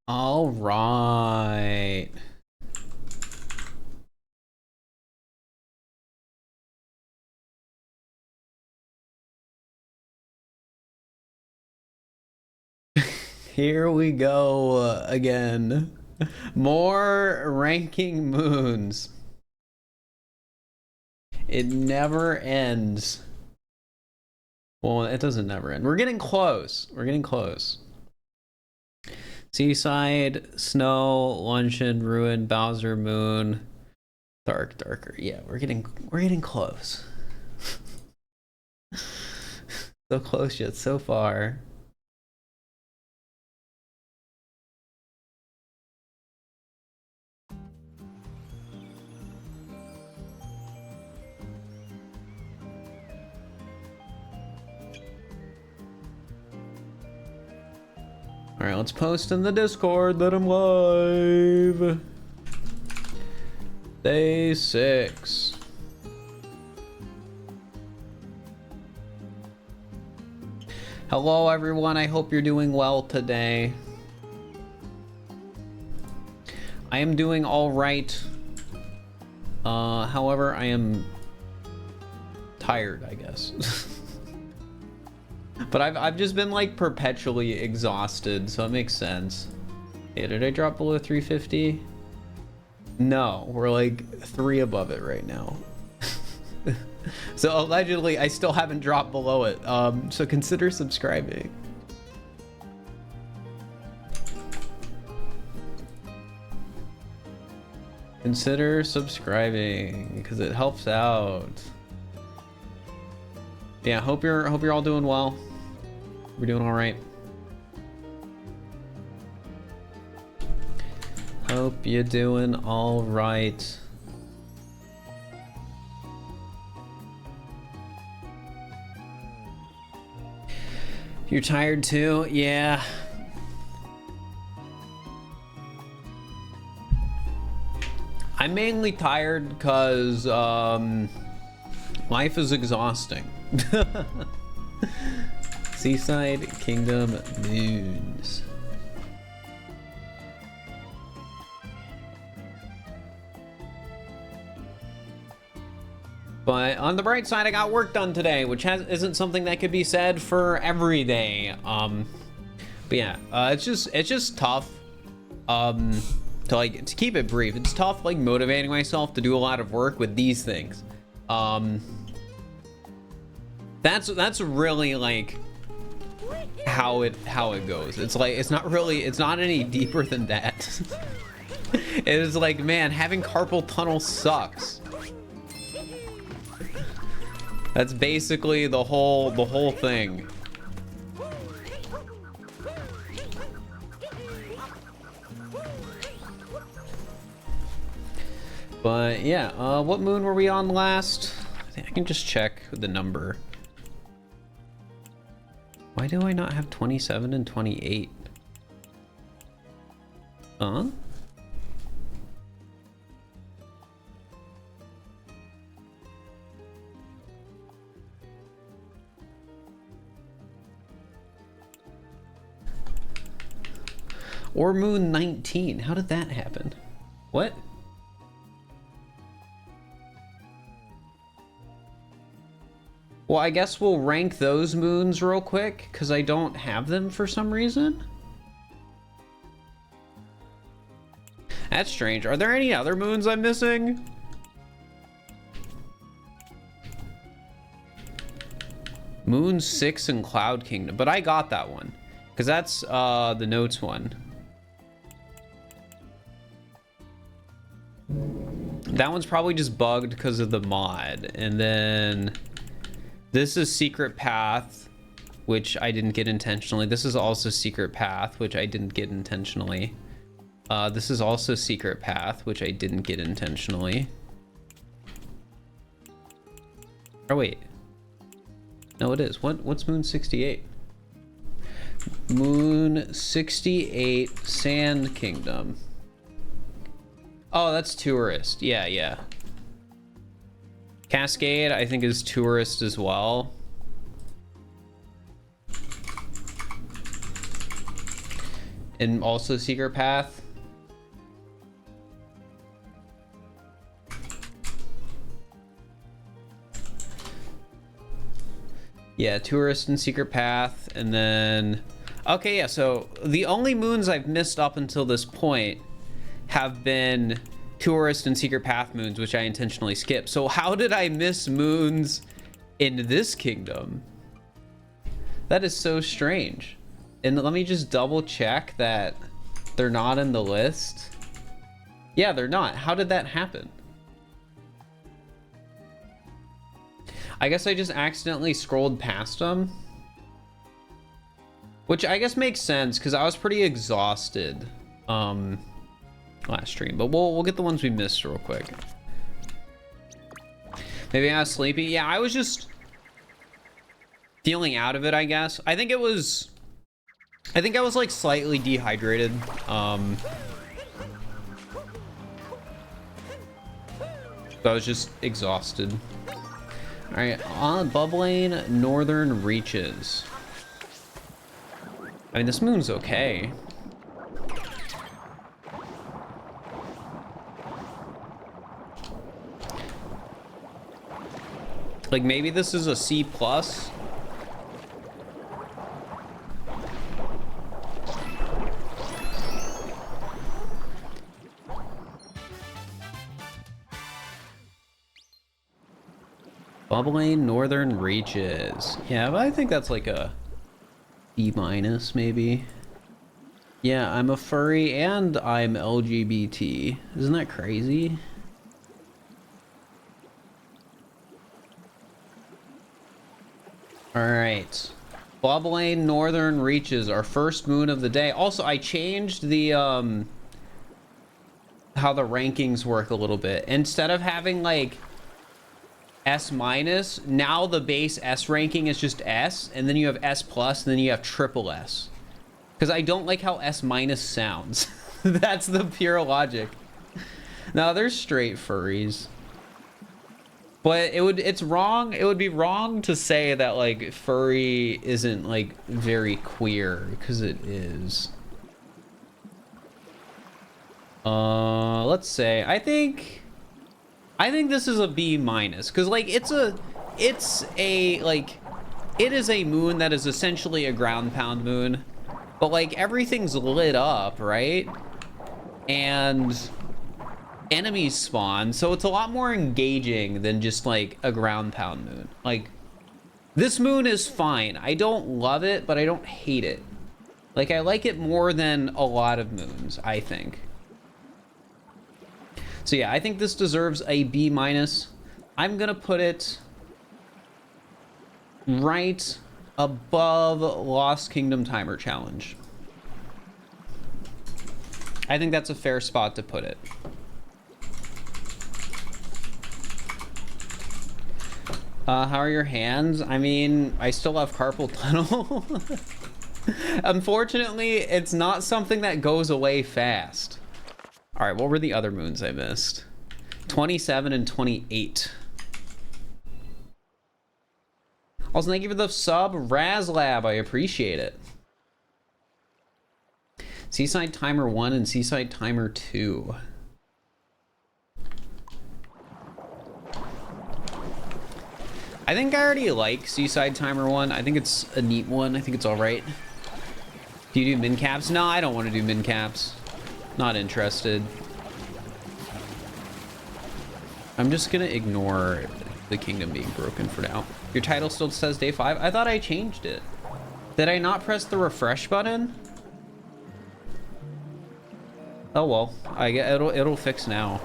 All right. Here we go again. More ranking moons. It never ends. Well, it doesn't never end. We're getting close. We're getting close. Seaside, snow, luncheon, ruin, Bowser, moon, darker. Yeah, we're getting close. So close yet so far. All right, let's post in the Discord that I'm live. Day 6. Hello, everyone. I hope you're doing well today. I am doing all right. However, I am tired, I guess. But I've just been like perpetually exhausted, so it makes sense. Hey, did I drop below 350? No, we're like 3 above it right now. So allegedly, I still haven't dropped below it. So consider subscribing. Consider subscribing because it helps out. Yeah, hope you're all doing well. We're doing all right. Hope you're doing all right. You're tired too? Yeah. I'm mainly tired because life is exhausting. Seaside Kingdom moons. But on the bright side, I got work done today, which isn't something that could be said for every day. But yeah, it's just tough. To keep it brief, it's tough like motivating myself to do a lot of work with these things. That's really like how it goes. It's like it's not any deeper than that. It is like, man, having carpal tunnel sucks. That's basically the whole thing. But yeah, what moon were we on last? I think I can just check the number. Why do I not have 27 and 28? Huh? Or moon 19. How did that happen? What? Well, I guess we'll rank those moons real quick, because I don't have them for some reason. That's strange. Are there any other moons I'm missing? Moon 6 and Cloud Kingdom. But I got that one, because that's the notes one. That one's probably just bugged because of the mod. And then this is Secret Path, which I didn't get intentionally. This is also Secret Path, which I didn't get intentionally. This is also Secret Path, which I didn't get intentionally. Oh wait, no, it is. What's Moon 68? Moon 68 Sand Kingdom. Oh, that's Tourist. Yeah. Cascade, I think, is Tourist as well. And also Secret Path. Yeah, Tourist and Secret Path, and then... Okay, yeah, so the only moons I've missed up until this point have been Tourist and Secret Path moons, which I intentionally skipped. So how did I miss moons in this kingdom? That is so strange. And let me just double check that they're not in the list. Yeah, they're not. How did that happen? I guess I just accidentally scrolled past them. Which I guess makes sense, because I was pretty exhausted last stream. But we'll get the ones we missed real quick. Maybe I was sleepy. Yeah, I was just feeling out of it, I guess. I think I was like slightly dehydrated. So I was just exhausted. All right, on bubbling northern reaches. I mean, this moon's okay. Like, maybe this is a C+. Bubbling northern reaches. Yeah, but I think that's like a B- maybe. Yeah, I'm a furry and I'm LGBT. Isn't that crazy? All right. Bubbling northern reaches, our first moon of the day. Also, I changed the how the rankings work a little bit. Instead of having like S-, now the base S ranking is just S, and then you have S+, and then you have triple S. Because I don't like how S- sounds. That's the pure logic. Now they're straight furries. But it's wrong. It would be wrong to say that like furry isn't like very queer, because it is. Let's say I think this is a B-, because like it is a moon that is essentially a ground pound moon, but like everything's lit up, right? And enemies spawn, so it's a lot more engaging than just like a ground pound moon. Like, this moon is fine. I don't love it, but I don't hate it. Like, I like it more than a lot of moons, I think. So yeah, I think this deserves a B-. I'm gonna put it right above Lost Kingdom Timer Challenge. I think that's a fair spot to put it. How are your hands? I mean, I still have carpal tunnel. Unfortunately, it's not something that goes away fast. All right, what were the other moons I missed? 27 and 28. Also, thank you for the sub, Razlab. I appreciate it. Seaside Timer 1 and Seaside Timer 2. I think I already like Seaside Timer 1. I think it's a neat one. I think it's all right. Do you do min caps? No, I don't want to do min caps. Not interested. I'm just gonna ignore the kingdom being broken for now. Your title still says day 5. I thought I changed it. Did I not press the refresh button? Oh well, it'll fix now.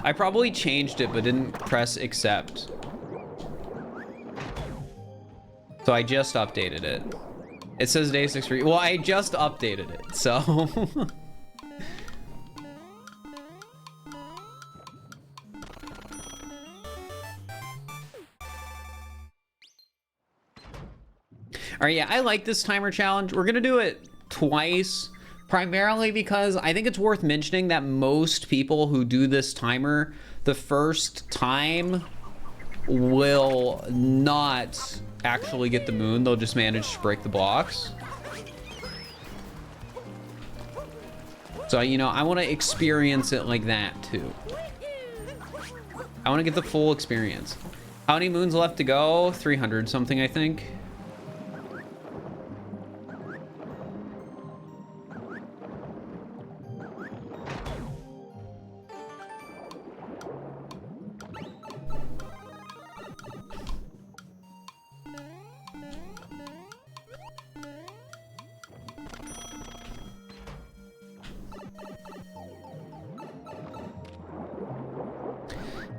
I probably changed it but didn't press accept. So I just updated it. It says day 6 for you. Well, I just updated it, so. All right, yeah, I like this timer challenge. We're gonna do it twice, primarily because I think it's worth mentioning that most people who do this timer the first time will not actually get the moon. They'll just manage to break the blocks. So, you know, I want to experience it like that too. I want to get the full experience. How many moons left to go? 300 something, I think.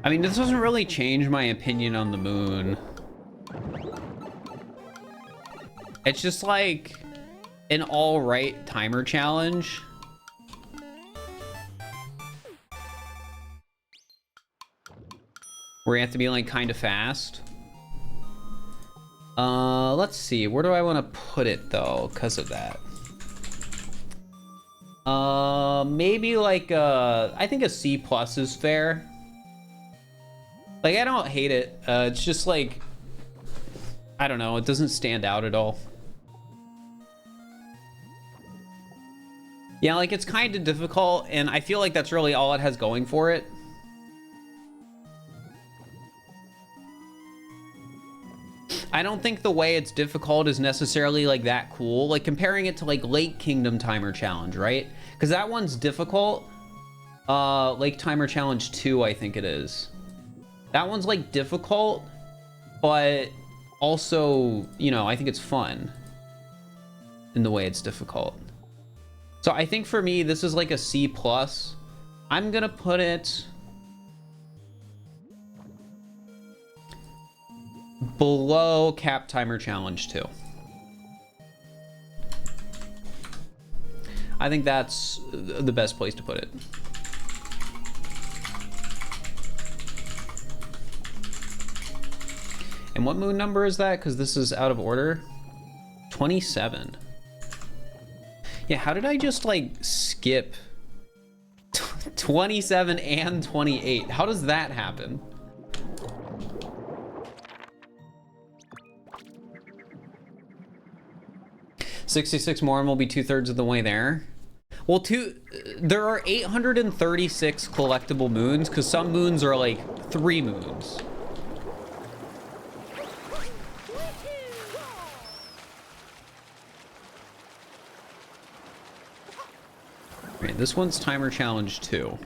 I mean, this doesn't really change my opinion on the moon. It's just like an all right timer challenge. Where you have to be like kind of fast. Let's see. Where do I want to put it though? Because of that. Maybe like I think a C plus is fair. Like, I don't hate it. It's just like, I don't know. It doesn't stand out at all. Yeah, like, it's kind of difficult, and I feel like that's really all it has going for it. I don't think the way it's difficult is necessarily, like, that cool. Like, comparing it to, like, Lake Kingdom Timer Challenge, right? Because that one's difficult. Lake Timer Challenge 2, I think it is. That one's like difficult, but also, you know, I think it's fun in the way it's difficult. So I think for me, this is like a C plus. I'm gonna put it below Cap Timer Challenge 2. I think that's the best place to put it. And what moon number is that? Because this is out of order. 27. Yeah, how did I just like skip 27 and 28? How does that happen? $66 more and we'll be 2/3 of the way there. Well, there are 836 collectible moons because some moons are like 3 moons. Right, this one's Timer Challenge 2.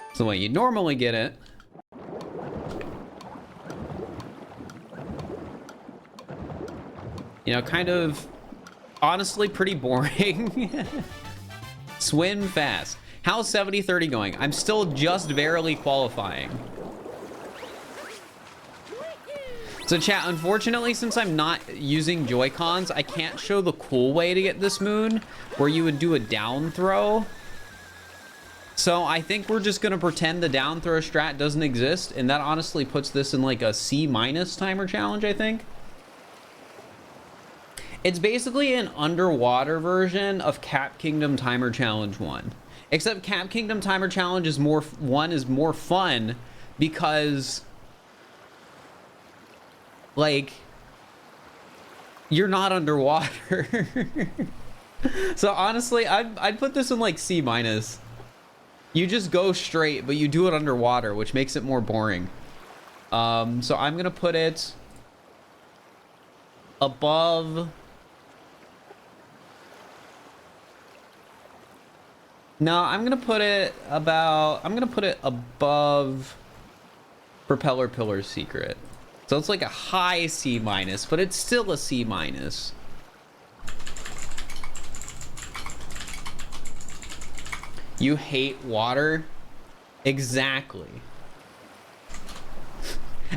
It's the way you normally get it. You know, kind of, honestly, pretty boring. Swim fast. How's 70-30 going? I'm still just barely qualifying. So chat, unfortunately, since I'm not using Joy-Cons, I can't show the cool way to get this moon, where you would do a down throw. So I think we're just gonna pretend the down throw strat doesn't exist, and that honestly puts this in like a C- timer challenge, I think. It's basically an underwater version of Cap Kingdom Timer Challenge 1. Except Cap Kingdom Timer Challenge is more fun because like you're not underwater. So honestly, I'd put this in like C-. You just go straight, but you do it underwater, which makes it more boring. So I'm gonna put it above. No, I'm gonna put it above Propeller Pillar's Secret. So it's like a high C-, but it's still a C-. You hate water? Exactly.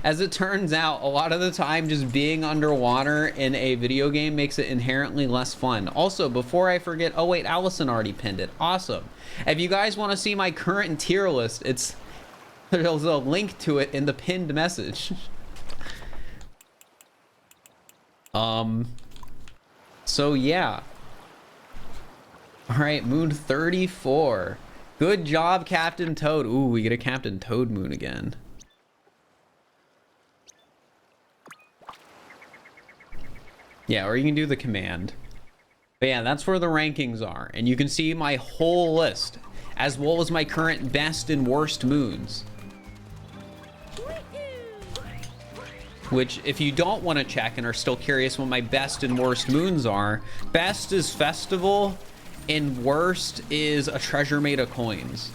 As it turns out, a lot of the time just being underwater in a video game makes it inherently less fun. Also, before I forget, oh wait, Allison already pinned it. Awesome. If you guys want to see my current tier list, there's a link to it in the pinned message. So yeah. All right, moon 34. Good job, Captain Toad. Ooh, we get a Captain Toad moon again. Yeah, or you can do the command. But yeah, that's where the rankings are. And you can see my whole list, as well as my current best and worst moons. Which, if you don't want to check and are still curious what my best and worst moons are, best is Festival, and worst is a treasure made of coins.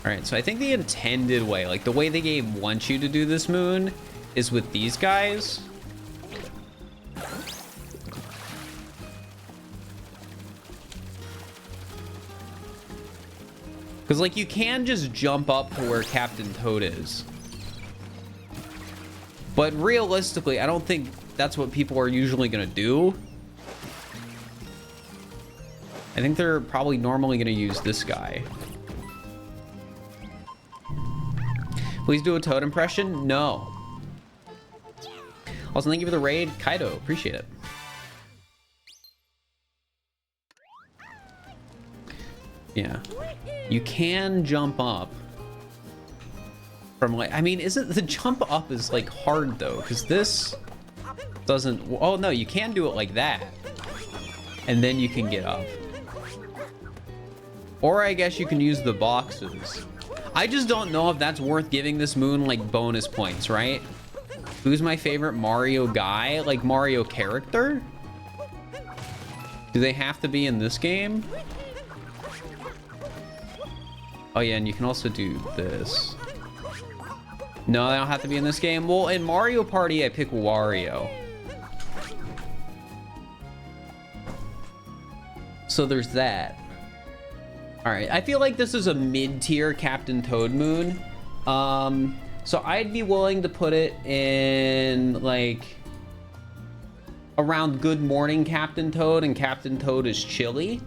All right, so I think the intended way, like the way the game wants you to do this moon, is with these guys. Because, like, you can just jump up to where Captain Toad is. But realistically, I don't think that's what people are usually going to do. I think they're probably normally going to use this guy. Please do a Toad impression? No. Also, thank you for the raid, Kaido. Appreciate it. Yeah. You can jump up from, like, I mean, isn't the jump up is like hard though, because this doesn't, oh no, you can do it like that. And then you can get up. Or I guess you can use the boxes. I just don't know if that's worth giving this moon like bonus points, right? Who's my favorite Mario guy? Like Mario character? Do they have to be in this game? Oh yeah, and you can also do this. No, they don't have to be in this game. Well, in Mario Party, I pick Wario. So there's that. All right, I feel like this is a mid-tier Captain Toad moon. So I'd be willing to put it in like around Good Morning Captain Toad, and Captain Toad is chilly.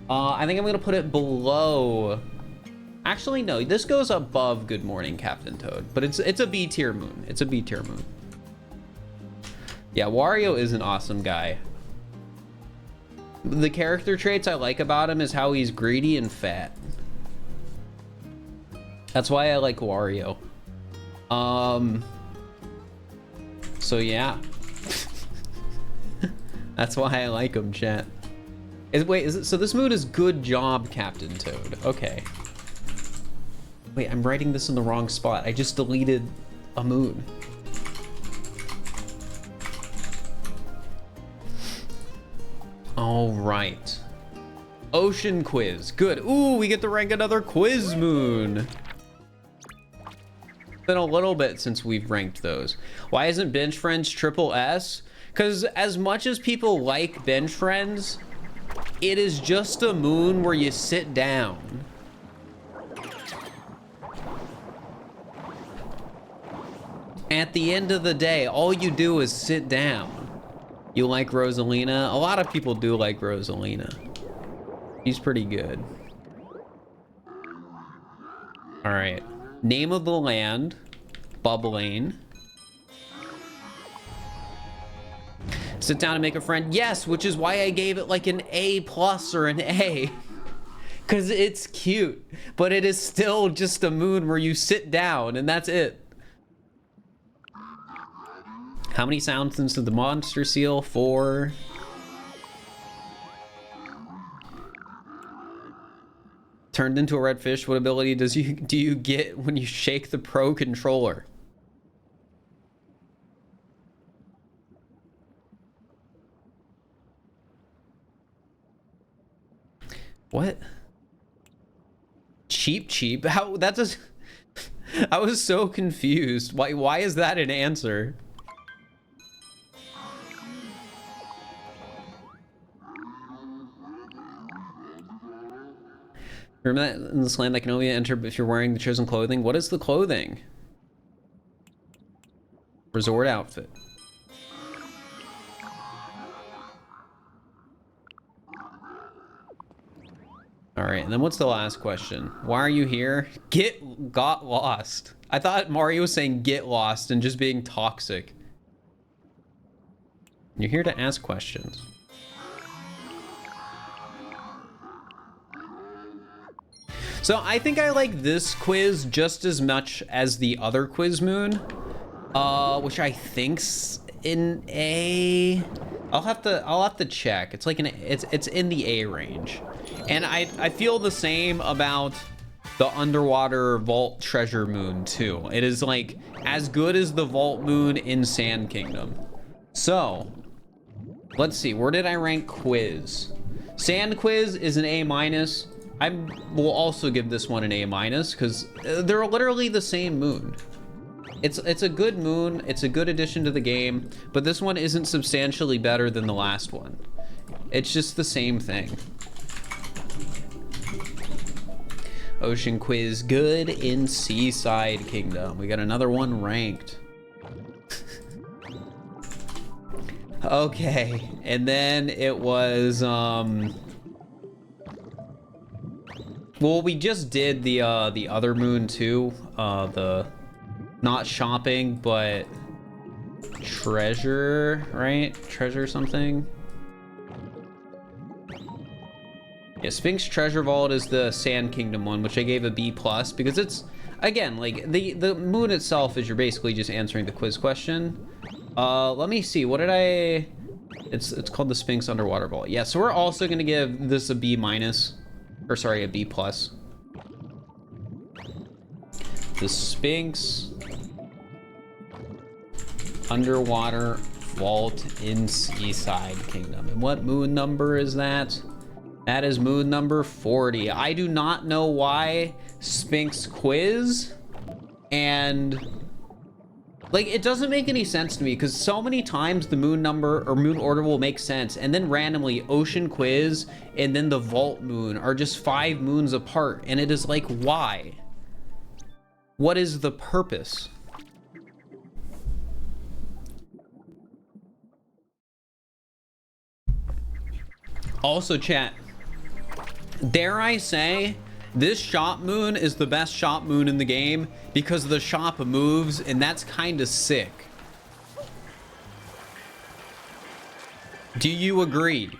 I think I'm gonna put it below. Actually, no, this goes above Good Morning Captain Toad, but it's a B tier moon. It's a B tier moon. Yeah, Wario is an awesome guy. The character traits I like about him is how he's greedy and fat. That's why I like Wario. So yeah. That's why I like him, chat. Wait, is it, so this moon is good job, Captain Toad. Okay. Wait, I'm writing this in the wrong spot. I just deleted a moon. All right. Ocean quiz. Good. Ooh, we get to rank another quiz moon. It's been a little bit since we've ranked those. Why isn't Bench Friends triple S? Because as much as people like Bench Friends, it is just a moon where you sit down. At the end of the day, all you do is sit down. You like Rosalina? A lot of people do like Rosalina. She's pretty good. All right. Name of the land, Bubbling. Sit down and make a friend. Yes, which is why I gave it like an A+ or an A. Because it's cute, but it is still just a moon where you sit down and that's it. How many sounds into the monster seal? 4. Turned into a red fish. What ability do you get when you shake the Pro controller? What? Cheap? How? That just... I was so confused. Why is that an answer? Remember that in this land I can only enter if you're wearing the chosen clothing? What is the clothing? Resort outfit. All right, and then what's the last question? Why are you here? Got lost. I thought Mario was saying get lost and just being toxic. You're here to ask questions. So I think I like this quiz just as much as the other quiz moon. Which I think's in A. I'll have to check. It's like it's in the A range. And I feel the same about the underwater vault treasure moon too. It is like as good as the vault moon in Sand Kingdom. So let's see, where did I rank quiz? Sand quiz is an A minus. I will also give this one an A minus because they're literally the same moon. It's a good moon. It's a good addition to the game, but this one isn't substantially better than the last one. It's just the same thing. Ocean quiz good in Seaside Kingdom. We got another one ranked. Okay, and then it was well, we just did the other moon too, the not shopping but treasure, right? Treasure something. Yeah, Sphinx Treasure Vault is the Sand Kingdom one, which I gave a B plus because it's, again, like the moon itself is you're basically just answering the quiz question. Let me see, what did I, it's called the Sphinx Underwater Vault. Yeah, so we're also gonna give this a B minus, or sorry, a B plus. The Sphinx Underwater Vault in Seaside Kingdom. And what moon number is that? That is moon number 40. I do not know why Sphinx quiz and like it doesn't make any sense to me because so many times the moon number or moon order will make sense and then randomly ocean quiz and then the vault moon are just 5 moons apart and it is like, why? What is the purpose? Also, chat, dare I say this shop moon is the best shop moon in the game because the shop moves and that's kind of sick. Do you agree?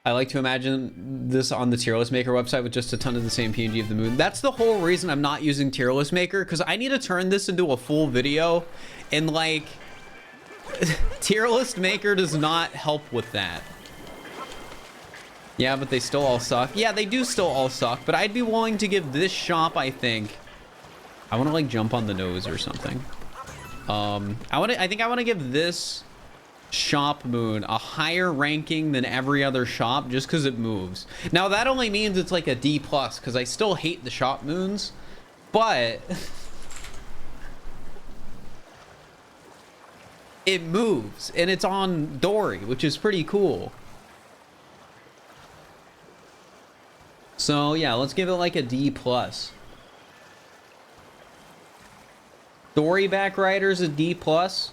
I like to imagine this on the tier list maker website with just a ton of the same PNG of the moon. That's the whole reason I'm not using tier list maker, because I need to turn this into a full video and like tier list maker does not help with that. Yeah, but they still all suck. Yeah, they do still all suck, but I'd be willing to give this shop, I think, I want to like jump on the nose or something. I think I want to give this shop moon a higher ranking than every other shop just because it moves. Now that only means it's like a D plus because I still hate the shop moons, but it moves and it's on Dory, which is pretty cool. So yeah, let's give it like a D plus. Dory back rider's a D plus.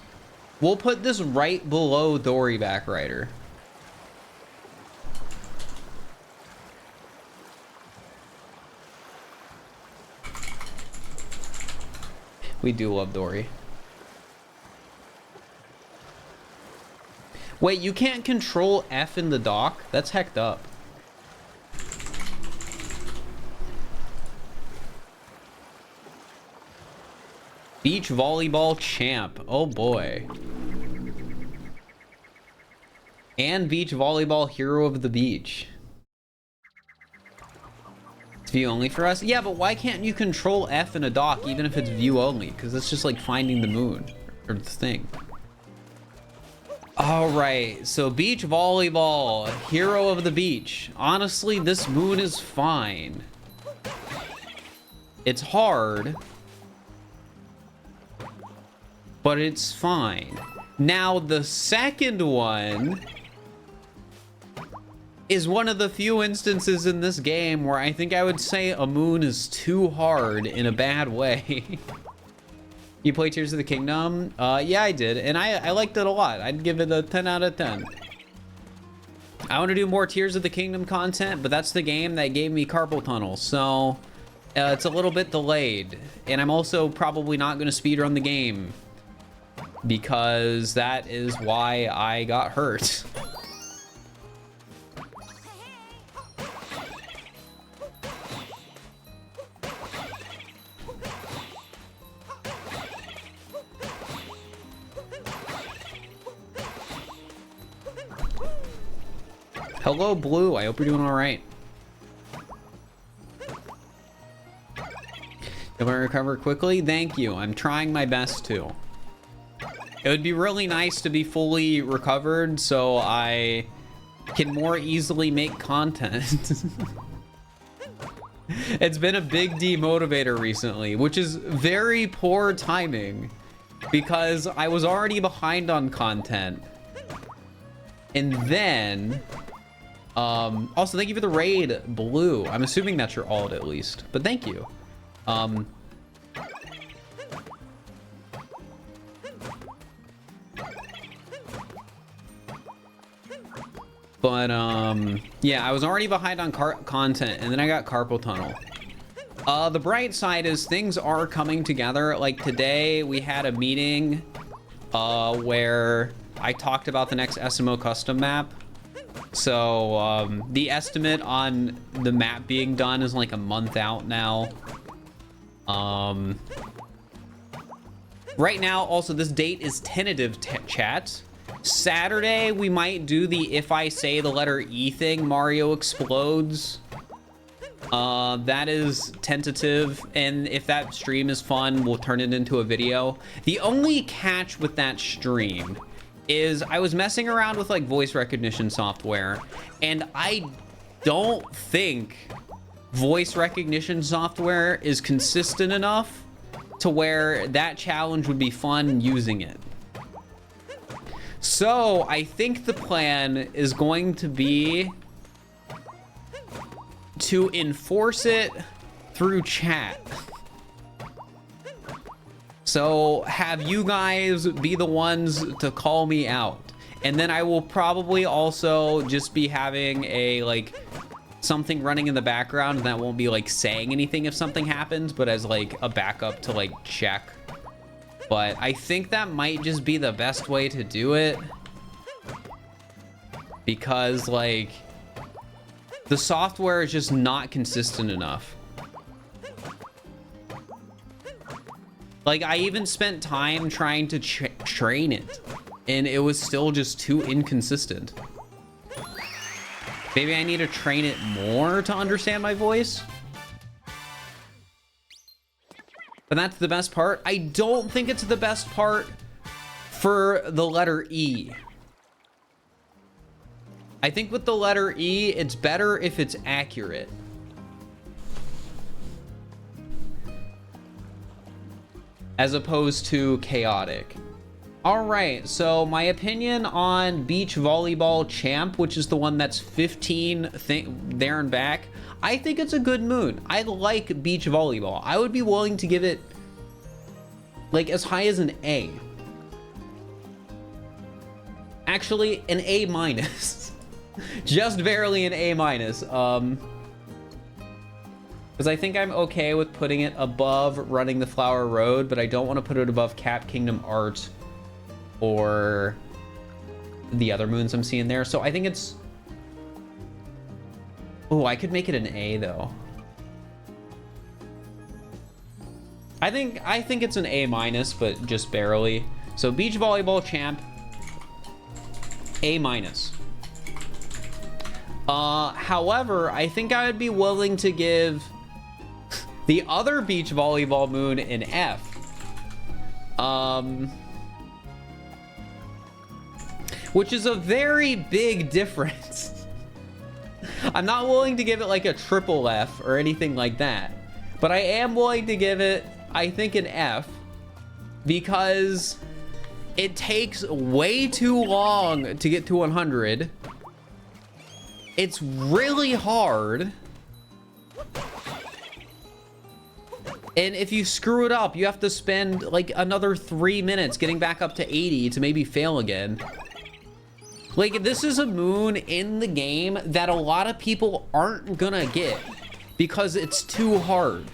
We'll put this right below Dory back rider. We do love Dory. Wait, you can't control F in the dock? That's hecked up. Beach volleyball champ. Oh boy. And beach volleyball hero of the beach. It's view only for us? Yeah, but why can't you control F in a dock even if it's view only? Because it's just like finding the moon or the thing. All right, so beach volleyball hero of the beach. Honestly, this moon is fine. It's hard, but it's fine. Now the second one is one of the few instances in this game where I think I would say a moon is too hard in a bad way. You play Tears of the Kingdom? Yeah, I did, and I liked it a lot. I'd give it a 10 out of 10. I want to do more Tears of the Kingdom content, but that's the game that gave me carpal tunnel, so it's a little bit delayed. And I'm also probably not going to speedrun the game, because that is why I got hurt. Hello, Blue. I hope you're doing all right. Can I recover quickly? Thank you. I'm trying my best to. It would be really nice to be fully recovered so I can more easily make content. It's been a big demotivator recently, which is very poor timing because I was already behind on content. And then, also thank you for the raid, Blue. I'm assuming that's your alt at least, but thank you. Yeah, I was already behind on content, and then I got carpal tunnel. The bright side is things are coming together. Like today, we had a meeting where I talked about the next SMO custom map. So the estimate on the map being done is like a month out now. Right now, also, this date is tentative, chat. Saturday, we might do the if I say the letter E thing, Mario explodes. That is tentative, and if that stream is fun, we'll turn it into a video. The only catch with that stream is I was messing around with like voice recognition software, and I don't think voice recognition software is consistent enough to where that challenge would be fun using it. So I think the plan is going to be to enforce it through chat. So have you guys be the ones to call me out. And then I will probably also just be having a like something running in the background that won't be like saying anything if something happens, but as like a backup to like check. But I think that might just be the best way to do it. Because like the software is just not consistent enough. Like I even spent time trying to train it, and it was still just too inconsistent. Maybe I need to train it more to understand my voice. But that's the best part. I don't think it's the best part for the letter E. I think with the letter E, it's better if it's accurate. As opposed to chaotic. All right, so my opinion on beach volleyball champ, which is the one that's 15 there and back, I think it's a good moon. I like beach volleyball. I would be willing to give it like as high as an A. Actually, an A minus. Just barely an A minus. Because I think I'm okay with putting it above Running the Flower Road, but I don't want to put it above Cap Kingdom Art or the other moons I'm seeing there. So I think it's... Oh, I could make it an A though. I think it's an A minus, but just barely. So beach volleyball champ, A minus. However, I think I would be willing to give the other beach volleyball moon an F. Which is a very big difference. I'm not willing to give it like a triple F or anything like that, but I am willing to give it, I think, an F because it takes way too long to get to 100. It's really hard. And if you screw it up, you have to spend like another 3 minutes getting back up to 80 to maybe fail again. Like, this is a moon in the game that a lot of people aren't gonna get because it's too hard.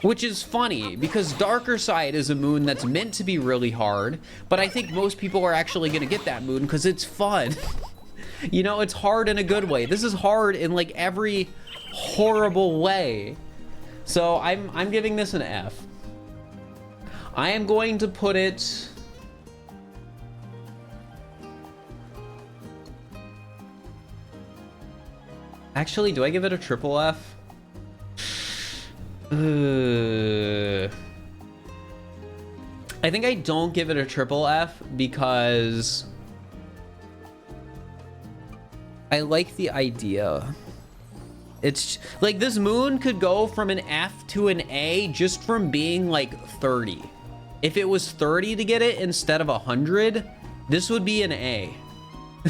Which is funny, because Darker Side is a moon that's meant to be really hard, but I think most people are actually gonna get that moon because it's fun. You know, it's hard in a good way. This is hard in like every horrible way. So I'm giving this an F. I am going to put it... Actually, do I give it a triple F? I think I don't give it a triple F because I like the idea. It's like this moon could go from an F to an A just from being like 30. If it was 30 to get it instead of 100, this would be an A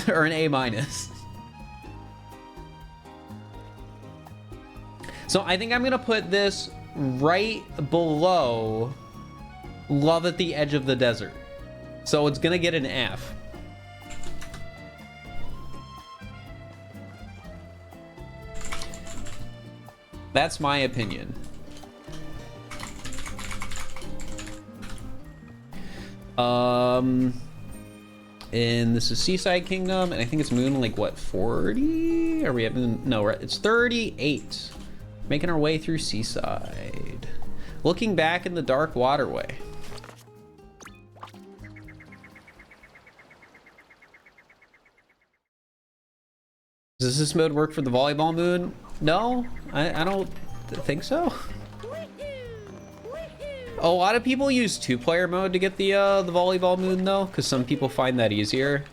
or an A minus. So I think I'm gonna put this right below Love at the Edge of the Desert. So it's gonna get an F. That's my opinion. And this is Seaside Kingdom, and I think it's moon like what, 40? Are we having, no, it's 38. Making our way through Seaside. Looking back in the dark waterway. Does this mode work for the volleyball moon? No, I don't think so. A lot of people use 2-player mode to get the volleyball moon though, because some people find that easier.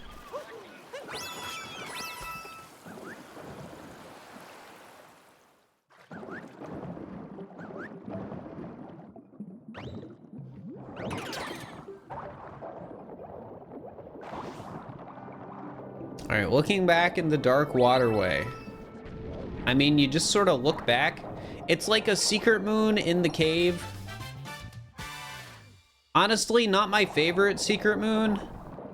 All right, looking back in the dark waterway. I mean, you just sort of look back. It's like a secret moon in the cave. Honestly, not my favorite secret moon.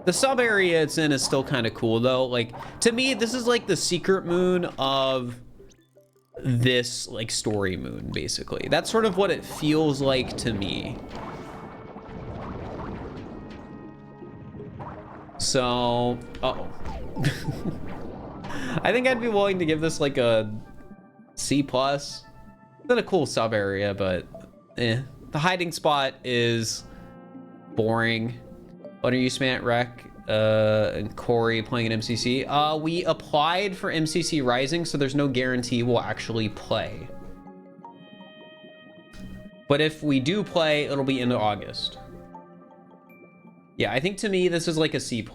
The sub area it's in is still kind of cool though. Like, to me, this is like the secret moon of this like story moon, basically. That's sort of what it feels like to me. So, uh-oh. I think I'd be willing to give this like a C+. It's not a cool sub area, but the hiding spot is boring. What are you, Smant, Rec, and Corey playing an MCC? We applied for MCC Rising, so there's no guarantee we'll actually play. But if we do play, it'll be into August. Yeah, I think to me, this is like a C+.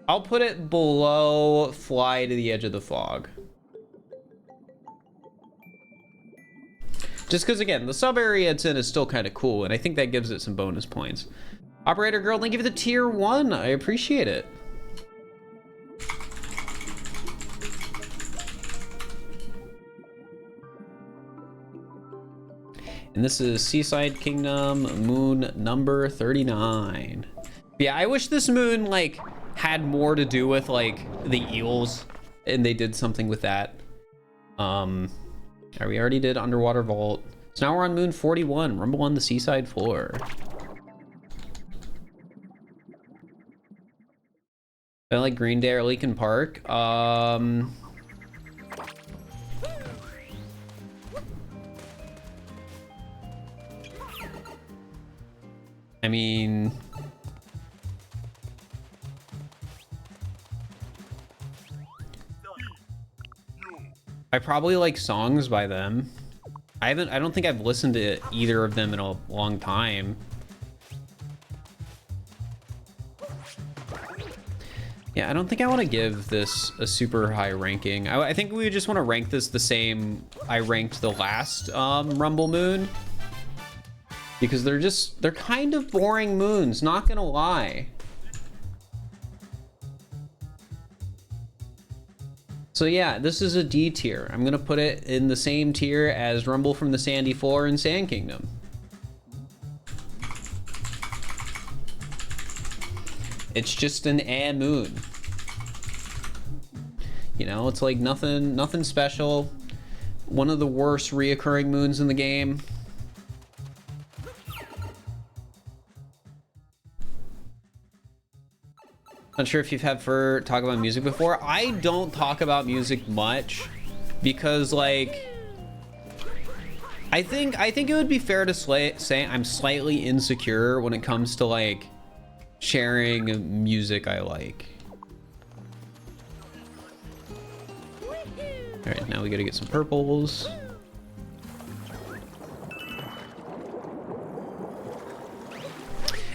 I'll put it below Fly to the Edge of the Fog. Just because, again, the sub area it's in is still kind of cool, and I think that gives it some bonus points. Operator Girl, thank you for the tier 1. I appreciate it. And this is Seaside Kingdom, moon number 39. Yeah, I wish this moon, like, had more to do with, like, the eels, and they did something with that. We already did Underwater Vault. So now we're on moon 41, Rumble on the Seaside Floor. I like Green Day or Linkin Park. I mean, I probably like songs by them. I don't think I've listened to either of them in a long time. Yeah, I don't think I want to give this a super high ranking. I think we just want to rank this the same I ranked the last Rumble Moon. Because they're kind of boring moons, not gonna lie. So yeah, this is a D tier. I'm gonna put it in the same tier as Rumble from the Sandy Floor and Sand Kingdom. It's just an A moon. You know, it's like nothing special. One of the worst reoccurring moons in the game. Not sure if you've had Fir talk about music before. I don't talk about music much because, like, I think it would be fair to say I'm slightly insecure when it comes to, like, sharing music I like. All right, now we gotta get some purples.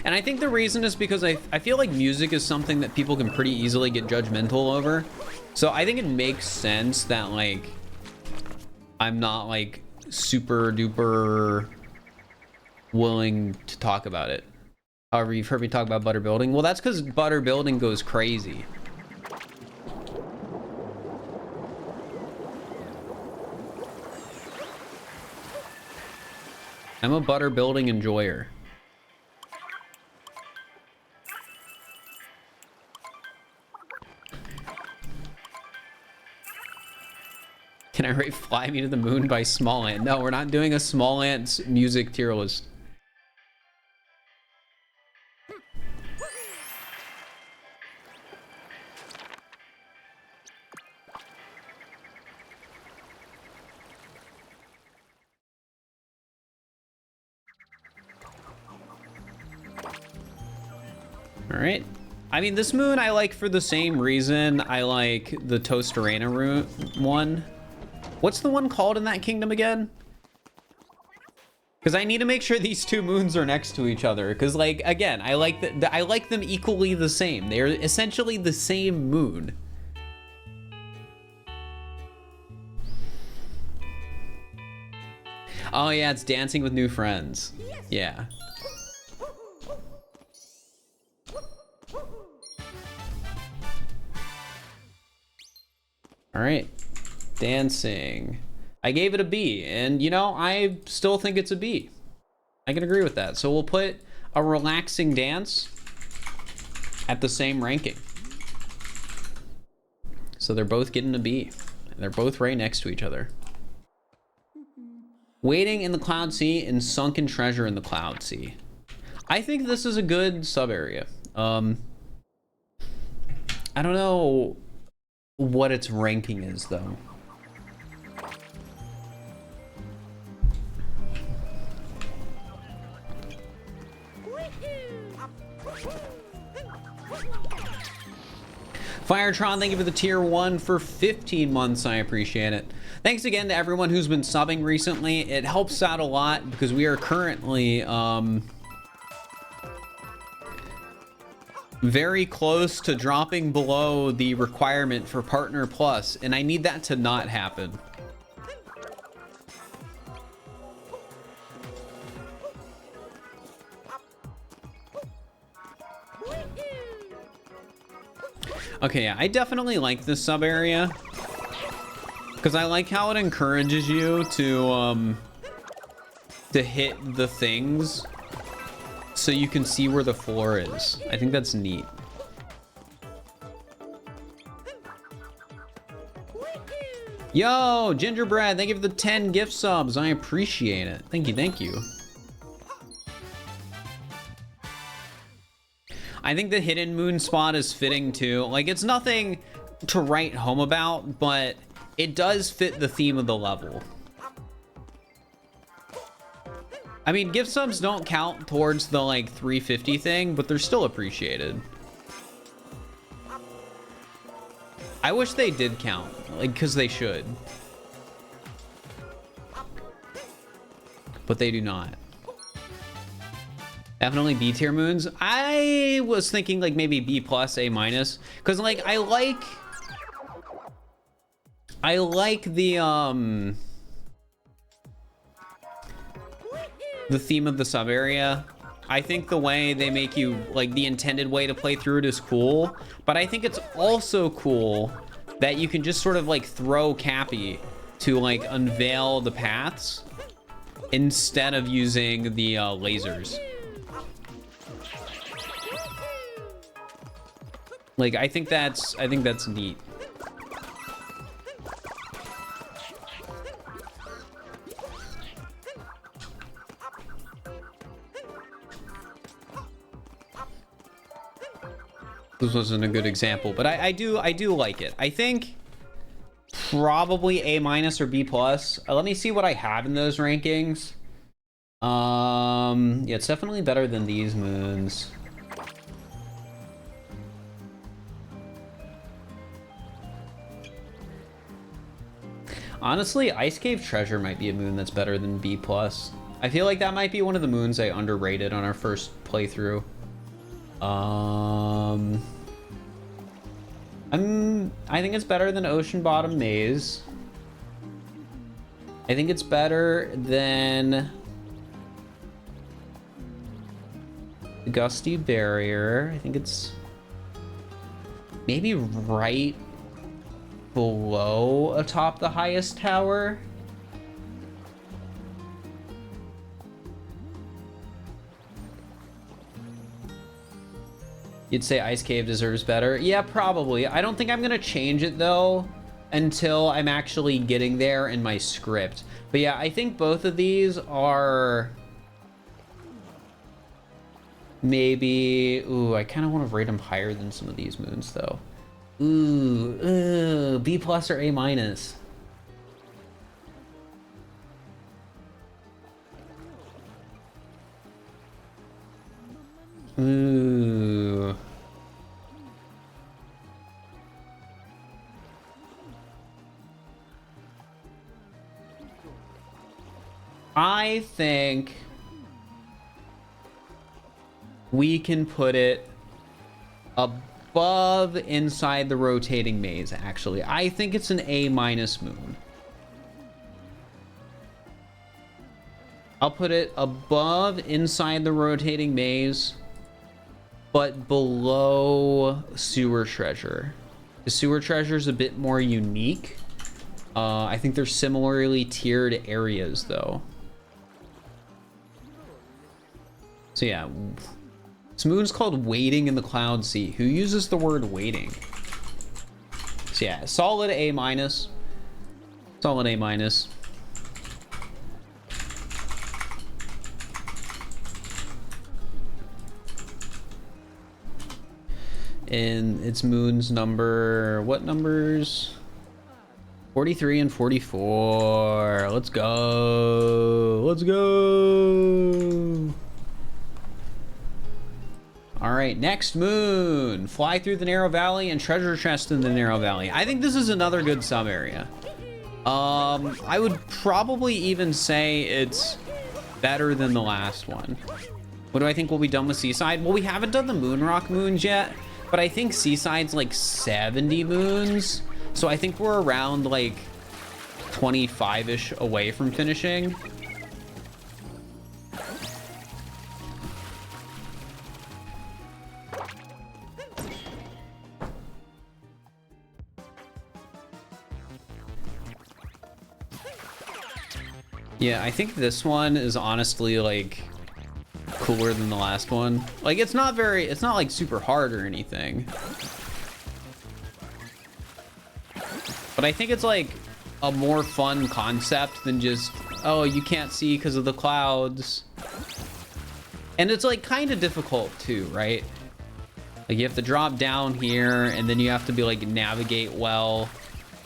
And I think the reason is because I feel like music is something that people can pretty easily get judgmental over. So I think it makes sense that like I'm not like super duper willing to talk about it. However, you've heard me talk about butter building. Well, that's because butter building goes crazy. I'm a butter building enjoyer. Can I rate Fly Me to the Moon by Small Ant? No, we're not doing a Small Ant's music tier list. All right. I mean, this moon I like for the same reason I like the Toasterana one. What's the one called in that kingdom again? Because I need to make sure these two moons are next to each other. Because, like, again, I like I like them equally the same. They're essentially the same moon. Oh yeah, it's Dancing with New Friends. Yeah. All right, dancing. I gave it a B, and you know, I still think it's a B. I can agree with that. So we'll put a relaxing dance at the same ranking. So they're both getting a B. And they're both right next to each other. Waiting in the Cloud Sea and Sunken Treasure in the Cloud Sea. I think this is a good sub area. I don't know what its ranking is though. Firetron, thank you for the tier 1 for 15 months. I appreciate it. Thanks again to everyone who's been subbing recently. It helps out a lot because we are currently very close to dropping below the requirement for Partner Plus, and I need that to not happen. Okay, yeah, I definitely like this sub area because I like how it encourages you to hit the things so you can see where the floor is. I think that's neat. Yo, Gingerbread, thank you for the 10 gift subs. I appreciate it. Thank you, thank you. I think the hidden moon spot is fitting too. Like, it's nothing to write home about, but it does fit the theme of the level. I mean, gift subs don't count towards the like 350 thing, but they're still appreciated. I wish they did count, like, because they should. But they do not. Definitely B tier moons. I was thinking like maybe B plus, A minus, because like I like the theme of the sub area. I think the way they make you, like the intended way to play through it is cool, but I think it's also cool that you can just sort of like throw Cappy to like unveil the paths instead of using the lasers. Like, I think that's neat. This wasn't a good example, but I do like it. I think probably A minus or B plus. Let me see what I have in those rankings. Yeah, it's definitely better than these moons. Honestly, Ice Cave Treasure might be a moon that's better than B+. I feel like that might be one of the moons I underrated on our first playthrough. I think it's better than Ocean Bottom Maze. I think it's better than Gusty Barrier. I think it's maybe right below atop the highest tower. You'd say Ice Cave deserves better? Yeah, probably. I don't think I'm gonna change it though until I'm actually getting there in my script. But yeah, I think both of these are maybe... Ooh, I kind of want to rate them higher than some of these moons though. Ooh, B+ or A-. Ooh. I think we can put it above inside the rotating maze, actually. I think it's an A- moon. I'll put it above inside the rotating maze, but below Sewer Treasure. The Sewer Treasure is a bit more unique. I think they're similarly tiered areas, though. So yeah, this moon's called Waiting in the Cloud Sea. Who uses the word waiting? So yeah, solid A-. Solid A-. And its moon's number, what numbers? 43 and 44. Let's go. Let's go. All right, next moon. Fly through the narrow valley and treasure chest in the narrow valley. I think this is another good sub area. I would probably even say it's better than the last one. What do I think will be done with Seaside? Well, we haven't done the Moonrock moons yet, but I think Seaside's like 70 moons. So I think we're around like 25-ish away from finishing. Yeah, I think this one is honestly like cooler than the last one. Like it's not like super hard or anything. But I think it's like a more fun concept than just, oh, you can't see because of the clouds. And it's like kind of difficult too, right? Like you have to drop down here and then you have to be like navigate well.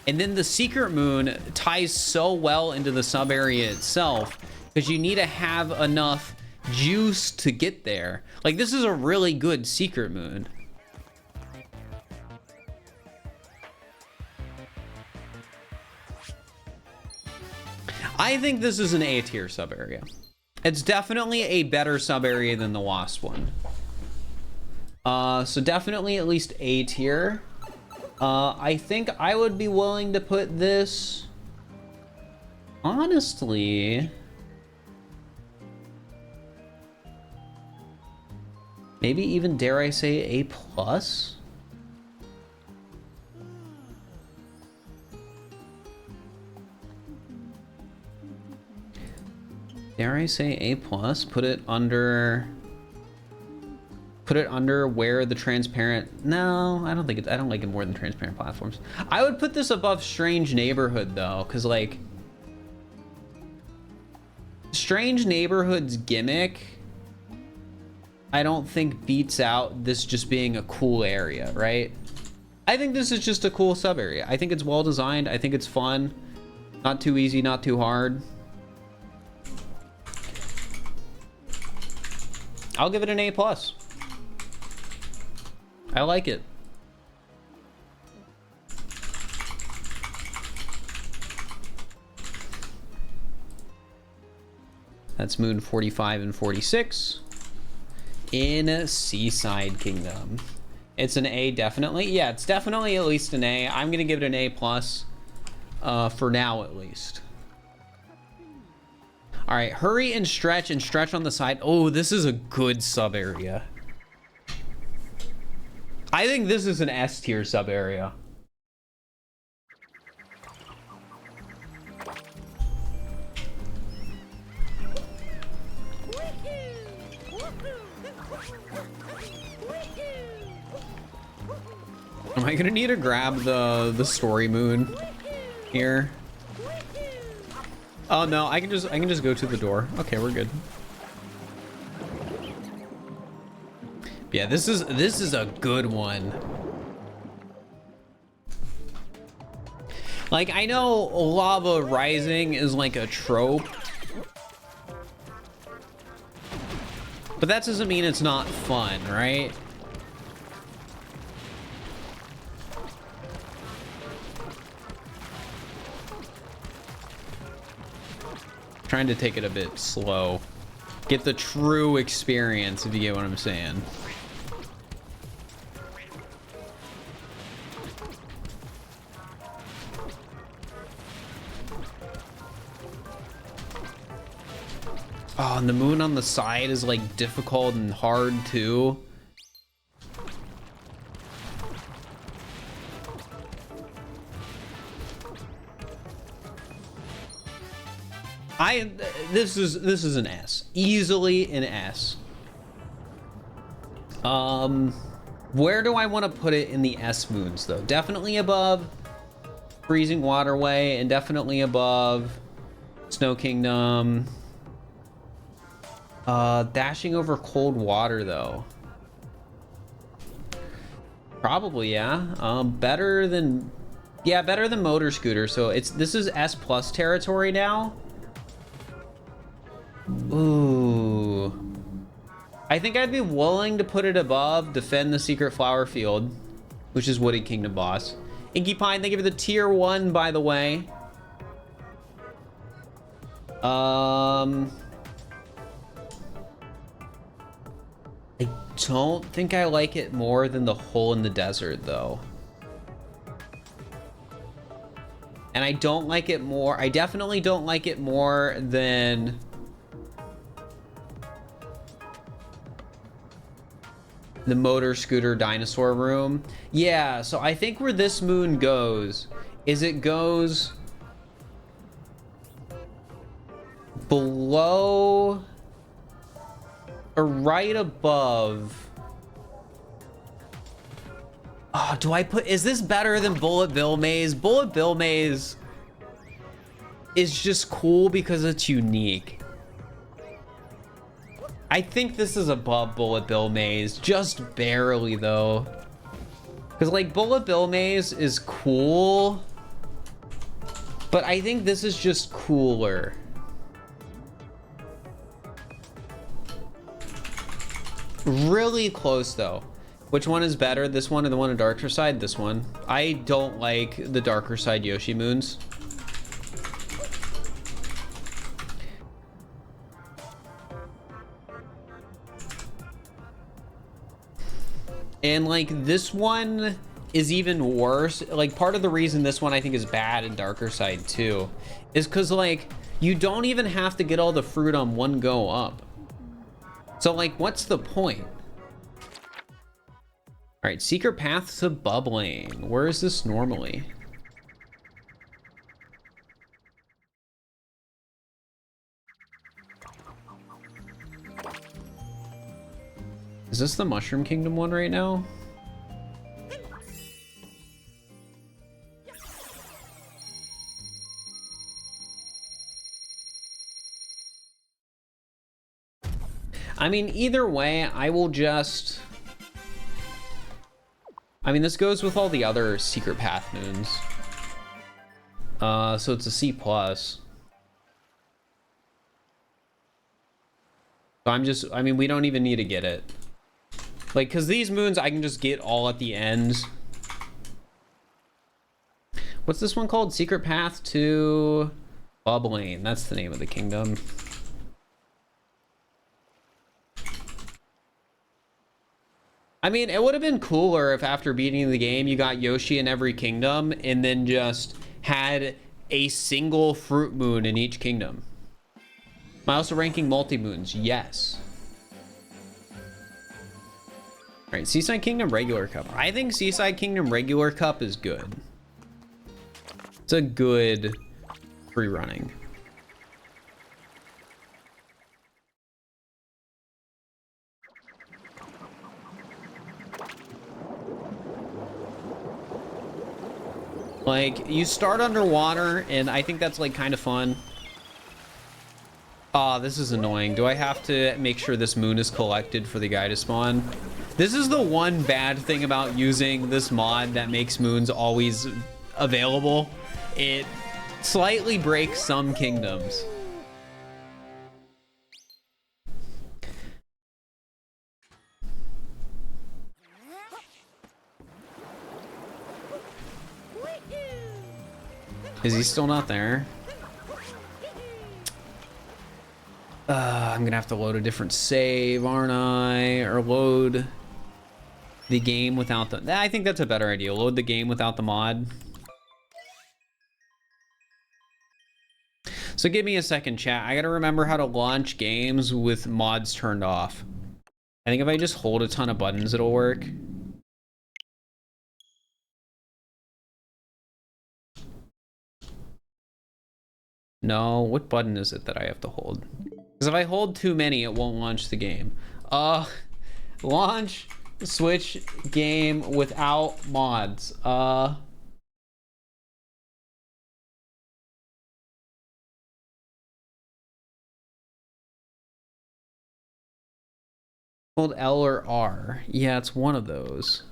And then the secret moon ties so well into the sub area itself because you need to have enough juice to get there. Like this is a really good secret moon. I think this is an A tier sub area. It's definitely a better sub area than the last one. So definitely at least A tier. I think I would be willing to put this, honestly, maybe even, dare I say, A+. Dare I say A+, put it under where the transparent, no, I don't like it more than transparent platforms. I would put this above Strange Neighborhood though, because like Strange Neighborhood's gimmick I don't think beats out this just being a cool area, right? I think this is just a cool sub area. I think it's well designed. I think it's fun, not too easy, not too hard. I'll give it an A+. I like it. That's moon 45 and 46 in Seaside Kingdom. It's an A, definitely. Yeah, it's definitely at least an A. I'm gonna give it an A plus for now, at least. All right, hurry and stretch on the side. Oh, this is a good sub area. I think this is an S tier sub area. Am I gonna need to grab the story moon here? Oh no, I can just go to the door. Okay, we're good. Yeah, this is a good one. Like, I know lava rising is like a trope, but that doesn't mean it's not fun, right? Trying to take it a bit slow. Get the true experience, if you get what I'm saying. Oh, and the moon on the side is like difficult and hard too. This is an S. Easily an S. Where do I want to put it in the S moons though? Definitely above Freezing Waterway and definitely above Snow Kingdom. Dashing over cold water though. Probably, yeah. Better than Motor Scooter. So this is S plus territory now. Ooh. I think I'd be willing to put it above Defend the Secret Flower Field, which is Wooded Kingdom boss. Inky Pine, thank you for the tier 1, by the way. I don't think I like it more than the Hole in the Desert, though. And I don't like it more. I definitely don't like it more than the Motor Scooter Dinosaur Room. Yeah, so I think where this moon goes is it goes below or right above. Oh, do I put, is this better than Bullet Bill Maze? Bullet Bill Maze is just cool because it's unique. I think this is above Bullet Bill Maze, just barely though. Because like Bullet Bill Maze is cool, but I think this is just cooler. Really close though. Which one is better? This one or the one on Darker Side? This one. I don't like the Darker Side Yoshi moons. And like this one is even worse. Like part of the reason this one I think is bad in Darker Side too is because like you don't even have to get all the fruit on one go up. So like what's the point? All right, Secret Path to Bubbling. Where is this normally? Is this the Mushroom Kingdom one right now? I mean, either way, I will just... I mean, this goes with all the other Secret Path moons. So it's a C+. So I mean, we don't even need to get it. Like, because these moons, I can just get all at the end. What's this one called? Secret Path to Bubbling. That's the name of the kingdom. I mean, it would have been cooler if after beating the game, you got Yoshi in every kingdom and then just had a single fruit moon in each kingdom. Am I also ranking multi-moons? Yes. All right, Seaside Kingdom Regular Cup. I think Seaside Kingdom Regular Cup is good. It's a good free running. Like, you start underwater, and I think that's, like, kind of fun. Ah, this is annoying. Do I have to make sure this moon is collected for the guy to spawn? This is the one bad thing about using this mod that makes moons always available. It slightly breaks some kingdoms. Is he still not there? I'm gonna have to load a different save, aren't I? Or load the game without the... I think that's a better idea. Load the game without the mod. So give me a second, chat. I gotta remember how to launch games with mods turned off. I think if I just hold a ton of buttons, it'll work. No, what button is it that I have to hold? Because if I hold too many, it won't launch the game. Launch Switch game without mods. Hold L or R. Yeah, it's one of those.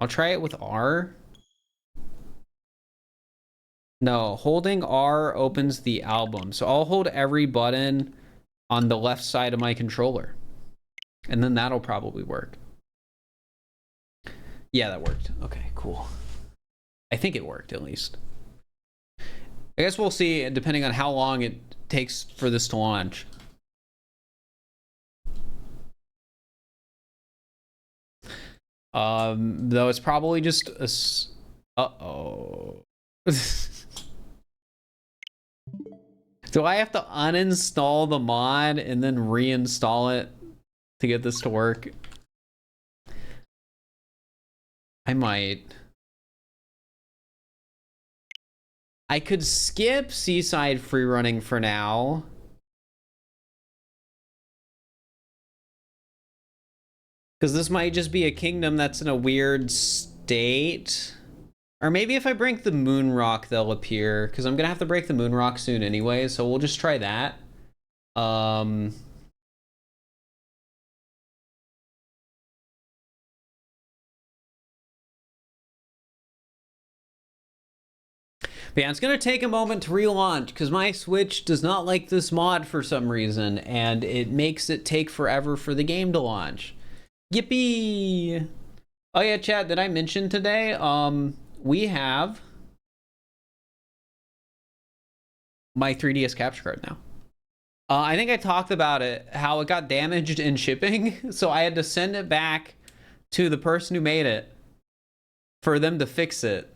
I'll try it with R. No, holding R opens the album. So I'll hold every button on the left side of my controller. And then that'll probably work. Yeah, that worked. Okay, cool. I think it worked, at least. I guess we'll see, depending on how long it takes for this to launch. Though it's probably just a... Uh-oh. Do I have to uninstall the mod and then reinstall it to get this to work? I might. I could skip Seaside free running for now. Because this might just be a kingdom that's in a weird state. Or maybe if I break the moon rock, they'll appear. Because I'm going to have to break the moon rock soon anyway. So we'll just try that. But yeah, it's going to take a moment to relaunch. Because my Switch does not like this mod for some reason. And it makes it take forever for the game to launch. Yippee! Oh yeah, chat, did I mention today? We have my 3DS capture card now. I think I talked about it, how it got damaged in shipping. So I had to send it back to the person who made it for them to fix it.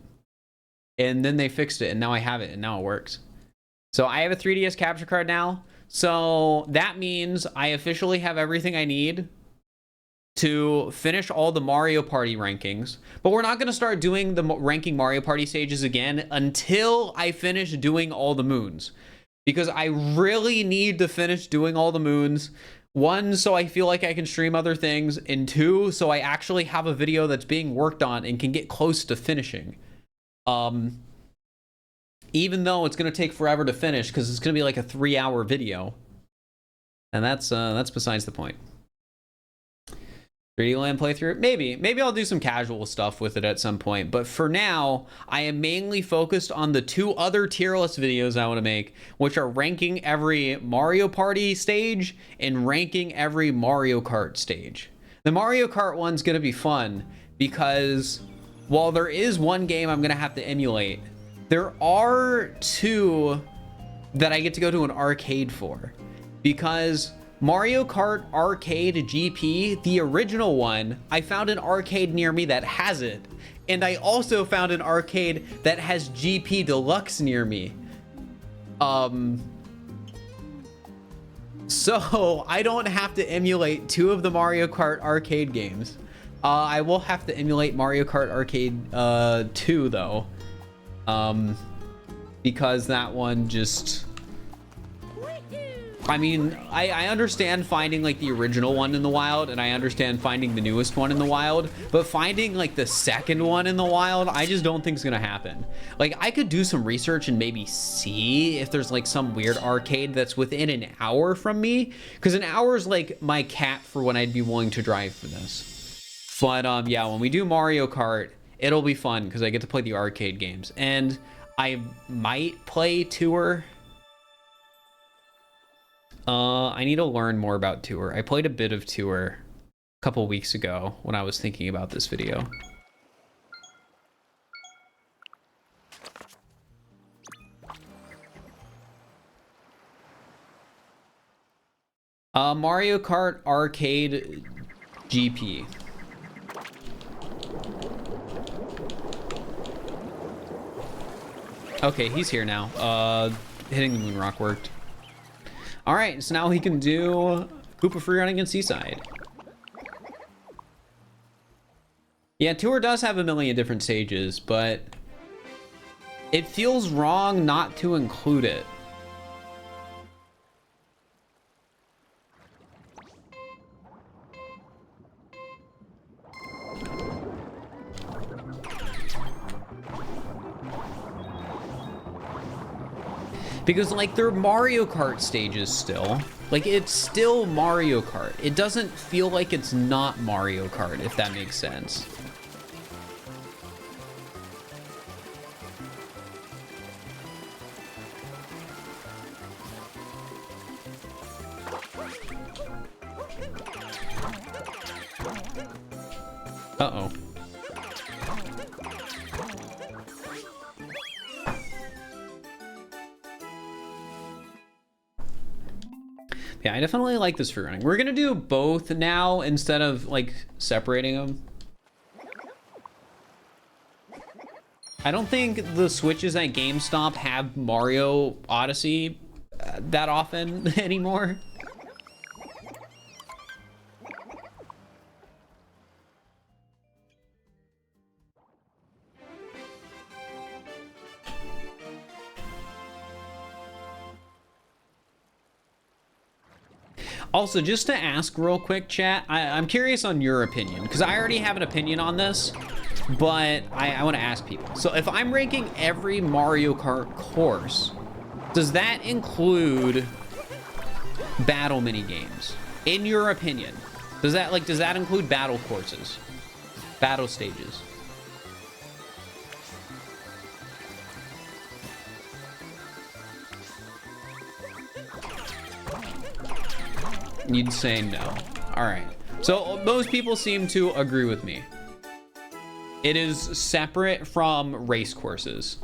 And then they fixed it, and now I have it, and now it works. So I have a 3DS capture card now. So that means I officially have everything I need to finish all the Mario Party rankings, but we're not going to start doing the ranking Mario Party stages again until I finish doing all the moons, because I really need to finish doing all the moons. One, so I feel like I can stream other things, and two, so I actually have a video that's being worked on and can get close to finishing. Even though it's going to take forever to finish, because it's going to be like a 3-hour video, and that's besides the point. 3D Land playthrough? Maybe I'll do some casual stuff with it at some point. But for now, I am mainly focused on the 2 other tier list videos I want to make, which are ranking every Mario Party stage and ranking every Mario Kart stage. The Mario Kart one's going to be fun because while there is one game I'm going to have to emulate, there are 2 that I get to go to an arcade for. Because Mario Kart Arcade GP, the original one, I found an arcade near me that has it. And I also found an arcade that has GP Deluxe near me. So I don't have to emulate 2 of the Mario Kart arcade games. I will have to emulate Mario Kart Arcade 2 though. Because that one just... I mean, I understand finding like the original one in the wild, and I understand finding the newest one in the wild, but finding like the second one in the wild, I just don't think is gonna happen. Like, I could do some research and maybe see if there's like some weird arcade that's within an hour from me, because an hour is like my cap for when I'd be willing to drive for this. But yeah, when we do Mario Kart, it'll be fun because I get to play the arcade games, and I might play Tour. I need to learn more about Tour. I played a bit of Tour a couple weeks ago when I was thinking about this video. Mario Kart Arcade GP. Okay, he's here now. Hitting the moon rock worked. All right, so now he can do Koopa free running and Seaside. Yeah, Tour does have a million different stages, but it feels wrong not to include it. Because, like, they're Mario Kart stages still. Like, it's still Mario Kart. It doesn't feel like it's not Mario Kart, if that makes sense. Uh-oh. Yeah, I definitely like this free running. We're gonna do both now instead of like separating them. I don't think the switches at GameStop have Mario Odyssey that often anymore. Also, just to ask real quick, chat, I'm curious on your opinion, because I already have an opinion on this, but I want to ask people. So if I'm ranking every Mario Kart course, does that include battle mini games? In your opinion, does that include battle courses, battle stages? You'd say no. All right. So most people seem to agree with me. It is separate from race courses.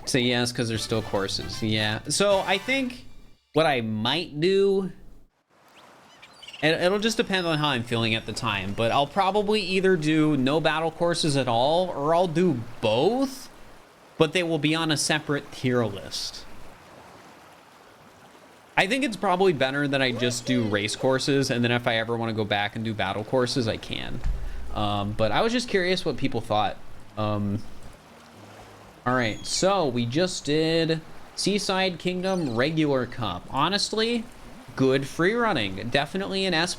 Say yes, because there's still courses. Yeah. So I think what I might do, and it'll just depend on how I'm feeling at the time, but I'll probably either do no battle courses at all, or I'll do both, but they will be on a separate tier list. I think it's probably better that I just do race courses, and then if I ever want to go back and do battle courses, I can. But I was just curious what people thought. All right, so we just did Seaside Kingdom Regular Cup. Honestly, good free running, definitely an S+,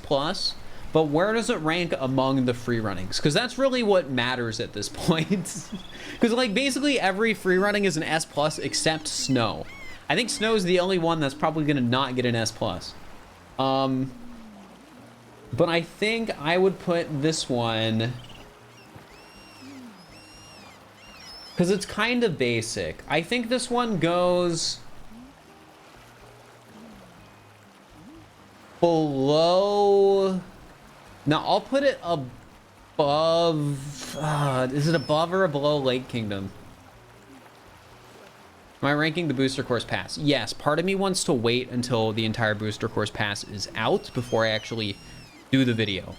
but where does it rank among the free runnings? Because that's really what matters at this point. Because like basically every free running is an S+ except Snow. I think Snow is the only one that's probably gonna not get an S+. But I think I would put this one, because it's kind of basic. I think this one goes below Now I'll put it above. Is it above or below Lake Kingdom? Am I ranking the booster course pass? Yes. Part of me wants to wait until the entire booster course pass is out before I actually do the video,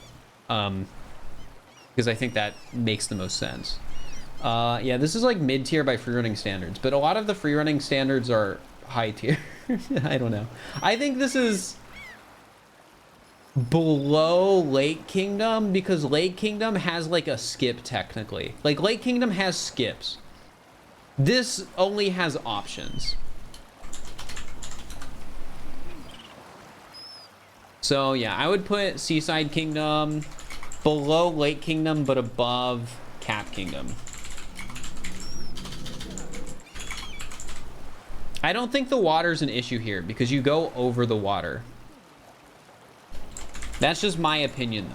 because I think that makes the most sense. Yeah, this is like mid-tier by free running standards, but a lot of the free running standards are high tier. I don't know. I think this is below Lake Kingdom because Lake Kingdom has like a skip technically. Like Lake Kingdom has skips. This only has options. So yeah, I would put Seaside Kingdom below Lake Kingdom but above Cap Kingdom. I don't think the water's an issue here because you go over the water. That's just my opinion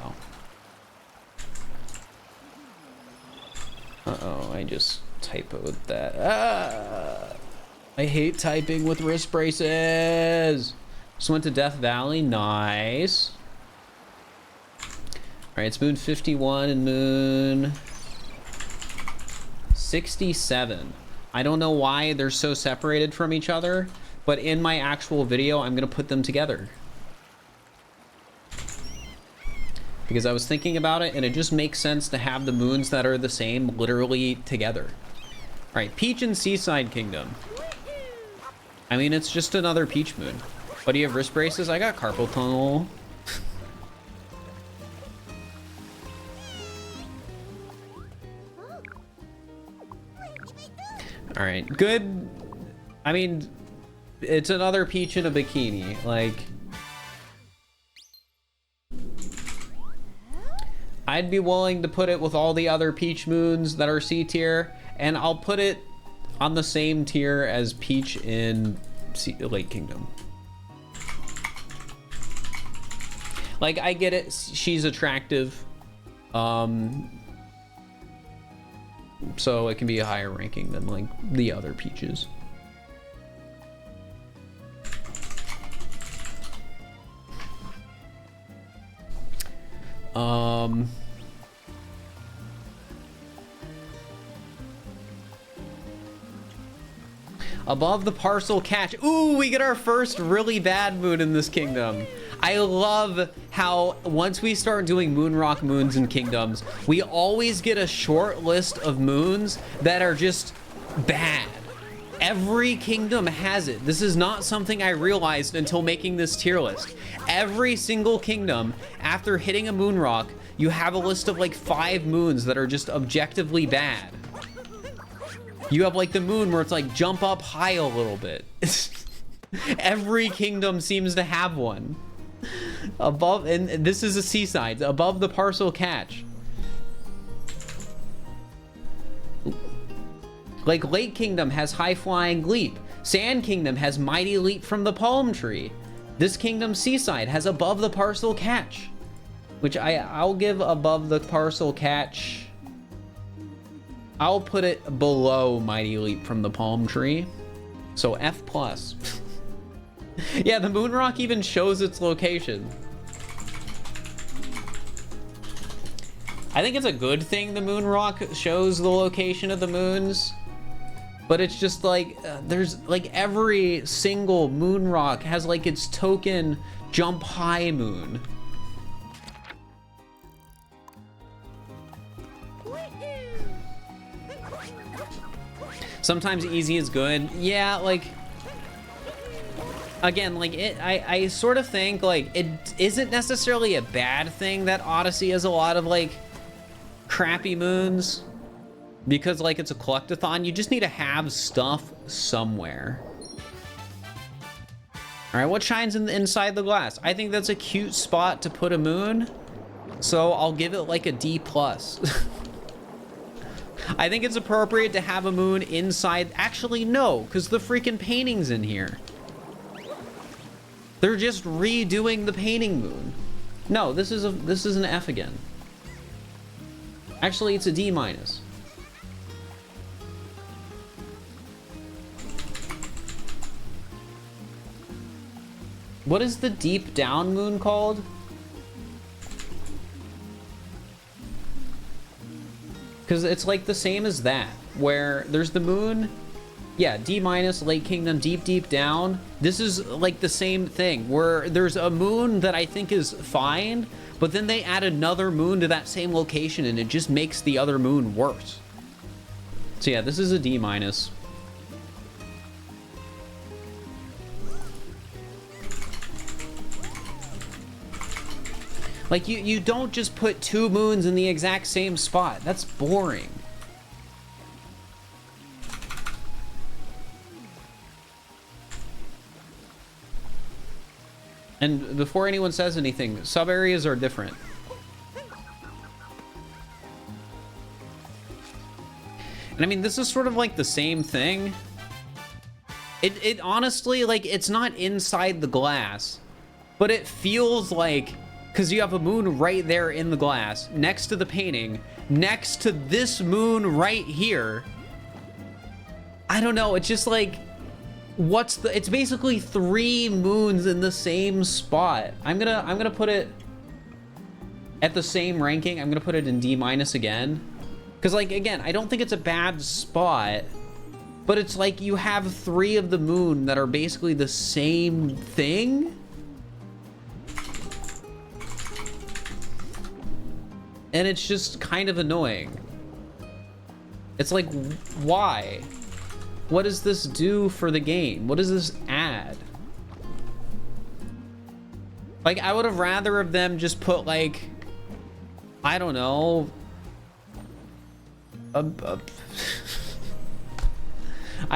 though. Uh-oh, I just typoed that. I hate typing with wrist braces. Just went to Death Valley, nice. All right, it's moon 51 and moon 67. I don't know why they're so separated from each other, but in my actual video, I'm gonna put them together. Because I was thinking about it, and it just makes sense to have the moons that are the same literally together. All right, Peach and Seaside Kingdom. I mean, it's just another Peach moon. But do you have wrist braces? I got carpal tunnel. All right, good. I mean, it's another Peach in a bikini. Like, I'd be willing to put it with all the other Peach moons that are C tier, and I'll put it on the same tier as Peach in Lake Kingdom. Like, I get it, she's attractive, so it can be a higher ranking than like the other Peaches. Above the parcel catch. Ooh, we get our first really bad moon in this kingdom. I love how once we start doing Moonrock moons in kingdoms, we always get a short list of moons that are just bad. Every kingdom has it. This is not something I realized until making this tier list. Every single kingdom, after hitting a Moonrock, you have a list of like 5 moons that are just objectively bad. You have like the moon where it's like jump up high a little bit. Every kingdom seems to have one. Above, and this is a seaside, above the parcel catch. Like Lake Kingdom has high flying leap. Sand Kingdom has mighty leap from the palm tree. This kingdom Seaside has above the parcel catch, which I'll give above the parcel catch. I'll put it below mighty leap from the palm tree. So F+. Yeah, the Moonrock even shows its location. I think it's a good thing the Moonrock shows the location of the moons. But it's just like, there's like every single Moonrock has like its token jump high moon. Sometimes easy is good. Yeah, like, again, like I sort of think like it isn't necessarily a bad thing that Odyssey has a lot of like crappy moons, because like it's a collectathon. You just need to have stuff somewhere. All right, what shines inside the glass? I think that's a cute spot to put a moon, so I'll give it like a D+. I think it's appropriate to have a moon inside. Actually, no, because the freaking painting's in here. They're just redoing the painting moon. No, this is an F again. Actually, it's a D-. What is the deep down moon called? Because it's like the same as that, where there's the moon, yeah, D-, Lake Kingdom, deep down. This is like the same thing, where there's a moon that I think is fine, but then they add another moon to that same location, and it just makes the other moon worse. So yeah, this is a D-. Like, you don't just put two moons in the exact same spot. That's boring. And before anyone says anything, sub areas are different. And I mean, this is sort of like the same thing. It honestly, like, it's not inside the glass, but it feels like, because you have a moon right there in the glass, next to the painting, next to this moon right here. I don't know, it's just like, it's basically 3 moons in the same spot. I'm gonna put it at the same ranking. I'm gonna put it in D- again. Because, like, again, I don't think it's a bad spot, but it's like you have 3 of the moon that are basically the same thing. And it's just kind of annoying. It's like, why? What does this do for the game? What does this add? Like, I would have rather of them just put, like, I don't know, I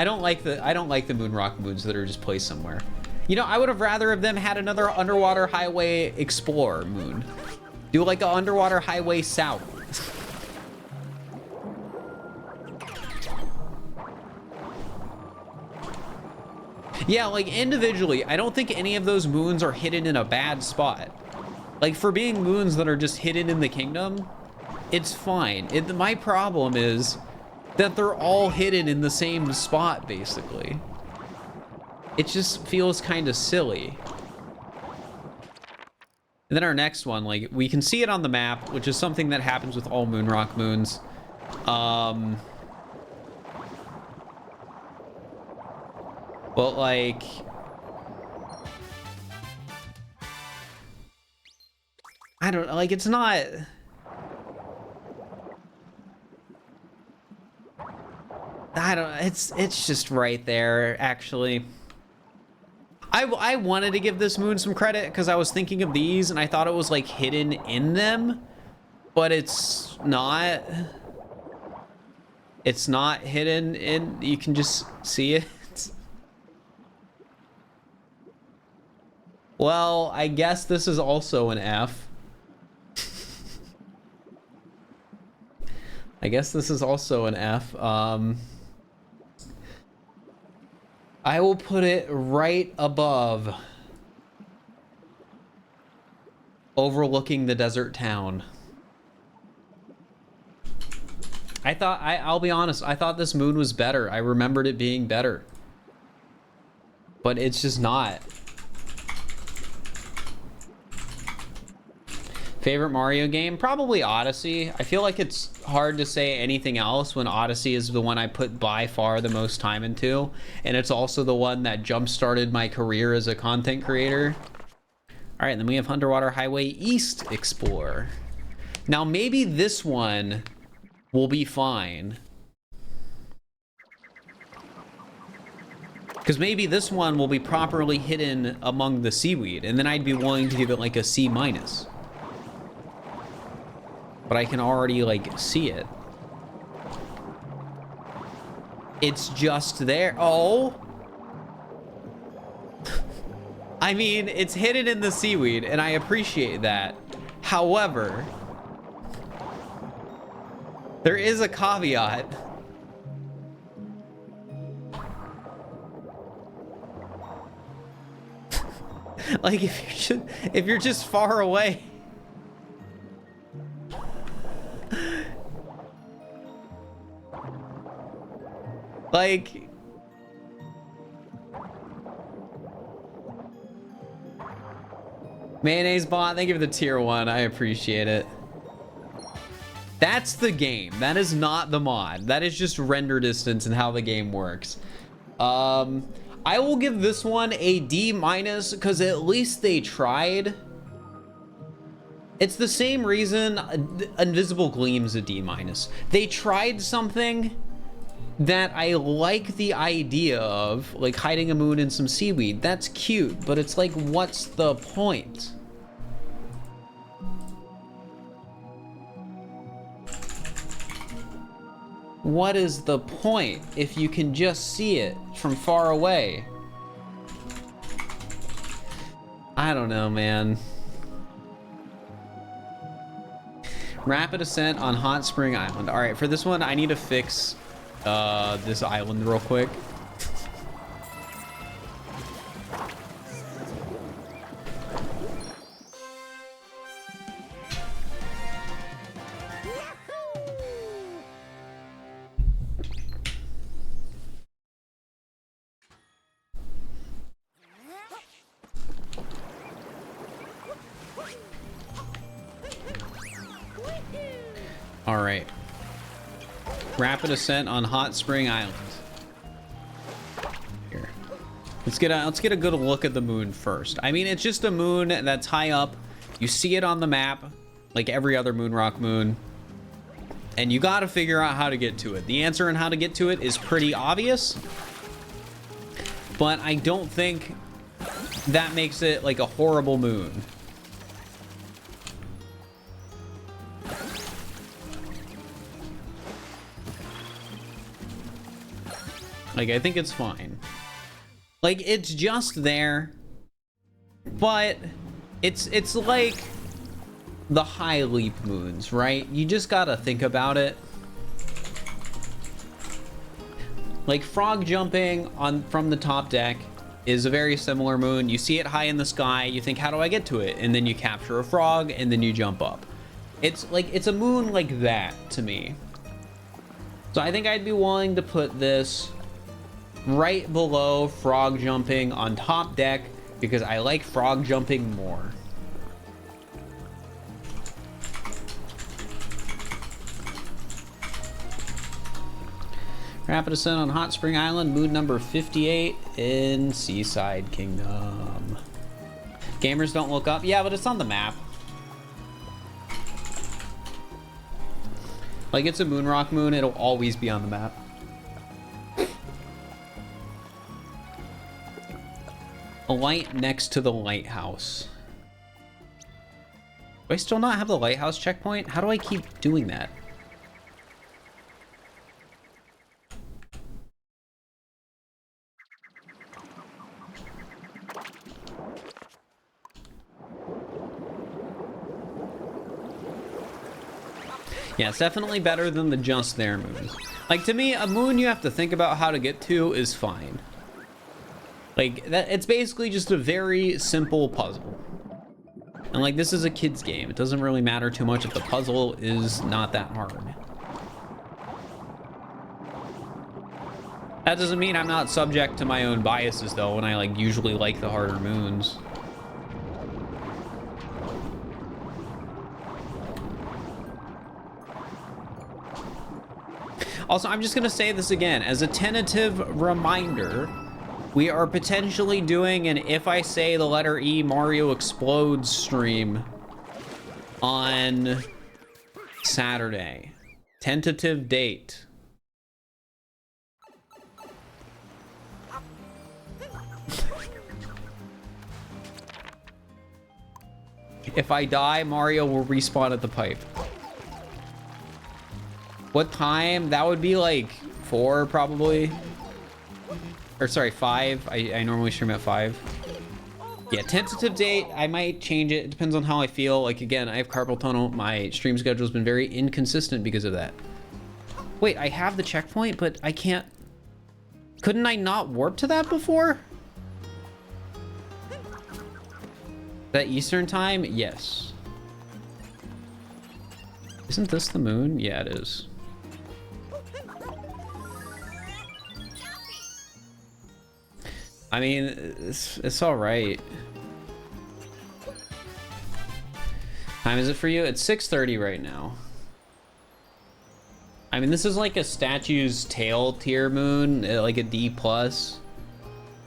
don't like the moon rock moons that are just placed somewhere. You know, I would have rather of them had another underwater highway explorer moon. Do like an underwater highway south. Yeah, like individually, I don't think any of those moons are hidden in a bad spot. Like, for being moons that are just hidden in the kingdom, it's fine. My problem is that they're all hidden in the same spot, basically. It just feels kind of silly. And then our next one, like, we can see it on the map, which is something that happens with all moonrock moons. But, like, I don't know, like, it's not... I don't, it's just right there, actually. I wanted to give this moon some credit because I was thinking of these and I thought it was like hidden in them, but it's not. It's not hidden in, you can just see it. Well, I guess this is also an F. I guess this is also an F. I will put it right above overlooking the desert town. I'll be honest, I thought this moon was better. I remembered it being better. But it's just not. Favorite Mario game? Probably Odyssey. I feel like it's hard to say anything else when Odyssey is the one I put by far the most time into. And it's also the one that jump-started my career as a content creator. All right, then we have Underwater Highway East Explorer. Now, maybe this one will be fine. Because maybe this one will be properly hidden among the seaweed. And then I'd be willing to give it like a C-. But I can already, like, see it. It's just there. Oh! I mean, it's hidden in the seaweed, and I appreciate that. However, there is a caveat. Like, if you're just far away... Like, Mayonnaise bot, thank you for the tier 1. I appreciate it. That's the game. That is not the mod. That is just render distance and how the game works. I will give this one a D- because at least they tried. It's the same reason Invisible Gleam's a D-. They tried something that I like the idea of, like hiding a moon in some seaweed. That's cute, but it's like, what's the point? What is the point if you can just see it from far away? I don't know, man. Rapid ascent on Hot Spring Island. All right, for this one, I need to fix this island real quick. All right. Rapid ascent on Hot Spring Island. Here. Let's get a good look at the moon first. I mean, it's just a moon that's high up. You see it on the map, like every other Moonrock moon. And you gotta figure out how to get to it. The answer on how to get to it is pretty obvious. But I don't think that makes it like a horrible moon. Like, I think it's fine. Like, it's just there, but it's like the high leap moons, right? You just gotta think about it. Like, frog jumping from the top deck is a very similar moon. You see it high in the sky, you think, how do I get to it? And then you capture a frog, and then you jump up. It's like, it's a moon like that to me. So I think I'd be willing to put this right below frog jumping on top deck because I like frog jumping more. Rapid ascent on Hot Spring Island, moon number 58 in Seaside Kingdom. Gamers don't look up. Yeah, but it's on the map. Like, it's a Moonrock moon, it'll always be on the map. A light next to the lighthouse. Do I still not have the lighthouse checkpoint? How do I keep doing that? Yeah, it's definitely better than the just there moons. Like, to me, a moon you have to think about how to get to is fine. Like, that, it's basically just a very simple puzzle. And like, this is a kid's game. It doesn't really matter too much if the puzzle is not that hard. That doesn't mean I'm not subject to my own biases though, when I like usually like the harder moons. Also, I'm just gonna say this again as a tentative reminder. We are potentially doing an If I Say the Letter E, Mario Explodes stream on Saturday. Tentative date. If I die, Mario will respawn at the pipe. What time? That would be like 4 probably. Or sorry, 5. I normally stream at 5. Yeah, tentative date, I might change it. It depends on how I feel. Like, again, I have carpal tunnel. My stream schedule has been very inconsistent because of that. Wait, I have the checkpoint, but I can't... Couldn't I not warp to that before? That Eastern time? Yes. Isn't this the moon? Yeah, it is. I mean, it's all right. Time is it for you? It's 6:30 right now. I mean, this is like a statue's tail tier moon, like a D+. It's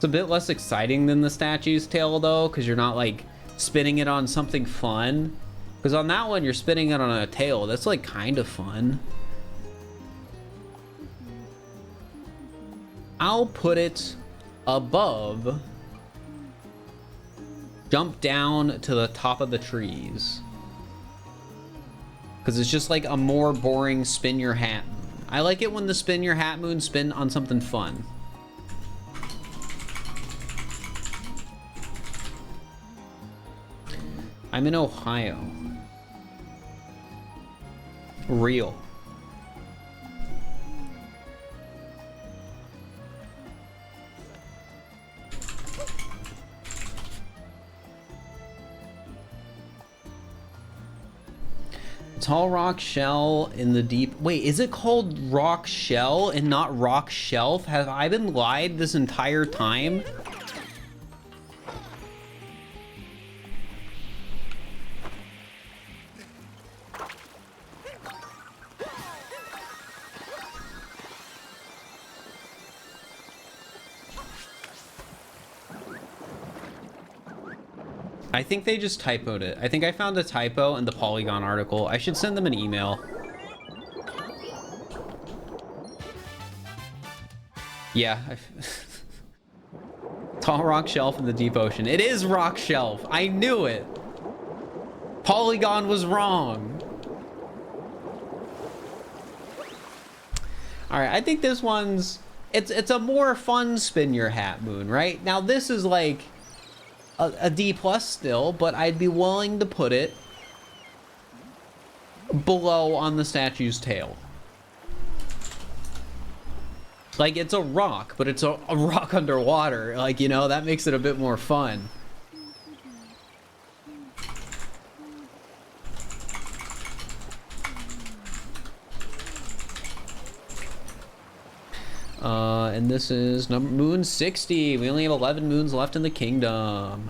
a bit less exciting than the statue's tail though, because you're not like spinning it on something fun. Because on that one, you're spinning it on a tail. That's like kind of fun. I'll put it above. Jump down to the top of the trees. Because it's just like a more boring spin your hat moon. I like it when the spin your hat moon spin on something fun. I'm in Ohio. Real. Tall rock shell in the deep. Wait, is it called rock shell and not rock shelf? Have I been lied this entire time? I think they just typoed it. I think I found a typo in the Polygon article. I should send them an email. Yeah. Tall rock shelf in the deep ocean. It is rock shelf. I knew it. Polygon was wrong. All right, I think this one's... It's a more fun spin your hat moon, right? Now this is like... a D+ still, but I'd be willing to put it below on the statue's tail. Like, it's a rock, but it's a rock underwater. Like, you know, that makes it a bit more fun. And this is moon 60. We only have 11 moons left in the kingdom.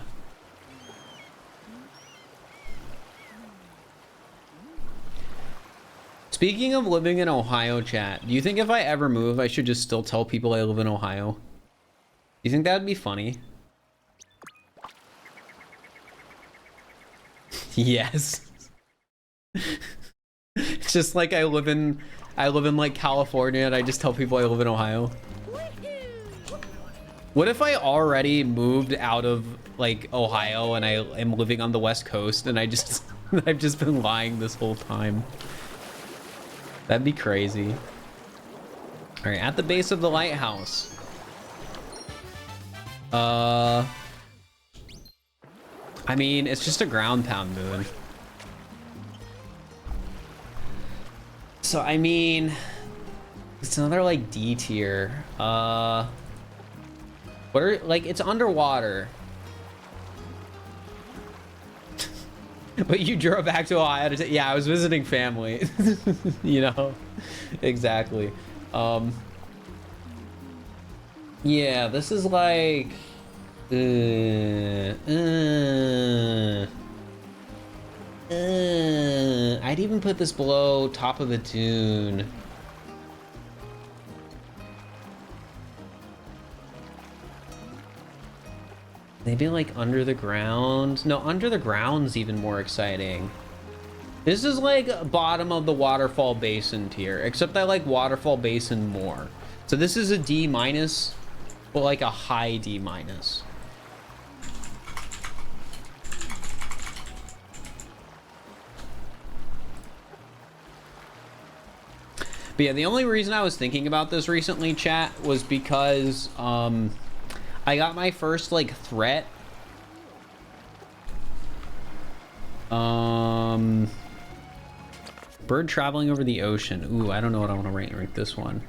Speaking of living in Ohio, chat, do you think if I ever move, I should just still tell people I live in Ohio? Do you think that'd be funny? Yes. It's just like I live in like California and I just tell people I live in Ohio. What if I already moved out of like Ohio and I am living on the West Coast and I've just been lying this whole time? That'd be crazy. All right, at the base of the lighthouse. I mean, it's just a ground pound moon. So, I mean, it's another like D tier. What are, like, it's underwater. But you drove back to Ohio to, yeah, I was visiting family. You know, exactly. Yeah, this is like, I'd even put this below top of the dune. Maybe like under the ground. No, under the ground's even more exciting. This is like bottom of the waterfall basin tier, except I like waterfall basin more. So this is a D-, but like a high D-. But yeah, the only reason I was thinking about this recently, chat, was because I got my first like threat. Bird traveling over the ocean. Ooh, I don't know what I want to rank this one.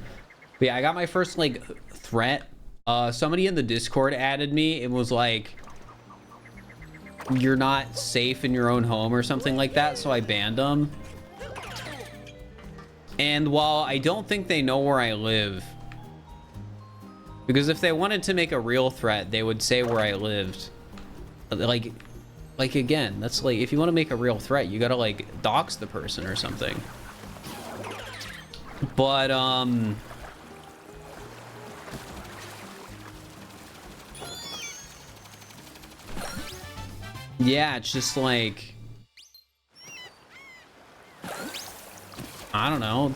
But yeah, I got my first like threat. Somebody in the Discord added me. It was like, you're not safe in your own home or something like that. So I banned them. And while I don't think they know where I live, because if they wanted to make a real threat, they would say where I lived. Like again, that's like, if you want to make a real threat, you gotta like dox the person or something. But yeah, it's just like, I don't know,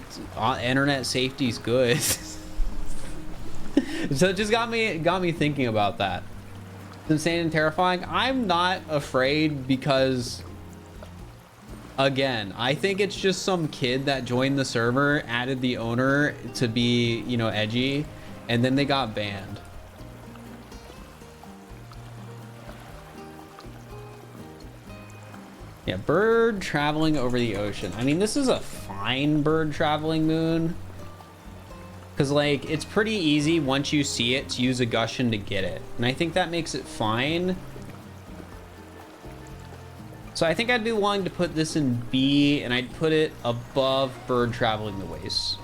internet safety's good. So it just got me thinking about that. It's insane and terrifying. I'm not afraid because, again, I think it's just some kid that joined the server, added the owner to be, you know, edgy, and then they got banned. Yeah, bird traveling over the ocean. I mean, this is a fine bird traveling moon. Because, like, it's pretty easy once you see it to use a Gushion to get it. And I think that makes it fine. So I think I'd be willing to put this in B, and I'd put it above bird traveling the wastes.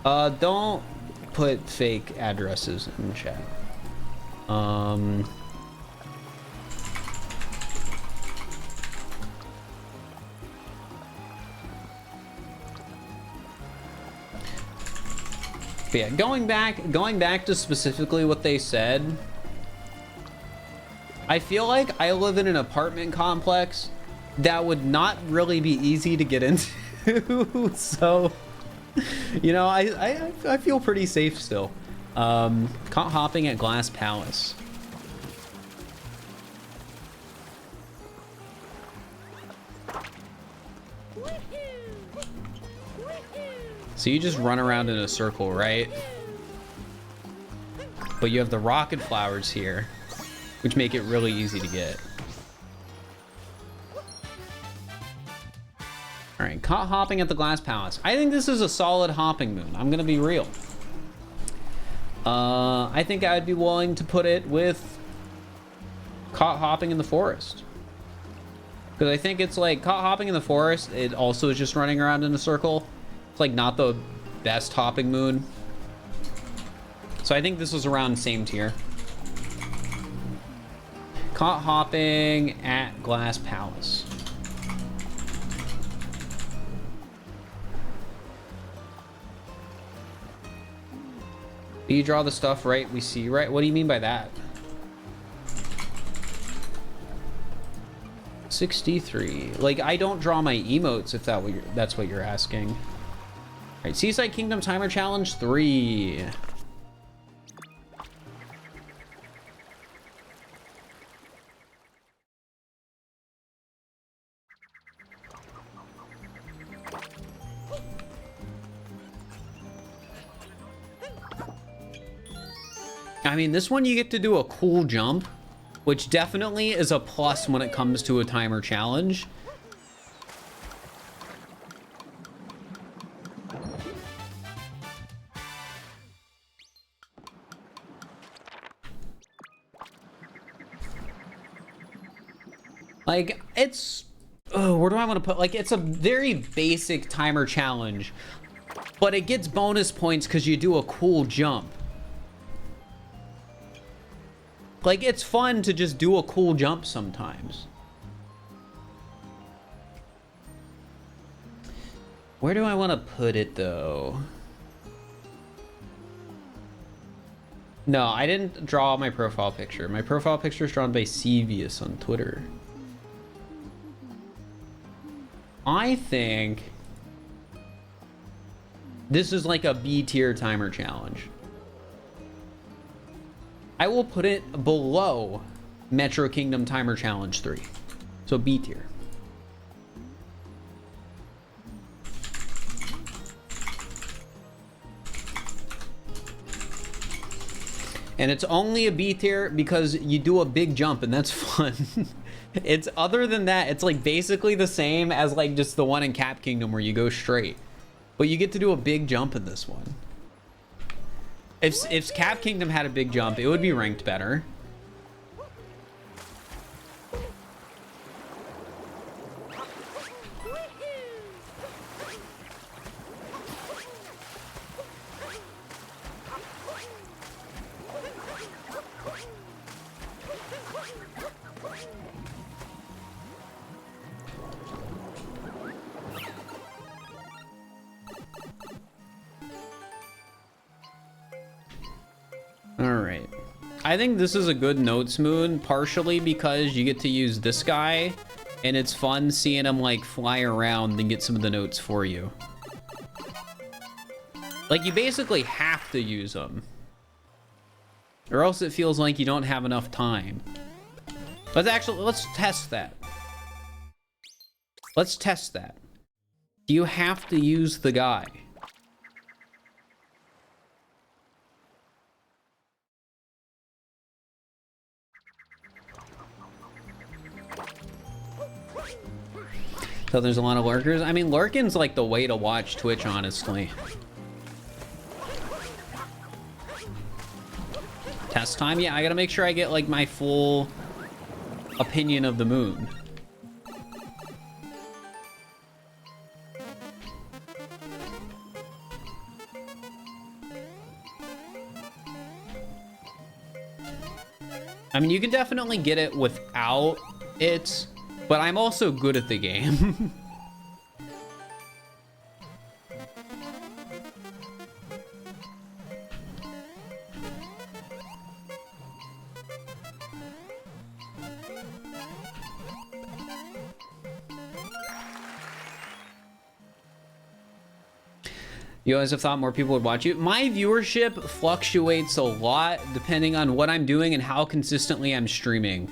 Don't put fake addresses in chat. But yeah, going back to specifically what they said, I feel like I live in an apartment complex that would not really be easy to get into. So, you know, I feel pretty safe still. Caught hopping at Glass Palace. So you just run around in a circle, right? But you have the rocket flowers here, which make it really easy to get. All right, caught hopping at the Glass Palace. I think this is a solid hopping moon. I'm gonna be real. I think I'd be willing to put it with caught hopping in the forest. Because I think it's like caught hopping in the forest, it also is just running around in a circle. It's like not the best hopping moon. So I think this was around same tier. Caught hopping at Glass Palace. You draw the stuff right we see, right? What do you mean by that? 63. Like, I don't draw my emotes if that's what you're asking. All right, Seaside Kingdom Timer Challenge 3. I mean, this one you get to do a cool jump, which definitely is a plus when it comes to a timer challenge. Like, it's... Oh, where do I want to put... Like, it's a very basic timer challenge, but it gets bonus points because you do a cool jump. Like, it's fun to just do a cool jump sometimes. Where do I want to put it, though? No, I didn't draw my profile picture. My profile picture is drawn by Sevius on Twitter. I think this is like a B tier timer challenge. I will put it below Metro Kingdom Timer Challenge 3. So B tier. And it's only a B tier because you do a big jump and that's fun. It's other than that, it's like basically the same as like just the one in Cap Kingdom where you go straight. But you get to do a big jump in this one. If Cap Kingdom had a big jump, it would be ranked better. I think this is a good notes moon, partially because you get to use this guy, and it's fun seeing him like fly around and get some of the notes for you. Like, you basically have to use them, or else it feels like you don't have enough time. Let's test that. Let's test that. Do you have to use the guy? So there's a lot of lurkers. I mean, lurking's like the way to watch Twitch, honestly. Test time? Yeah, I gotta make sure I get like my full opinion of the moon. I mean, you can definitely get it without it, but I'm also good at the game. You guys have thought more people would watch you? My viewership fluctuates a lot depending on what I'm doing and how consistently I'm streaming.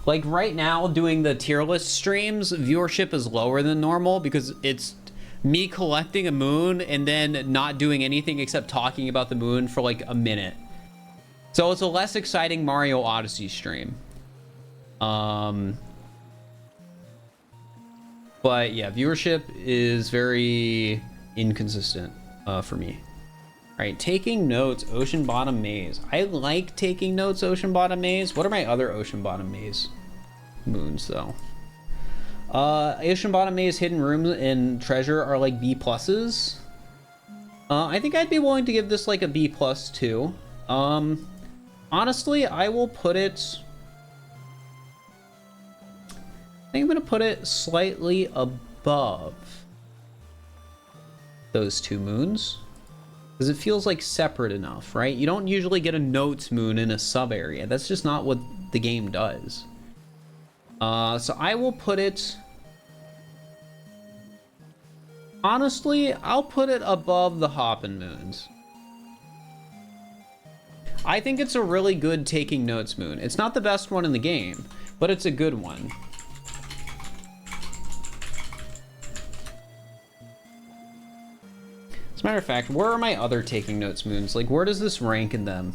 Like right now, doing the tier list streams, viewership is lower than normal because it's me collecting a moon and then not doing anything except talking about the moon for like a minute. So it's a less exciting Mario Odyssey stream. But yeah, viewership is very inconsistent for me. All right, taking notes, Ocean Bottom Maze. I like taking notes, Ocean Bottom Maze. What are my other Ocean Bottom Maze moons, though? Ocean Bottom Maze, Hidden Rooms, and Treasure are like B pluses. I think I'd be willing to give this like a B plus too. Honestly, I will put it... I think I'm gonna put it slightly above those two moons because it feels like separate enough, right? You don't usually get a notes moon in a sub area. That's just not what the game does. So I will put it, honestly, I'll put it above the Hoppin' Moons. I think it's a really good taking notes moon. It's not the best one in the game, but it's a good one. As a matter of fact, where are my other taking notes moons? Like, where does this rank in them?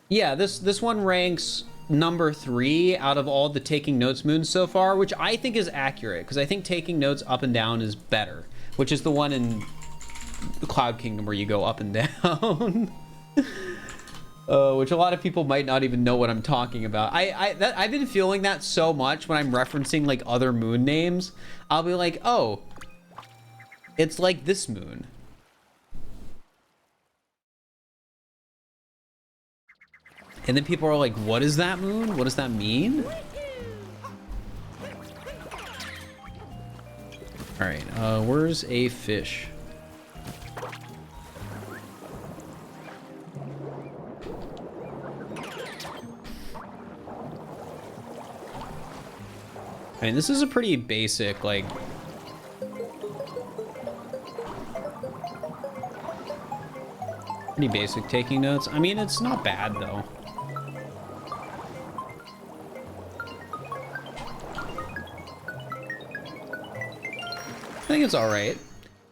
Yeah, this one ranks number 3 out of all the taking notes moons so far, which I think is accurate, because I think taking notes up and down is better, which is the one in the Cloud Kingdom where you go up and down. Which a lot of people might not even know what I'm talking about. I've been feeling that so much when I'm referencing like other moon names. I'll be like, oh, it's like this moon. And then people are like, what is that moon? What does that mean? All right, where's a fish? I mean, this is a pretty basic, like... pretty basic taking notes. I mean, it's not bad, though. I think it's all right.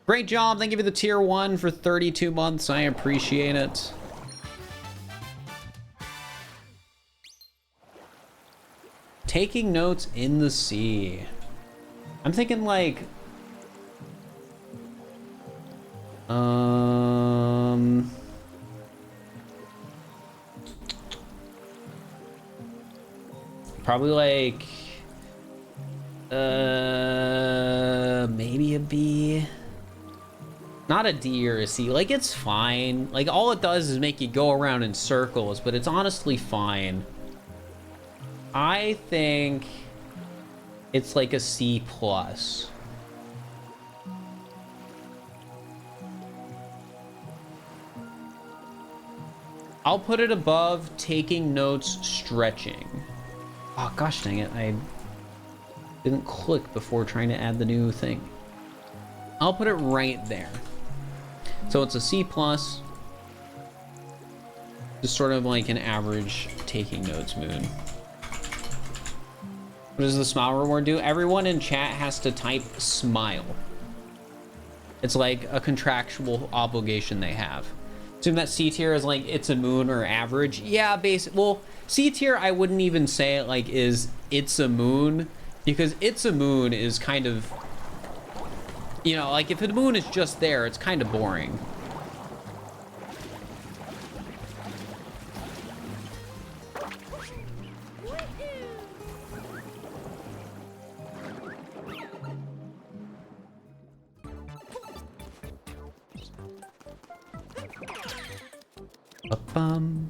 Great job. Thank you for the tier 1 for 32 months. I appreciate it. Taking notes in the sea. I'm thinking like... probably like... maybe a B. Not a D or a C. Like, it's fine. Like, all it does is make you go around in circles, but it's honestly fine. I think it's like a C plus. I'll put it above taking notes, stretching. Oh, gosh dang it. I didn't click before trying to add the new thing. I'll put it right there. So it's a C+. Just sort of like an average taking notes moon. What does the smile reward do? Everyone in chat has to type smile. It's like a contractual obligation they have. Assume that C tier is like it's a moon or average. Yeah, well, C tier I wouldn't even say it like is it's a moon, because it's a moon is kind of, you know, like if the moon is just there, it's kind of boring. Bum.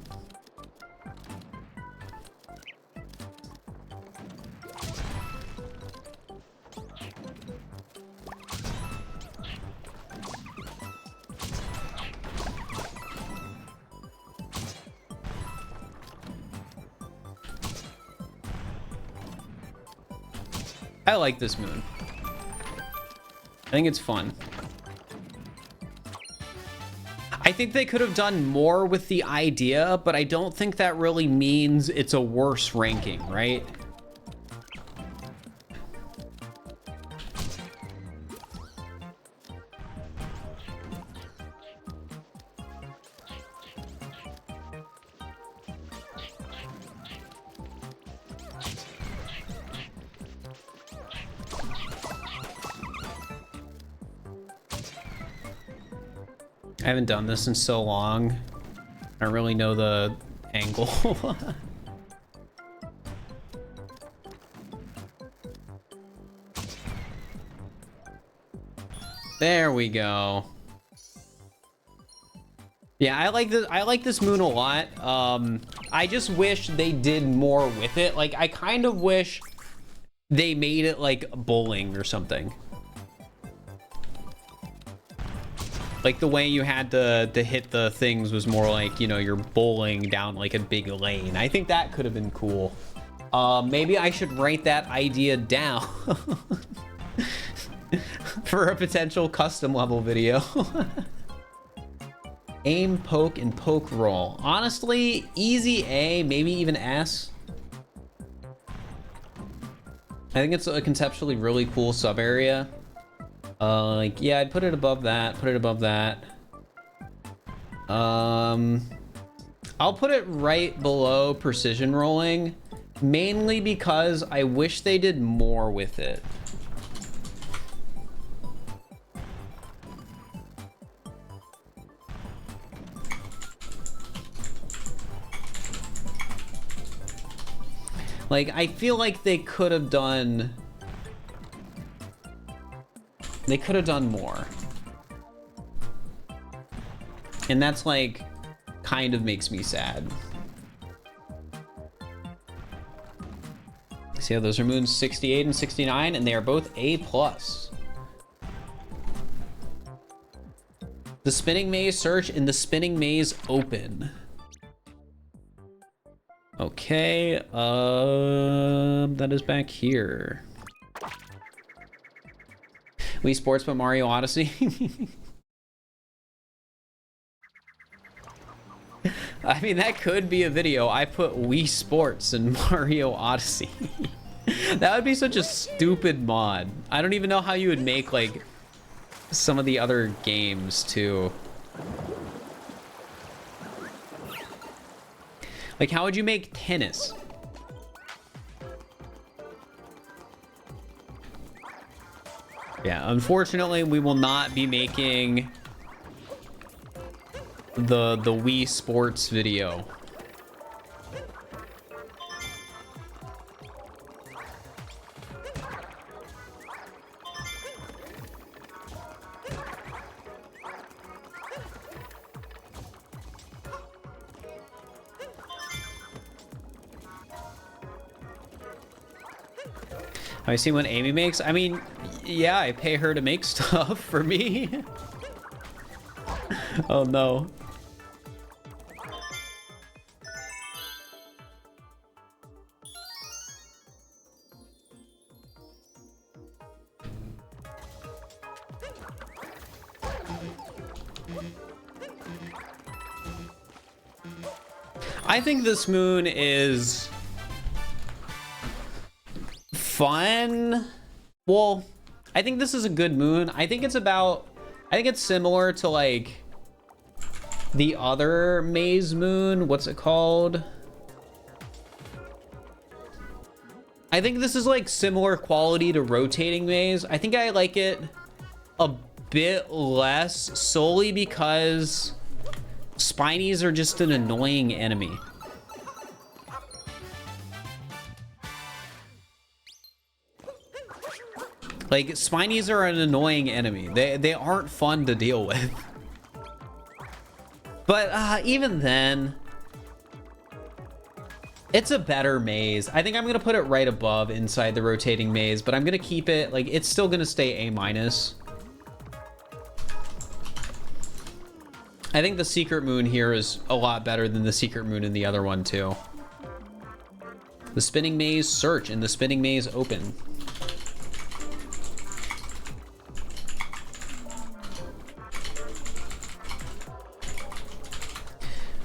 I like this moon. I think it's fun. I think they could have done more with the idea, but I don't think that really means it's a worse ranking, right? I haven't done this in so long. I don't really know the angle. There we go. Yeah, I like this moon a lot. I just wish they did more with it. Like, I kind of wish they made it like bowling or something. Like the way you had to hit the things was more like, you know, you're bowling down like a big lane. I think that could have been cool. Maybe I should write that idea down for a potential custom level video. Aim, poke, and poke roll. Honestly, easy A, maybe even S. I think it's a conceptually really cool sub area. Like, yeah, I'd put it above that, put it above that. I'll put it right below precision rolling, mainly because I wish they did more with it. Like, I feel like they could have done more. And that's like, kind of makes me sad. See how those are moons 68 and 69, and they are both A+. The spinning maze search and the spinning maze open. Okay, that is back here. Wii Sports, but Mario Odyssey. I mean, that could be a video. I put Wii Sports and Mario Odyssey. That would be such a stupid mod. I don't even know how you would make, like, some of the other games, too. Like, how would you make tennis? Yeah, unfortunately, we will not be making the Wii Sports video. Have I seen what Amy makes? I mean, yeah, I pay her to make stuff for me. Oh no. I think this moon is fun. Well, I think this is a good moon. I think it's similar to like the other maze moon. What's it called? I think this is like similar quality to rotating maze. I think I like it a bit less solely because spinies are just an annoying enemy. Like, spinies are an annoying enemy. They aren't fun to deal with. But even then, it's a better maze. I think I'm gonna put it right above inside the rotating maze, but I'm gonna keep it, like, it's still gonna stay A-. I think the secret moon here is a lot better than the secret moon in the other one too. The spinning maze search and the spinning maze open.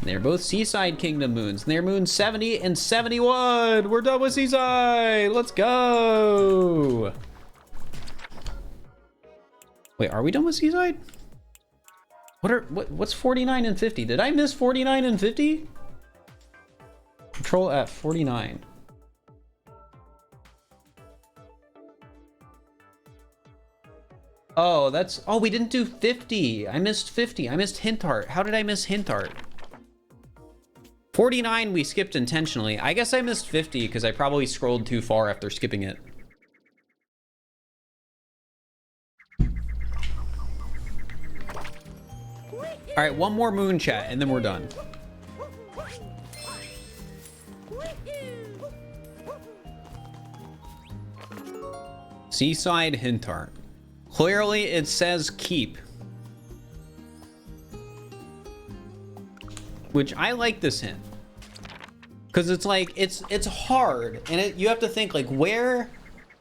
They're both Seaside Kingdom moons. They're moons 70 and 71. We're done with Seaside. Let's go. Wait, are we done with Seaside? What's 49 and 50? Did I miss 49 and 50? Control F, 49. Oh, we didn't do 50. I missed 50. I missed Hint Art. How did I miss Hint Art? 49 we skipped intentionally. I guess I missed 50 because I probably scrolled too far after skipping it. All right, one more moon chat and then we're done. Seaside Hint Art. Clearly it says keep. Which I like this hint. Because it's like, it's hard. And you have to think like, where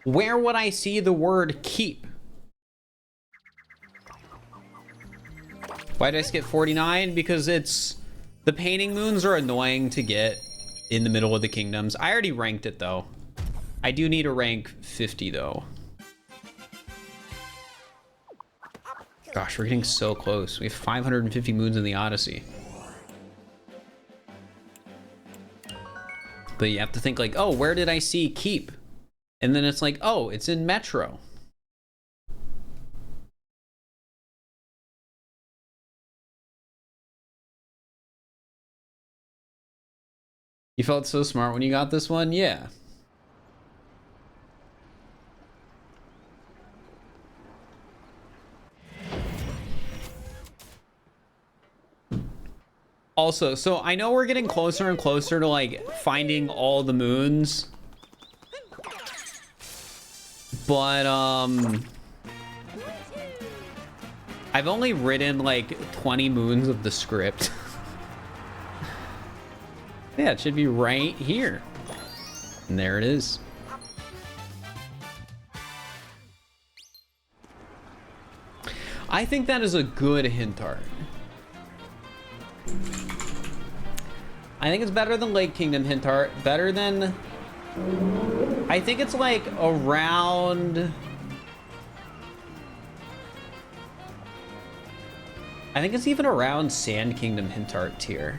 would I see the word keep? Why did I skip 49? Because the painting moons are annoying to get in the middle of the kingdoms. I already ranked it though. I do need to rank 50 though. Gosh, we're getting so close. We have 550 moons in the Odyssey. But you have to think like, oh, where did I see keep? And then it's like, oh, it's in Metro. You felt so smart when you got this one? Yeah. Also, so I know we're getting closer and closer to like finding all the moons. But I've only written like 20 moons of the script. Yeah, it should be right here. And there it is. I think that is a good hint art. I think it's better than Lake Kingdom hint art. Better than... I think it's like around... I think it's even around Sand Kingdom hint art tier.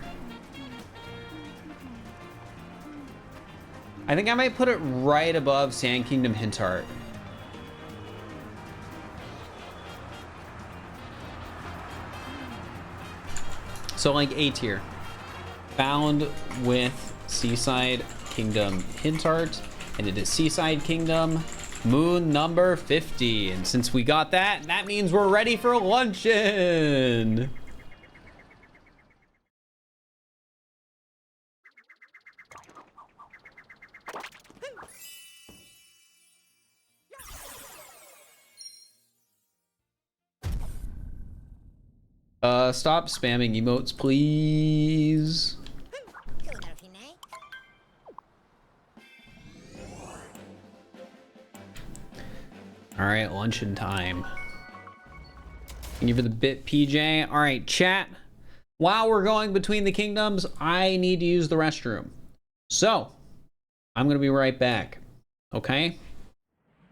I think I might put it right above Sand Kingdom hint art. So like A tier. Found with Seaside Kingdom hint art, and it is Seaside Kingdom moon number 50. And since we got that, that means we're ready for luncheon. Stop spamming emotes, please. All right, luncheon time. Thank you for the bit, PJ. All right, chat. while we're going between the kingdoms, I need to use the restroom. So, I'm gonna be right back. Okay?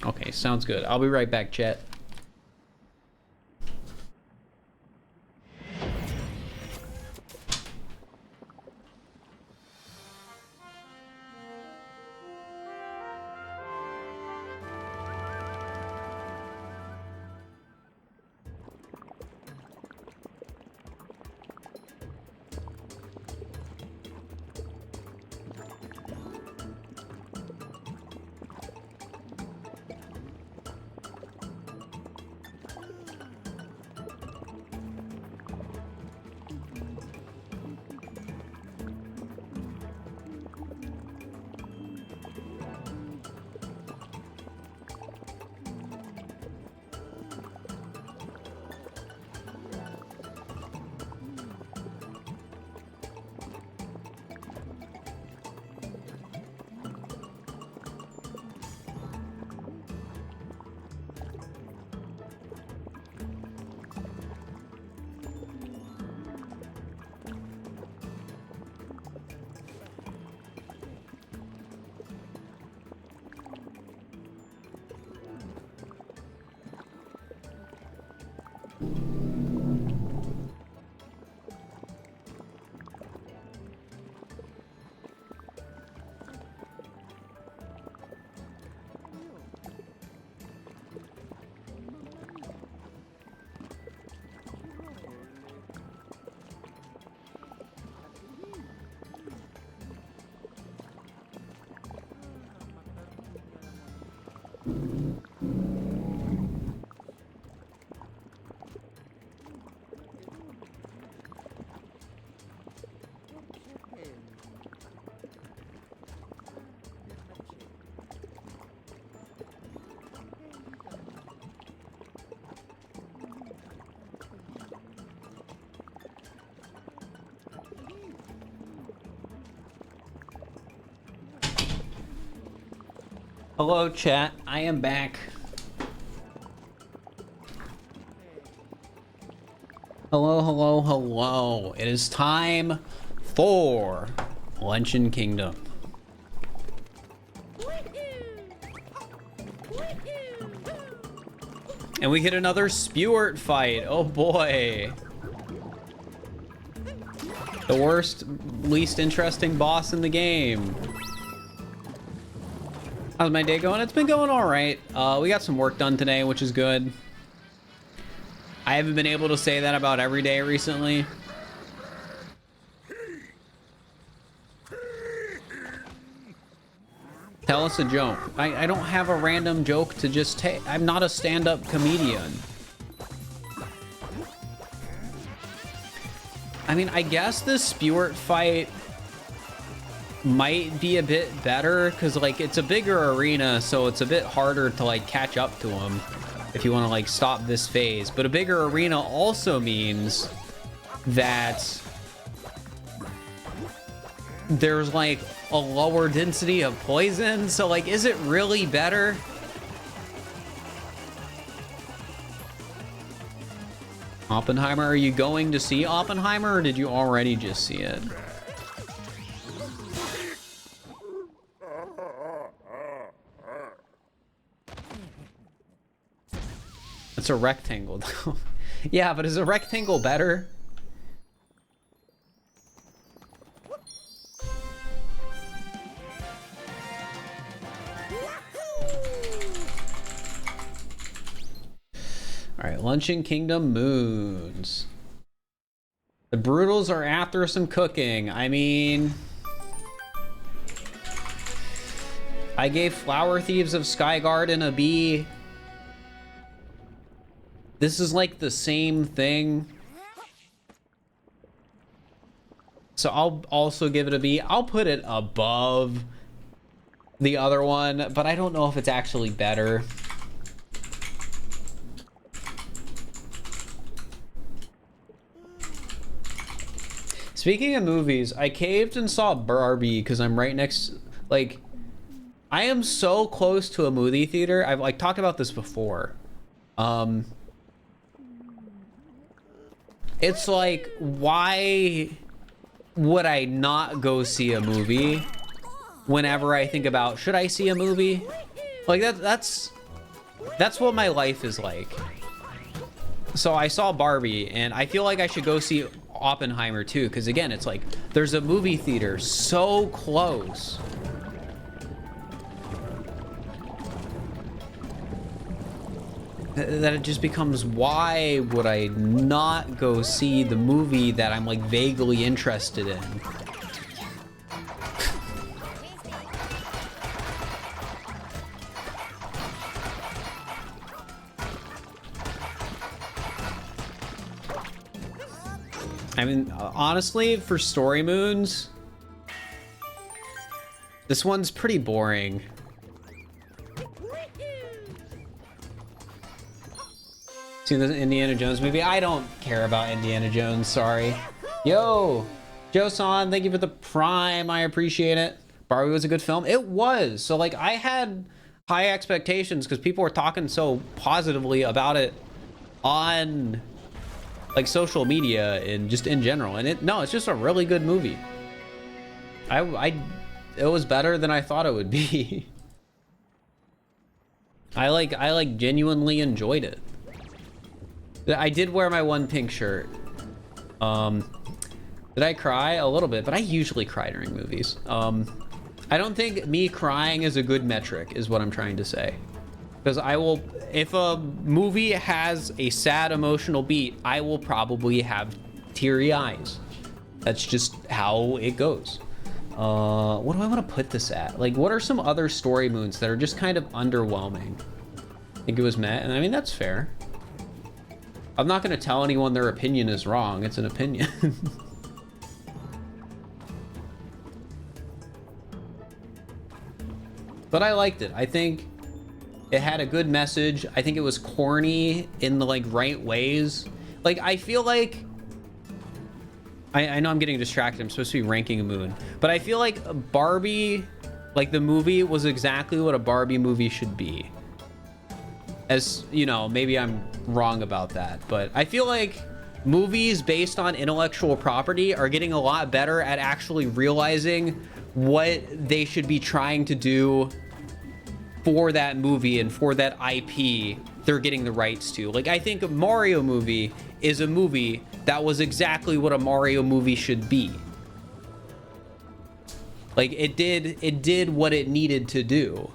Okay, sounds good. I'll be right back, chat. Hello, chat. I am back. Hello, hello, hello. It is time for Luncheon Kingdom. And we get another Spewart fight. Oh boy. The worst, least interesting boss in the game. How's my day going? It's been going all right. We got some work done today, which is good. I haven't been able to say that about every day recently. Tell us a joke. I don't have a random joke to just take. I'm not a stand-up comedian. I mean, I guess the Spewart fight might be a bit better because like it's a bigger arena, so it's a bit harder to like catch up to him if you want to like stop this phase. But a bigger arena also means that there's like a lower density of poison, so like is it really better? Oppenheimer, are you going to see Oppenheimer or did you already just see it? It's a rectangle though. Yeah, but is a rectangle better? All right, Luncheon Kingdom moons. The Brutals are after some cooking. I mean, I gave Flower Thieves of Skygarden a B. This is like the same thing. So I'll also give it a B. I'll put it above the other one, but I don't know if it's actually better. Speaking of movies, I caved and saw Barbie because I'm right next, like, I am so close to a movie theater. I've like talked about this before. It's like, why would I not go see a movie whenever I think about, should I see a movie? Like that's what my life is like. So I saw Barbie and I feel like I should go see Oppenheimer too, because again, it's like there's a movie theater so close. That it just becomes, why would I not go see the movie that I'm like vaguely interested in? I mean, honestly, for story moons, this one's pretty boring. Seen the Indiana Jones movie? I don't care about Indiana Jones, sorry. Yo, Joe-san, thank you for the Prime, I appreciate it. Barbie was a good film? It was. So like, I had high expectations because people were talking so positively about it on like social media and just in general, and it's just a really good movie. It was better than I thought it would be. I genuinely enjoyed it. I did wear my one pink shirt. Did I cry? A little bit, but I usually cry during movies. I don't think me crying is a good metric, is what I'm trying to say. Because I will, if a movie has a sad emotional beat, I will probably have teary eyes. That's just how it goes. What do I want to put this at? Like, what are some other story moons that are just kind of underwhelming? I think it was Met, and I mean, that's fair. I'm not going to tell anyone their opinion is wrong. It's an opinion. But I liked it. I think it had a good message. I think it was corny in the like right ways. Like, I feel like I know I'm getting distracted. I'm supposed to be ranking a moon, but I feel like Barbie, like the movie, was exactly what a Barbie movie should be. As you know, maybe I'm wrong about that, but I feel like movies based on intellectual property are getting a lot better at actually realizing what they should be trying to do for that movie and for that IP they're getting the rights to. Like, I think a Mario movie is a movie that was exactly what a Mario movie should be. Like, it did what it needed to do.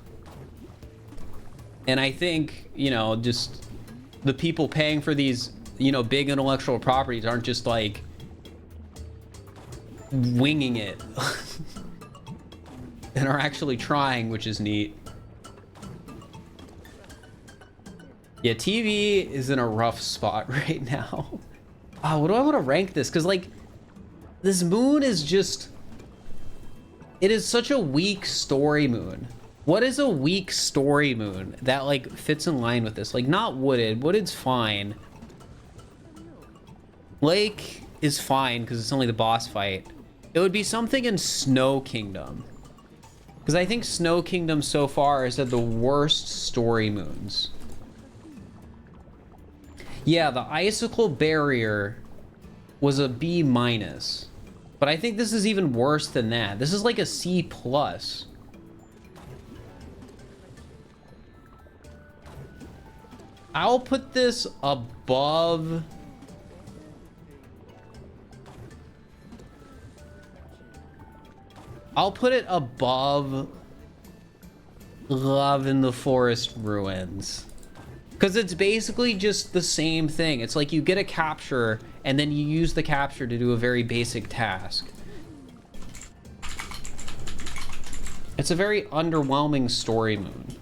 And I think, you know, just the people paying for these, you know, big intellectual properties aren't just like winging it and are actually trying, which is neat. Yeah, TV is in a rough spot right now. Oh, what do I want to rank this? Because, like, this moon is just... It is such a weak story moon. What is a weak story moon that, like, fits in line with this? Like, not Wooded. Wooded's fine. Lake is fine because it's only the boss fight. It would be something in Snow Kingdom. Because I think Snow Kingdom so far has had the worst story moons. Yeah, the icicle barrier was a B-. But I think this is even worse than that. This is like a C+. I'll put this above... I'll put it above Love in the Forest Ruins. Because it's basically just the same thing. It's like you get a capture, and then you use the capture to do a very basic task. It's a very underwhelming story moon.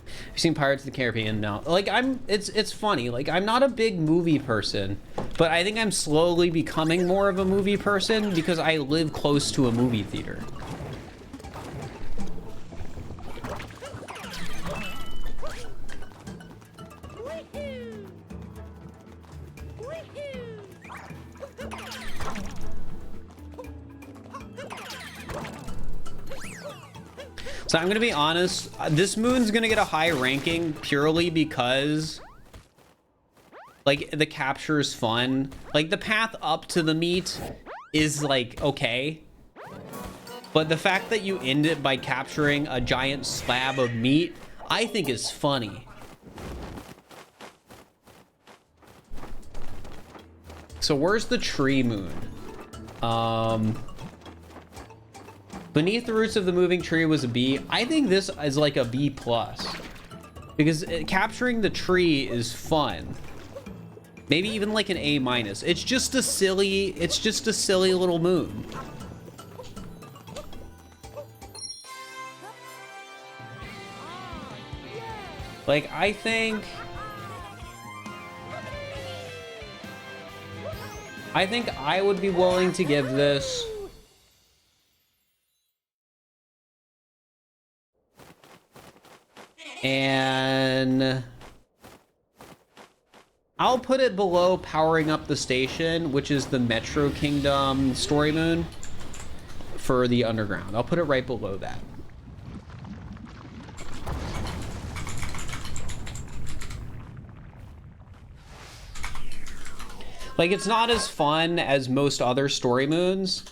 Have you seen Pirates of the Caribbean? No. Like, it's funny. Like, I'm not a big movie person, but I think I'm slowly becoming more of a movie person because I live close to a movie theater. So I'm gonna be honest, this moon's gonna get a high ranking purely because like the capture is fun. Like the path up to the meat is like okay, but the fact that you end it by capturing a giant slab of meat, I think is funny. So where's the tree moon? Beneath the roots of the moving tree was a B. I think this is like a B plus because capturing the tree is fun. Maybe even like an A minus. It's just a silly little moon. Like I think I would be willing to give this and I'll put it below Powering Up the Station, which is the Metro Kingdom story moon for the underground. I'll put it right below that. Like, it's not as fun as most other story moons,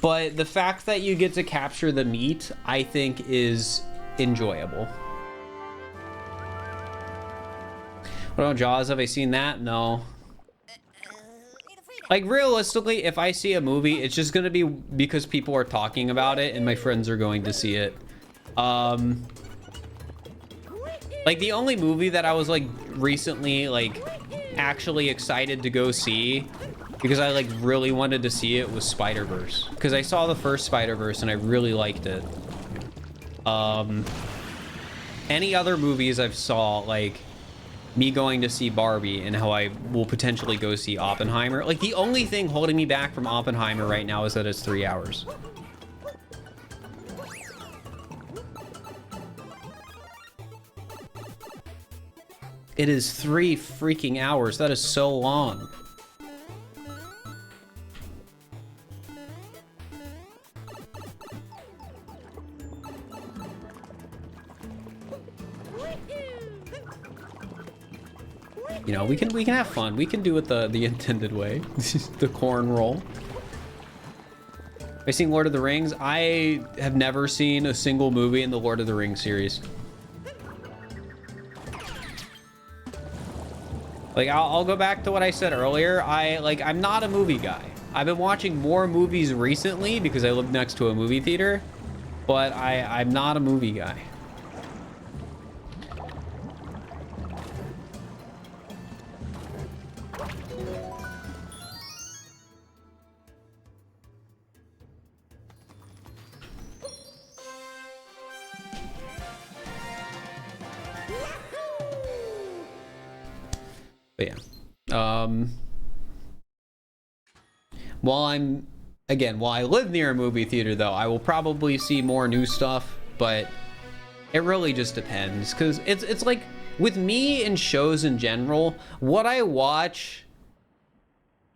but the fact that you get to capture the meat, I think, is enjoyable. What about Jaws? Have I seen that? No. Like, realistically, if I see a movie, it's just gonna be because people are talking about it and my friends are going to see it. Like, the only movie that I was, like, recently, like, actually excited to go see because I, like, really wanted to see it was Spider-Verse. Because I saw the first Spider-Verse and I really liked it. Any other movies I've saw, like, me going to see Barbie and how I will potentially go see Oppenheimer. Like, the only thing holding me back from Oppenheimer right now is that it's 3 hours. It is 3 freaking hours. That is so long. You know, we can have fun. We can do it the intended way. The corn roll. Have I seen Lord of the Rings? I have never seen a single movie in the Lord of the Rings series. Like, I'll go back to what I said earlier. I'm not a movie guy. I've been watching more movies recently because I live next to a movie theater, but I'm not a movie guy. But yeah, while I live near a movie theater though, I will probably see more new stuff, but it really just depends because it's like with me and shows in general, what I watch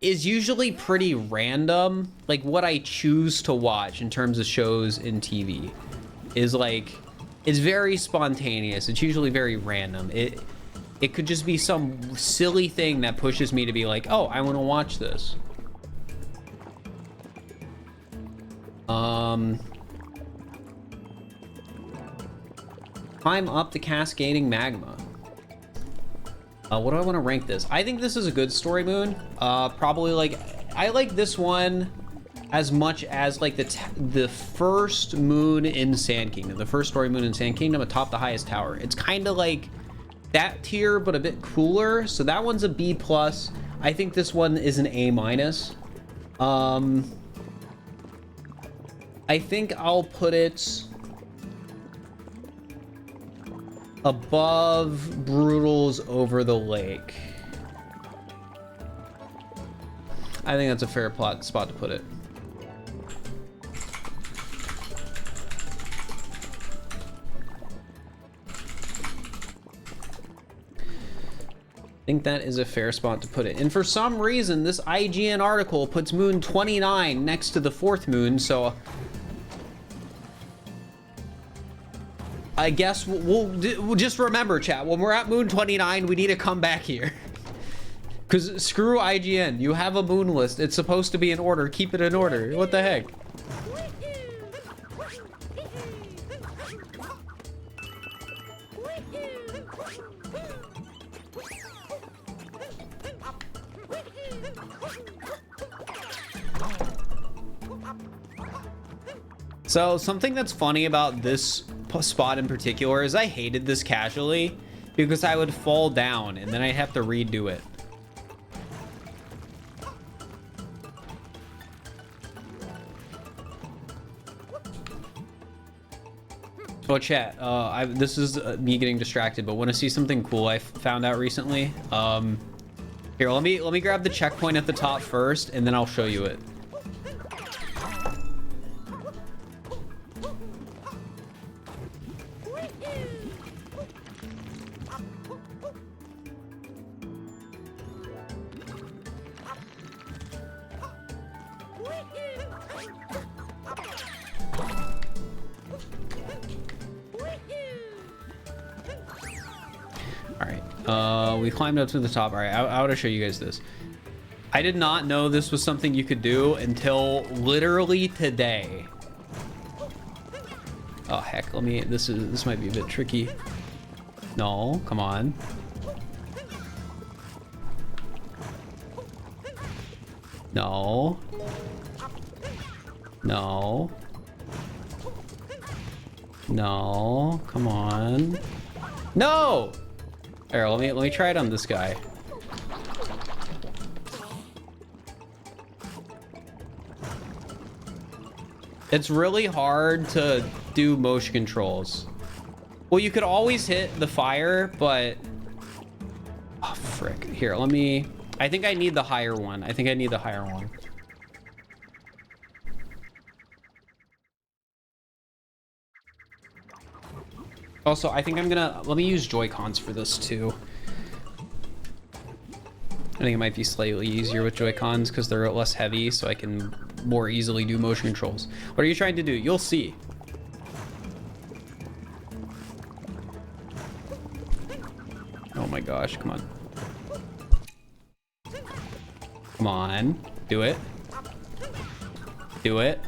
is usually pretty random. Like what I choose to watch in terms of shows and TV is like, it's very spontaneous. It's usually very random. It could just be some silly thing that pushes me to be like, oh, I want to watch this. Climb up the cascading magma. What do I want to rank this? I think this is a good story moon. Probably like, I like this one as much as like the first moon in Sand Kingdom, the first story moon in Sand Kingdom atop the highest tower. It's kind of like that tier, but a bit cooler. So that one's a B plus. I think this one is an A minus. I think I'll put it above Brutal's Over the Lake. I think that's a fair spot to put it. I think that is a fair spot to put it. And for some reason, this IGN article puts moon 29 next to the fourth moon, so I guess we'll just remember, chat, when we're at moon 29, we need to come back here. Because screw IGN. You have a moon list. It's supposed to be in order. Keep it in order. What the heck? So something that's funny about this spot in particular is I hated this casually because I would fall down and then I'd have to redo it. Oh, chat, this is me getting distracted, but want to see something cool I found out recently? Here, let me grab the checkpoint at the top first, and then I'll show you it. We climbed up to the top. All right, I want to show you guys this. I did not know this was something you could do until literally today. Oh heck, this might be a bit tricky. No, come on. No. No. No, come on. No! Here, let me try it on this guy. It's really hard to do motion controls. Well, you could always hit the fire, but... Oh, frick. Here, I think I need the higher one. Also, I think let me use Joy-Cons for this too. I think it might be slightly easier with Joy-Cons because they're less heavy, so I can more easily do motion controls. What are you trying to do? You'll see. Oh my gosh, come on. Come on, do it. Do it.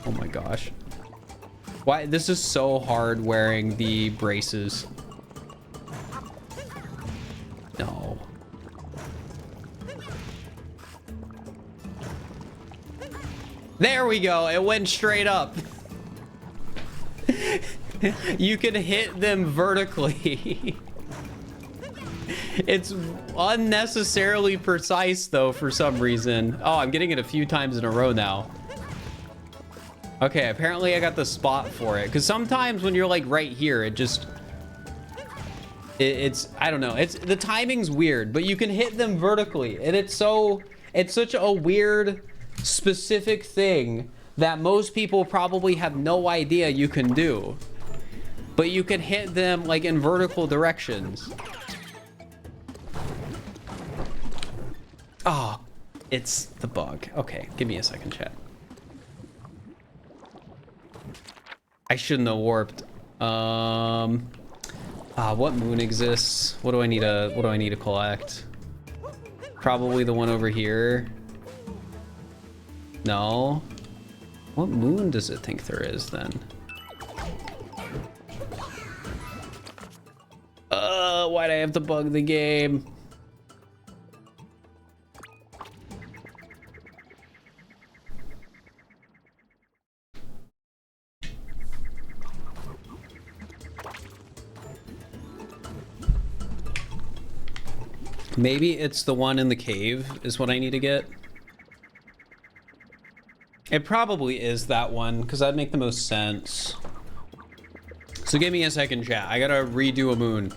Oh my gosh. Why? This is so hard wearing the braces. No. There we go. It went straight up. You can hit them vertically. It's unnecessarily precise though for some reason. Oh, I'm getting it a few times in a row now. Okay, apparently I got the spot for it. Because sometimes when you're like right here, it's I don't know. The timing's weird, but you can hit them vertically. And it's such a weird, specific thing that most people probably have no idea you can do. But you can hit them like in vertical directions. Oh, it's the bug. Okay, give me a second, chat. I shouldn't have warped. What moon exists? What do I need to collect? Probably the one over here. No. What moon does it think there is then? Why'd I have to bug the game? Maybe it's the one in the cave is what I need to get. It probably is that one because that'd make the most sense. So give me a second, chat. I gotta redo a moon.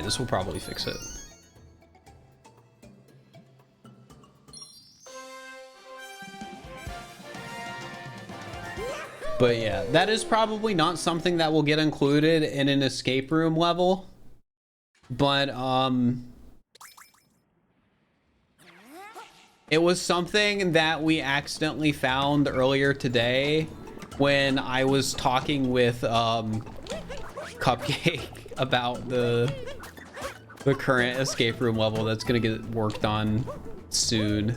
right, this will probably fix it. But yeah, that is probably not something that will get included in an escape room level. But, it was something that we accidentally found earlier today when I was talking with, Cupcake about the current escape room level that's gonna get worked on soon.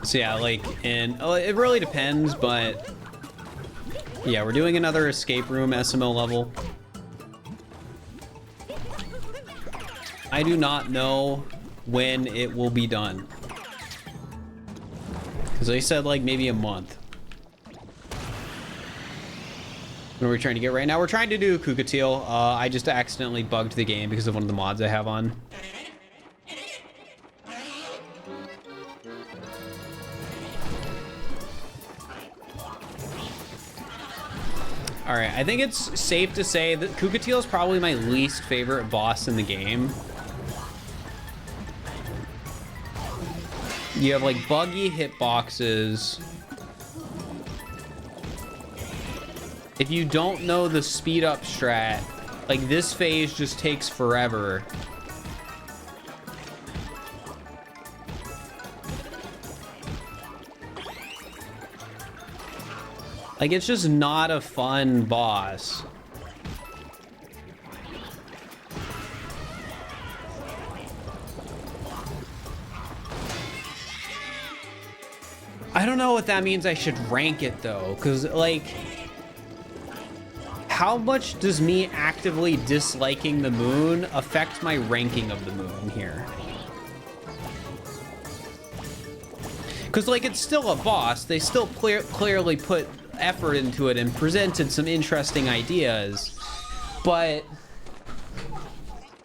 So yeah, like, and it really depends, but yeah, we're doing another escape room SMO level. I do not know when it will be done, because they said like maybe a month. What are we trying to get right now? We're trying to do Kukatil. I just accidentally bugged the game because of one of the mods I have on. All right, I think it's safe to say that Kukatil is probably my least favorite boss in the game. You have like buggy hitboxes. If you don't know the speed up strat, like this phase just takes forever. Like, it's just not a fun boss. I don't know what that means I should rank it though, because like, how much does me actively disliking the moon affect my ranking of the moon here? Because like, it's still a boss. They still clearly put effort into it and presented some interesting ideas, but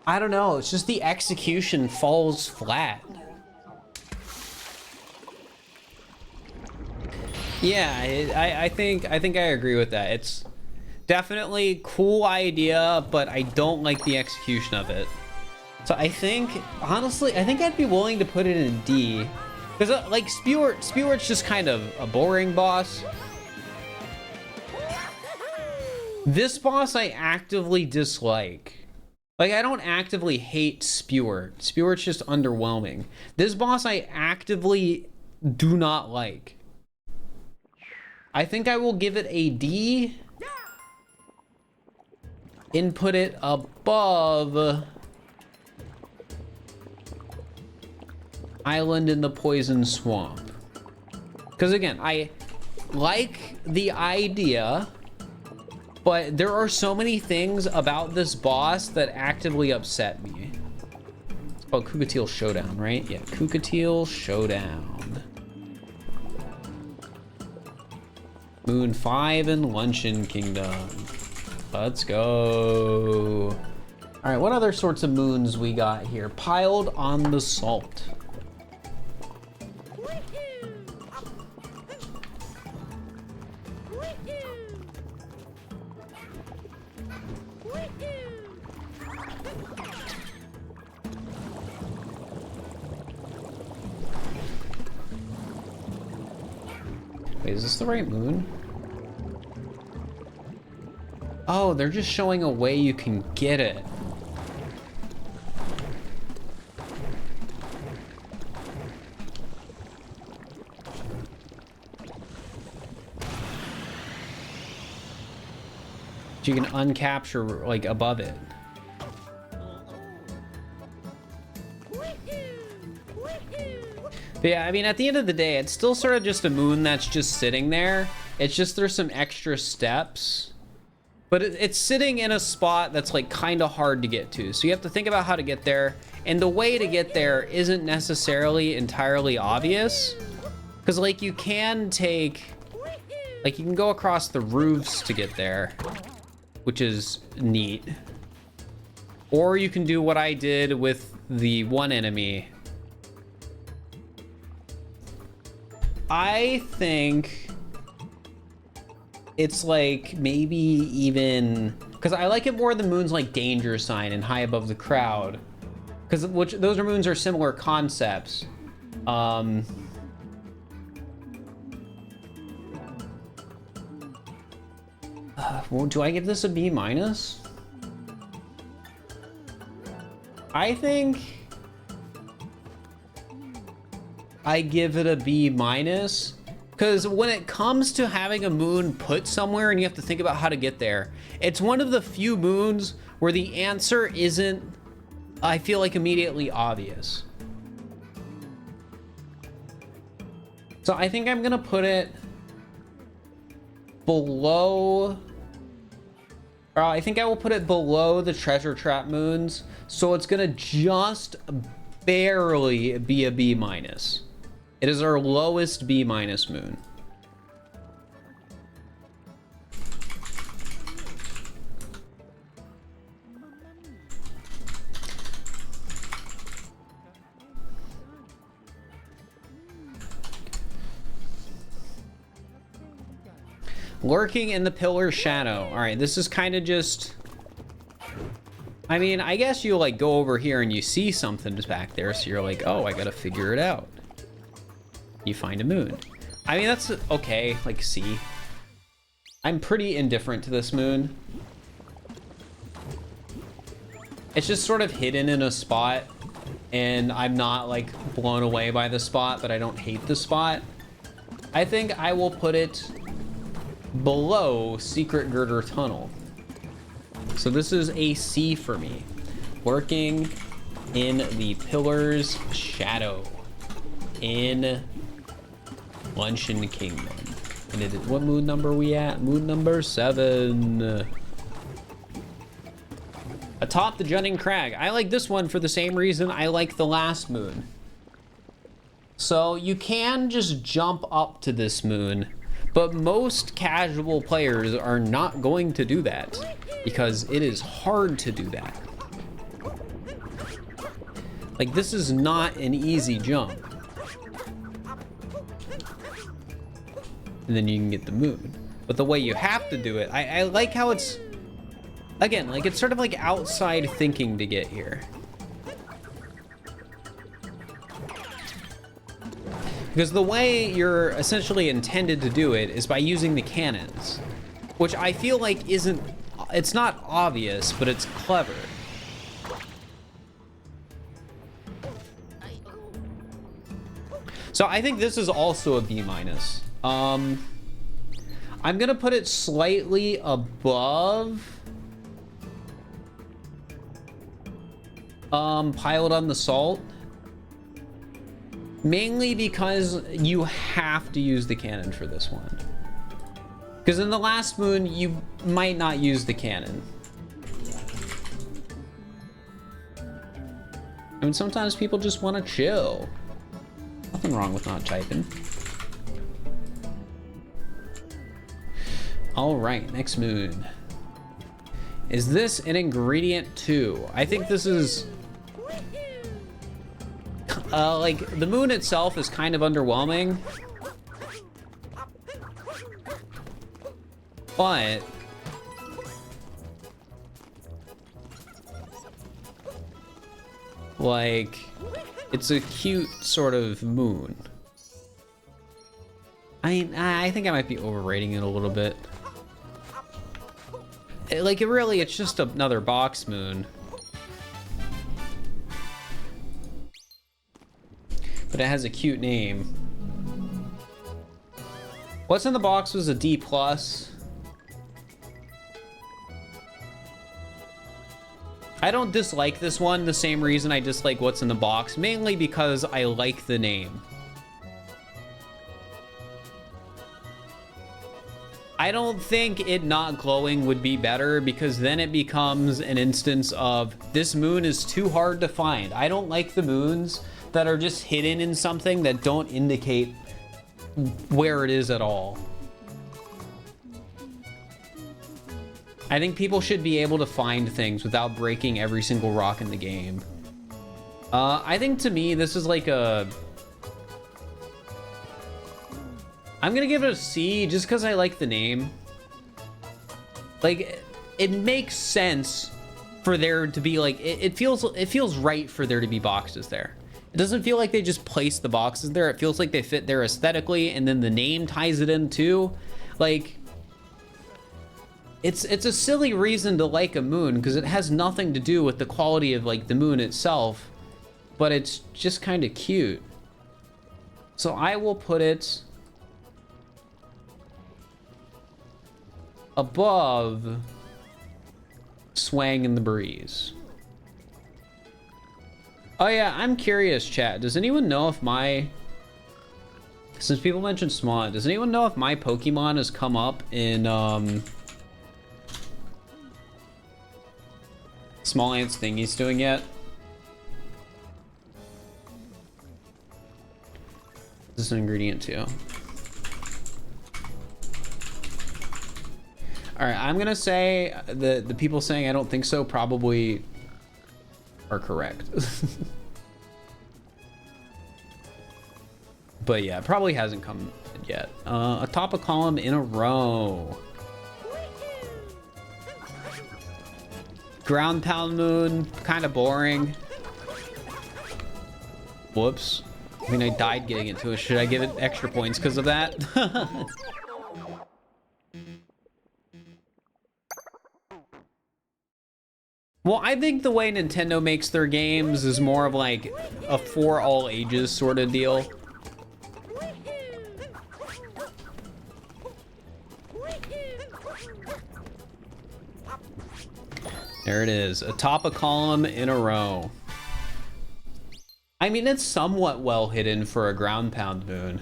I don't know, it's just the execution falls flat. Yeah, I think I agree with that. It's definitely a cool idea, but I don't like the execution of it. So I think, honestly, I think I'd be willing to put it in D, because like Spewart's just kind of a boring boss. This boss I actively dislike. Like, I don't actively hate Spewart. Spewart's just underwhelming. This boss I actively do not like. I think I will give it a D and put it above Island in the Poison Swamp. Because again, I like the idea, but there are so many things about this boss that actively upset me. It's called Kukatil Showdown, right? Yeah, Kukatil Showdown. Moon 5 and Luncheon Kingdom. Let's go. All right, what other sorts of moons we got here? Piled on the Salt. Wait, is this the right moon? Oh, they're just showing a way you can get it. You can uncapture like above it. But yeah, I mean, at the end of the day, it's still sort of just a moon that's just sitting there. It's just there's some extra steps, but it's sitting in a spot that's like kind of hard to get to. So you have to think about how to get there. And the way to get there isn't necessarily entirely obvious, because like you can take, like you can go across the roofs to get there, which is neat. Or you can do what I did with the one enemy. I think it's like maybe even, because I like it more than moons like Danger Sign and High Above the Crowd, because those moons are similar concepts. Well, do I give this a B minus? I think I give it a B minus, because when it comes to having a moon put somewhere and you have to think about how to get there, it's one of the few moons where the answer isn't, I feel like, immediately obvious. So I think I'm gonna put it below, or I think I will put it below the treasure trap moons. So it's gonna just barely be a B minus. It is our lowest B minus moon. Lurking in the pillar shadow. All right, this is kind of just, I mean, I guess you like go over here and you see something's back there, so you're like, oh, I gotta figure it out. You find a moon. I mean, that's okay, like C. I'm pretty indifferent to this moon. It's just sort of hidden in a spot, and I'm not like blown away by the spot, but I don't hate the spot. I think I will put it below Secret Girder Tunnel. So this is a C for me. Working in the pillar's shadow in Luncheon Kingdom. And it is, what moon number are we at? Moon number 7. Atop the Jutting Crag. I like this one for the same reason I like the last moon. So you can just jump up to this moon, but most casual players are not going to do that because it is hard to do that. Like, this is not an easy jump. And then you can get the moon. But the way you have to do it, I like how it's, again, like it's sort of like outside thinking to get here. Because the way you're essentially intended to do it is by using the cannons, which I feel like isn't, it's not obvious, but it's clever. So I think this is also a B minus. I'm gonna put it slightly above Pilot on the Salt. Mainly because you have to use the cannon for this one. Because in the last moon, you might not use the cannon. I mean, sometimes people just want to chill. Nothing wrong with not typing. All right, next moon. Is this an ingredient 2? I think this is... like, the moon itself is kind of underwhelming. But... like, it's a cute sort of moon. I think I might be overrating it a little bit. Like, it's just another box moon. But it has a cute name. What's in the box was a D+. I don't dislike this one the same reason I dislike what's in the box, mainly because I like the name. I don't think it not glowing would be better, because then it becomes an instance of this moon is too hard to find. I don't like the moons that are just hidden in something that don't indicate where it is at all. I think people should be able to find things without breaking every single rock in the game. I think to me, this is like a... I'm gonna give it a C just because I like the name. Like, it makes sense for there to be like, it feels right for there to be boxes there. It doesn't feel like they just placed the boxes there. It feels like they fit there aesthetically, and then the name ties it in too. Like, it's a silly reason to like a moon, because it has nothing to do with the quality of like the moon itself, but it's just kind of cute. So I will put it above Swang in the Breeze. Oh yeah, I'm curious, chat. Does anyone know if my... Since people mentioned Smont, does anyone know if my Pokemon has come up in, Small Ant's thing he's doing yet? This is an ingredient too. Alright, I'm gonna say the people saying I don't think so probably are correct. But yeah, it probably hasn't come yet. Atop a column in a row. Ground Pound Moon, kind of boring. Whoops. I mean, I died getting into it. Should I give it extra points because of that? Well, I think the way Nintendo makes their games is more of like a for all ages sort of deal. There it is, atop a column in a row. I mean, it's somewhat well hidden for a ground pound moon.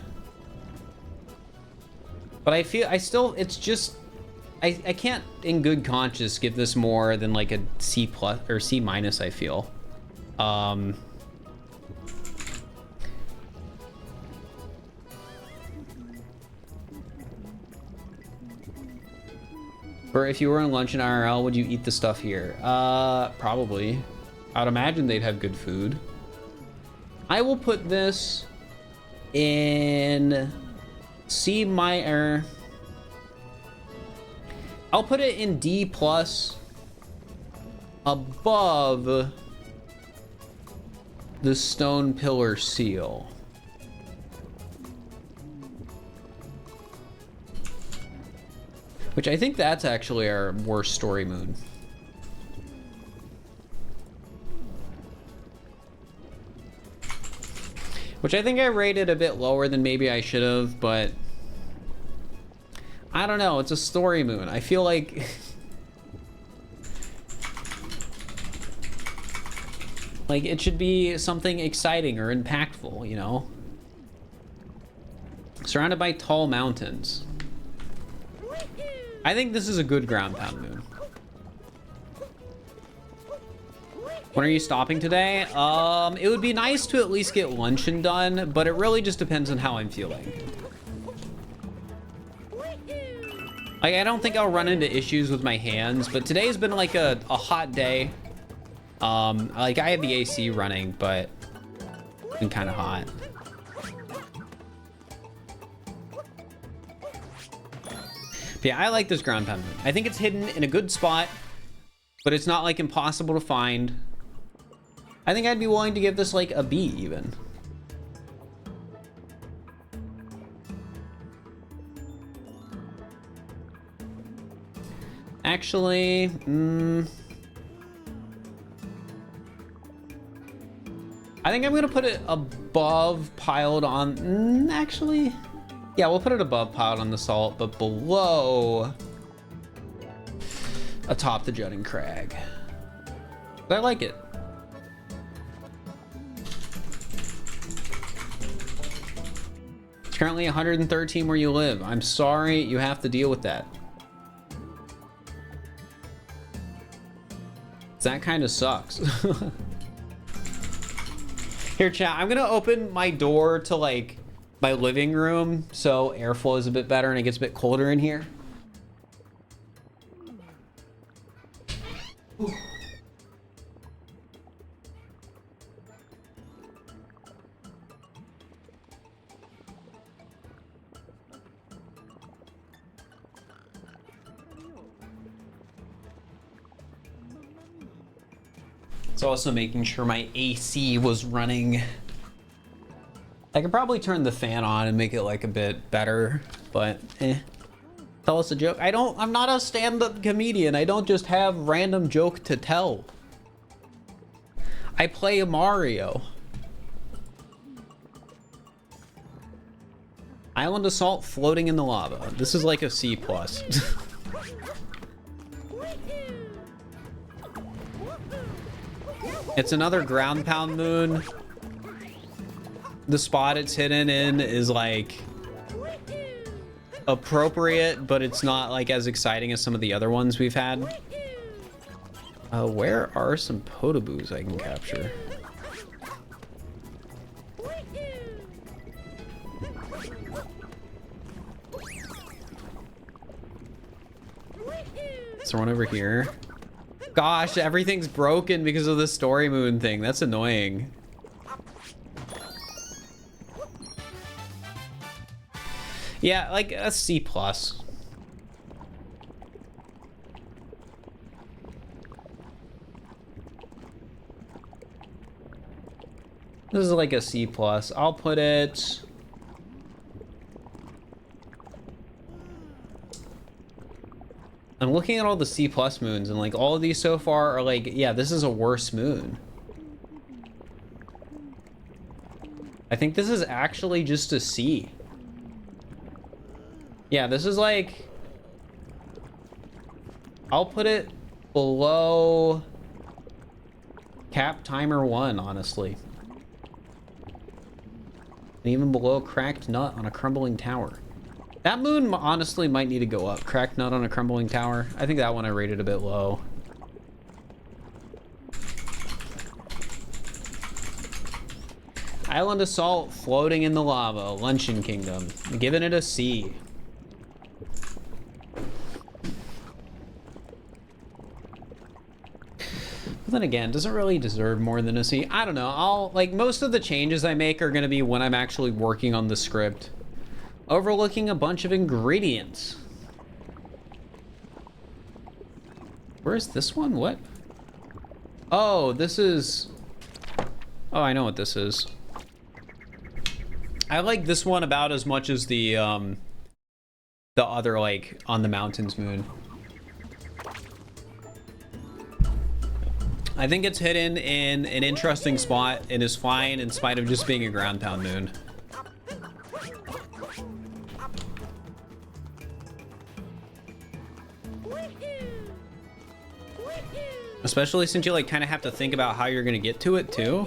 But it's just, I can't in good conscience give this more than like a C plus or C minus, I feel. Or if you were on lunch in IRL, would you eat the stuff here? Probably. I'd imagine they'd have good food. I will put this in C minor. I'll put it in D plus above the Stone Pillar Seal. Which I think that's actually our worst story moon. Which I think I rated a bit lower than maybe I should have, but I don't know, it's a story moon. I feel like like it should be something exciting or impactful, you know? Surrounded by tall mountains. I think this is a good ground pound moon. When are you stopping today? It would be nice to at least get luncheon done, but it really just depends on how I'm feeling. Like, I don't think I'll run into issues with my hands, but today's been like a hot day. Like I have the AC running, but it's been kind of hot. But yeah, I like this ground pound moon. I think it's hidden in a good spot, but it's not like impossible to find. I think I'd be willing to give this like a B even. Actually, I think I'm gonna put it above piled on, actually, yeah, we'll put it above piled on the salt, but below atop the jutting crag. But I like it. It's currently 113 where you live. I'm sorry you have to deal with that. That kind of sucks. Here, chat, I'm gonna open my door to like my living room so airflow is a bit better and it gets a bit colder in here. It's also making sure my AC was running. I could probably turn the fan on and make it like a bit better, but tell us a joke. I'm not a stand-up comedian. I don't just have random joke to tell. I play a Mario. Island Assault floating in the lava. This is like a C+. It's another ground pound moon. The spot it's hidden in is like appropriate, but it's not like as exciting as some of the other ones we've had. Where are some potaboos I can capture? Is there one over here? Gosh, everything's broken because of the story moon thing. That's annoying. Yeah, like a C+. This is like a C+. I'll put it... I'm looking at all the C+ moons and like all of these so far are like, yeah, this is a worse moon. I think this is actually just a C. Yeah, this is like... I'll put it below Cap Timer 1, honestly. And even below Cracked Nut on a Crumbling Tower. That moon, honestly, might need to go up. Cracked Nut on a Crumbling Tower. I think that one I rated a bit low. Island Assault floating in the lava. Luncheon Kingdom. I'm giving it a C. But then again, doesn't really deserve more than a C. I don't know. Like, most of the changes I make are going to be when I'm actually working on the script. Overlooking a bunch of ingredients. Where's this one? What? Oh, this is... Oh, I know what this is. I like this one about as much as the other, like, on the mountains moon. I think it's hidden in an interesting spot and is fine in spite of just being a ground pound moon. Especially since you like kind of have to think about how you're gonna get to it too.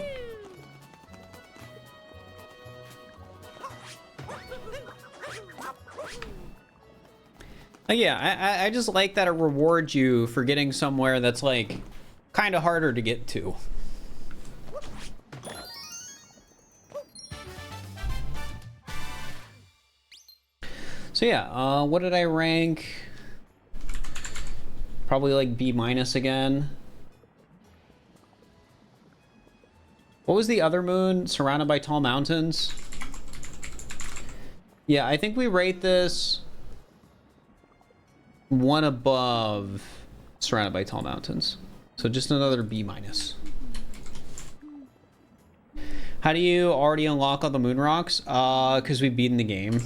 Yeah, I just like that it rewards you for getting somewhere that's like kind of harder to get to. So yeah, what did I rank? Probably like B- again. What was the other moon? Surrounded by tall mountains? Yeah, I think we rate this one above Surrounded by Tall Mountains. So just another B-. How do you already unlock all the moon rocks? Because we've beaten the game.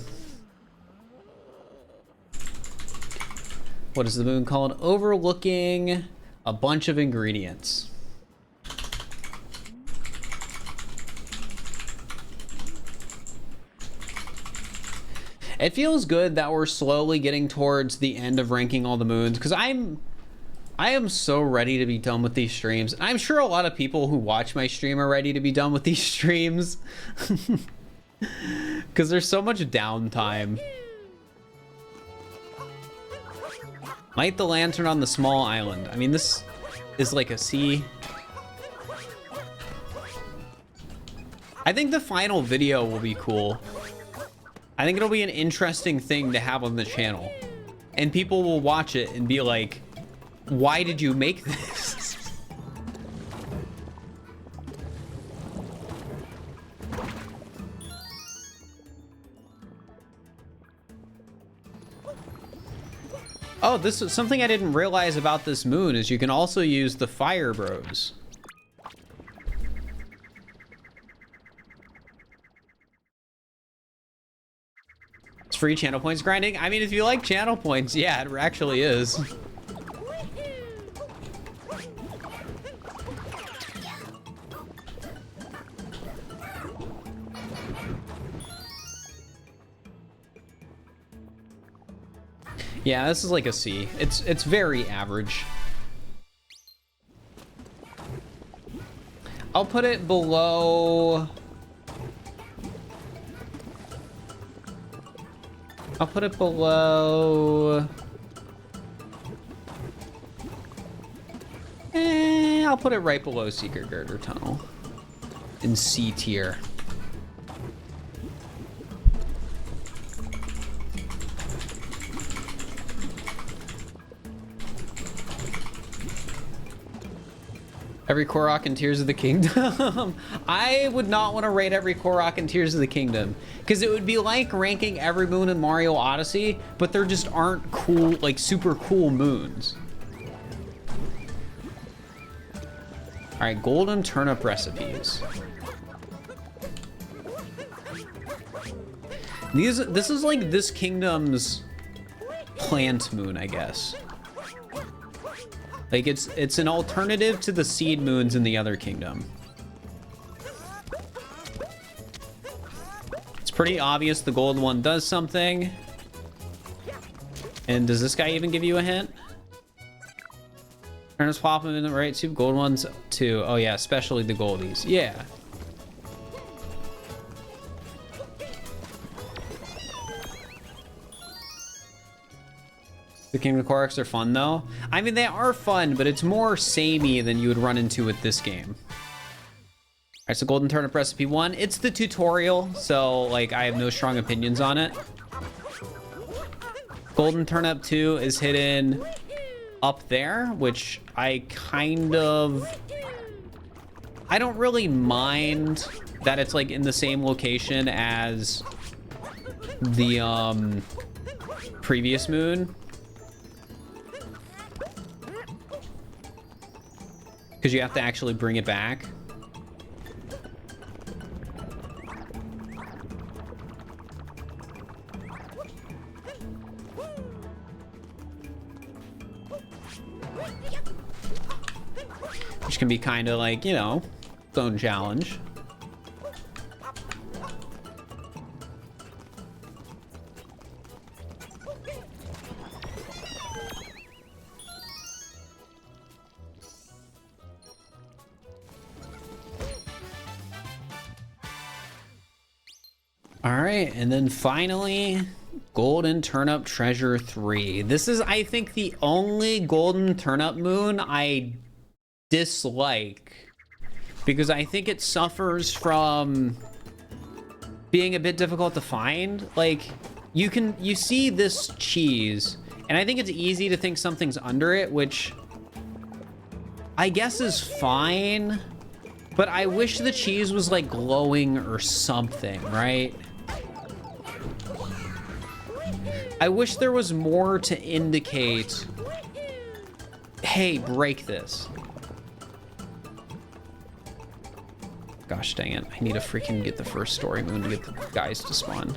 What is the moon called? Overlooking a bunch of ingredients. It feels good that we're slowly getting towards the end of ranking all the moons, because I am so ready to be done with these streams. I'm sure a lot of people who watch my stream are ready to be done with these streams. Because there's so much downtime. Light the lantern on the small island. I mean, this is like a C. I think the final video will be cool. I think it'll be an interesting thing to have on the channel. And people will watch it and be like, why did you make this? Oh, this is something I didn't realize about this moon is you can also use the fire bros. free channel points grinding. I mean, if you like channel points, yeah, it actually is. Yeah, this is like a C. It's very average. I'll put it below. I'll put it below. I'll put it right below Secret Girder Tunnel in C tier. Every Korok in Tears of the Kingdom. I would not want to rate every Korok in Tears of the Kingdom, because it would be like ranking every moon in Mario Odyssey, but there just aren't cool, like super cool moons. All right, golden turnip recipes. This is like this kingdom's plant moon, I guess. Like it's an alternative to the seed moons in the other kingdom. It's pretty obvious the gold one does something. And does this guy even give you a hint? Turnips pop them in the right soup. Gold ones too. Oh yeah, especially the goldies. Yeah. The Kingdom Koroks are fun though. I mean, they are fun, but it's more samey than you would run into with this game. All right, so Golden Turnip Recipe 1. It's the tutorial, so like I have no strong opinions on it. Golden Turnip 2 is hidden up there, which I don't really mind that it's like in the same location as the previous moon. Because you have to actually bring it back. Which can be kind of like, you know, its own challenge. All right, and then finally, Golden Turnip Treasure 3. This is, I think, the only Golden Turnip moon I dislike, because I think it suffers from being a bit difficult to find. Like, you see this cheese, and I think it's easy to think something's under it, which I guess is fine, but I wish the cheese was like glowing or something, right? I wish there was more to indicate, hey, break this. Gosh dang it, I need to freaking get the first story moon to get the guys to spawn.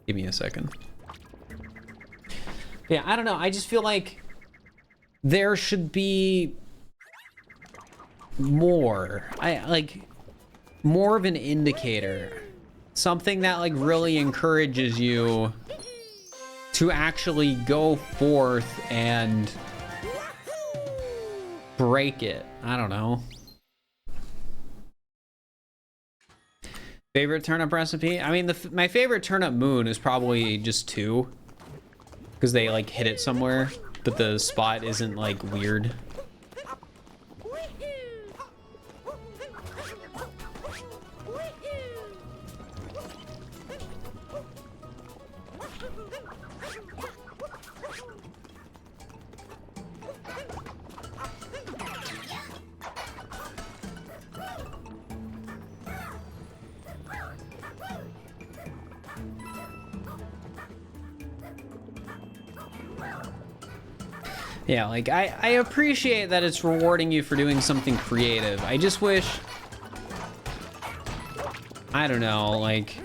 Give me a second. Yeah, I don't know, I just feel like there should be more. More of an indicator. Something that like really encourages you to actually go forth and break it. I don't know. Favorite turnip recipe? I mean, my favorite turnip moon is probably just 2, because they like hit it somewhere, but the spot isn't like weird. Yeah, like, I appreciate that it's rewarding you for doing something creative. I just wish I don't know, like,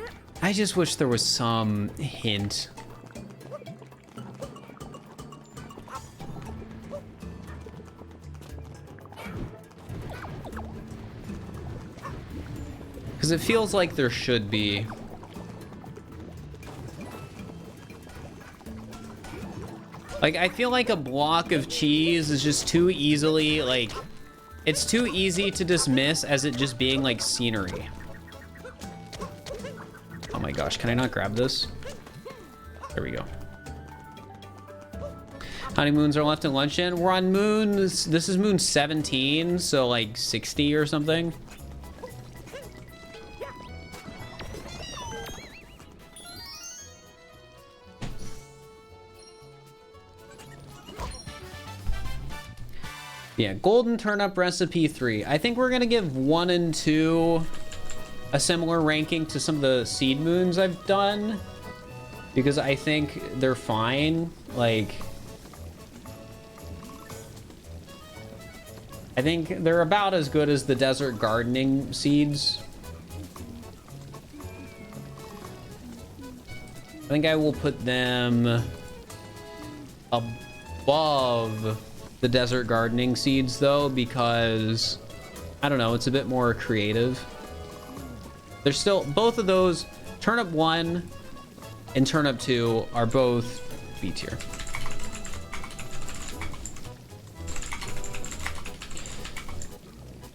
I just wish there was some hint. Because it feels like there should be. Like, I feel like a block of cheese is just too easily, like, it's too easy to dismiss as it just being, like, scenery. Oh my gosh, can I not grab this? There we go. Honeymoons are left in luncheon. We're on moon, this is moon 17, so like 60 or something. Yeah, golden turnip recipe 3. I think we're gonna give 1 and 2 a similar ranking to some of the seed moons I've done, because I think they're fine. Like, I think they're about as good as the desert gardening seeds. I think I will put them above the desert gardening seeds though, because I don't know, it's a bit more creative. There's still, both of those, turnip 1 and turnip 2 are both B tier.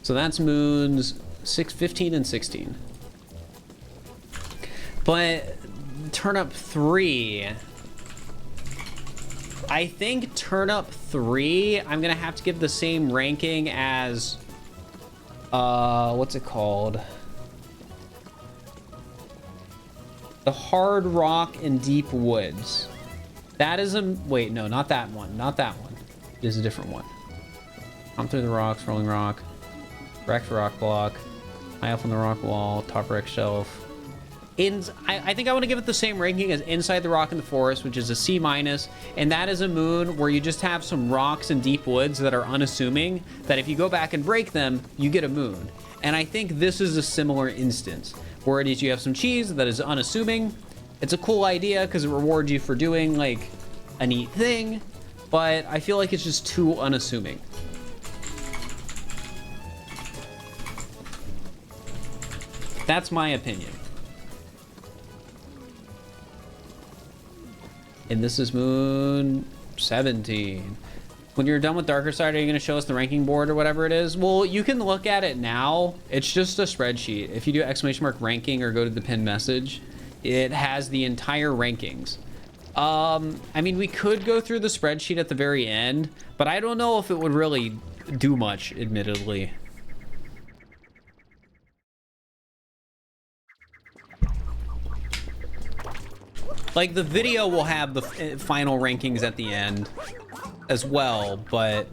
So that's moons 6, 15, and 16. But turnip 3, I think turnip 3, I'm gonna have to give the same ranking as, what's it called? The Hard Rock and Deep Woods. That is a, wait, no, not that one. Not that one. It is a different one. I'm through the rocks, rolling rock, wrecked rock block, high up on the rock wall, top wreck shelf. I think I want to give it the same ranking as Inside the Rock in the Forest, which is a C-, and that is a moon where you just have some rocks and deep woods that are unassuming, that if you go back and break them, you get a moon. And I think this is a similar instance, where it is you have some cheese that is unassuming. It's a cool idea because it rewards you for doing, like, a neat thing, but I feel like it's just too unassuming. That's my opinion. And this is moon 17. When you're done with Darker Side, are you going to show us the ranking board or whatever it is? Well, you can look at it now. It's just a spreadsheet. If you do ! ranking or go to the pinned message, it has the entire rankings. I mean, we could go through the spreadsheet at the very end, but I don't know if it would really do much, admittedly. Like, the video will have the final rankings at the end as well, but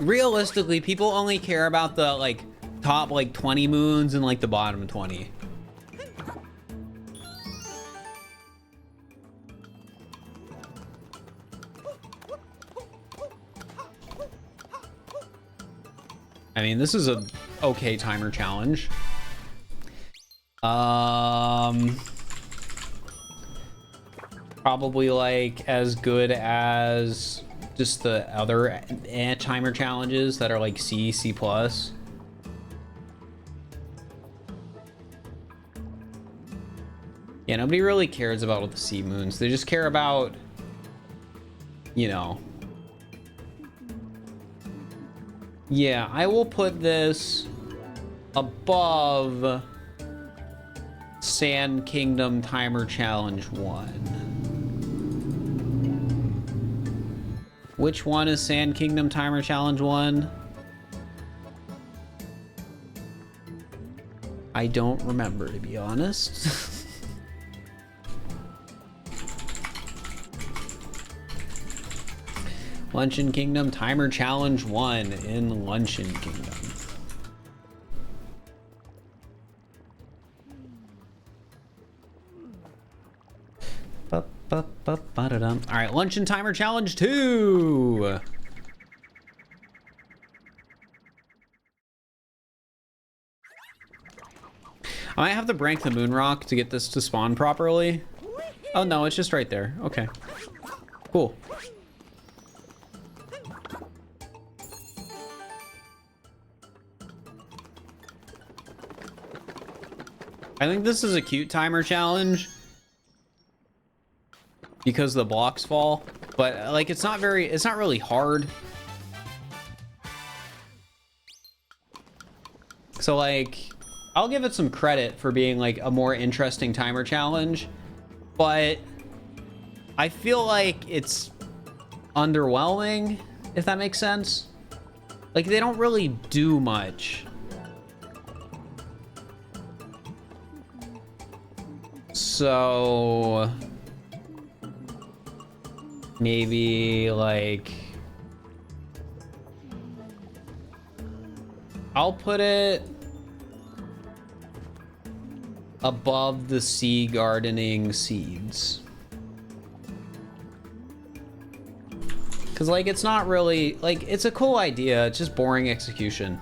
realistically, people only care about the, like, top, like, 20 moons and, like, the bottom 20. I mean, this is a okay timer challenge. Probably like as good as just the other timer challenges that are like C++. Yeah, nobody really cares about all the sea moons. They just care about, you know. Yeah, I will put this above Sand Kingdom Timer Challenge 1. Which one is Sand Kingdom Timer Challenge 1? I don't remember, to be honest. Luncheon Kingdom Timer Challenge 1 in Luncheon Kingdom. All right, Luncheon Timer Challenge 2. I might have to break the moon rock to get this to spawn properly. Oh no, it's just right there. Okay. Cool. I think this is a cute timer challenge because the blocks fall, but like it's not really hard. So like I'll give it some credit for being like a more interesting timer challenge, but I feel like it's underwhelming, if that makes sense. Like they don't really do much. So maybe like I'll put it above the sea gardening seeds. Cause like it's not really like it's a cool idea, it's just boring execution.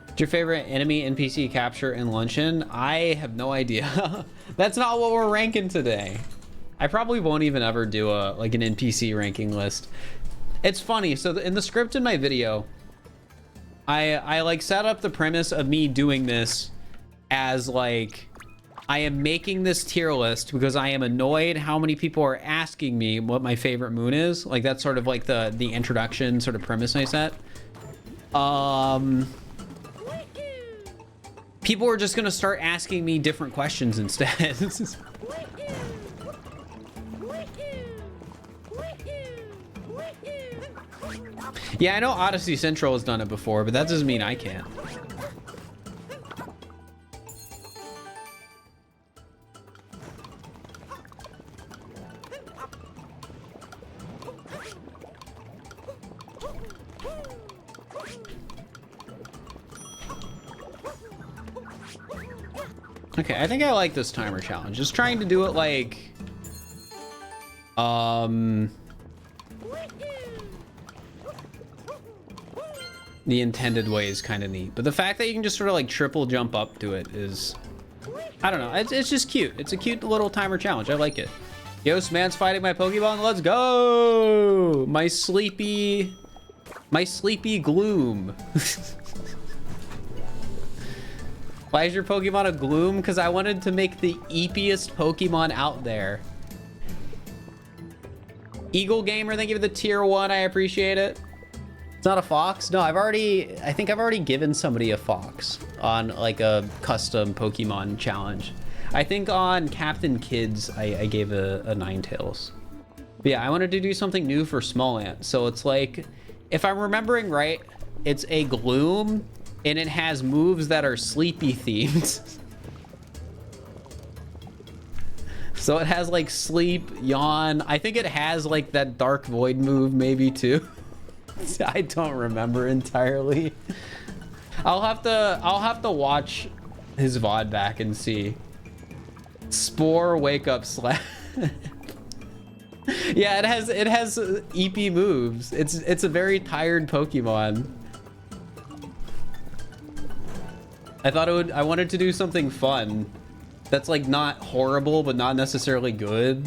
What's your favorite enemy NPC capture in Luncheon? I have no idea. That's not what we're ranking today. I probably won't even ever do a like an NPC ranking list. It's funny, so in the script in my video, I like set up the premise of me doing this as like I am making this tier list because I am annoyed how many people are asking me what my favorite moon is. Like that's sort of like the introduction sort of premise I set. People are just gonna start asking me different questions instead. Yeah, I know Odyssey Central has done it before, but that doesn't mean I can't. Okay, I think I like this timer challenge. Just trying to do it like the intended way is kind of neat, but the fact that you can just sort of like triple jump up to it is, I don't know, it's just cute. It's a cute little timer challenge. I like it. Yo, Sman's fighting my Pokemon. Let's go. My sleepy gloom. Why is your Pokemon a gloom? Because I wanted to make the eepiest Pokemon out there. Eagle Gamer, thank you for the tier 1. I appreciate it. It's not a fox? No, I think I've already given somebody a fox on like a custom Pokemon challenge. I think on Captain Kids, I gave a Ninetales. But yeah, I wanted to do something new for Small Ant. So it's like, if I'm remembering right, it's a gloom and it has moves that are sleepy themed. So it has like sleep, yawn. I think it has like that dark void move maybe too. I don't remember entirely. I'll have to watch his VOD back and see. Spore wake up slap. Yeah, it has EP moves. It's a very tired Pokemon. I wanted to do something fun that's like not horrible but not necessarily good.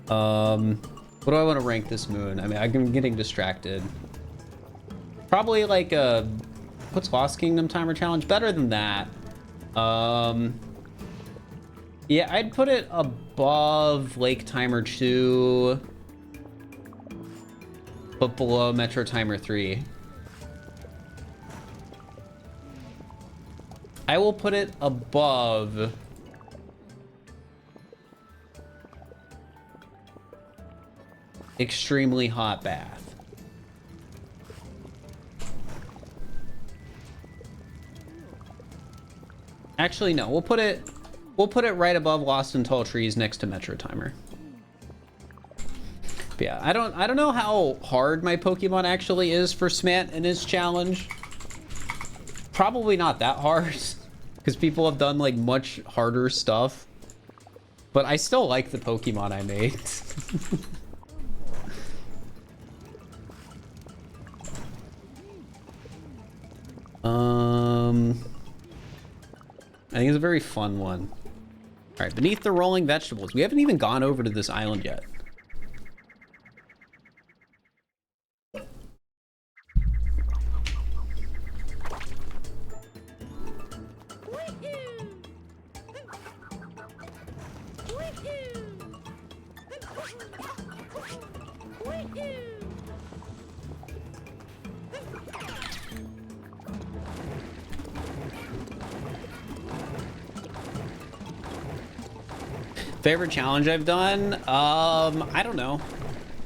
What do I want to rank this moon? I mean, I'm getting distracted. Probably like what's Lost Kingdom timer challenge? Better than that. Yeah, I'd put it above Lake Timer 2, but below Metro Timer 3. I will put it above Extremely Hot Bath. Actually, no, we'll put it right above Lost in Tall Trees next to Metro Timer. But yeah, I don't know how hard my Pokemon actually is for Smant in his challenge. Probably not that hard, because people have done like much harder stuff. But I still like the Pokemon I made. think it's a very fun one. All right, beneath the rolling vegetables. We haven't even gone over to this island yet. Favorite challenge I've done? I don't know.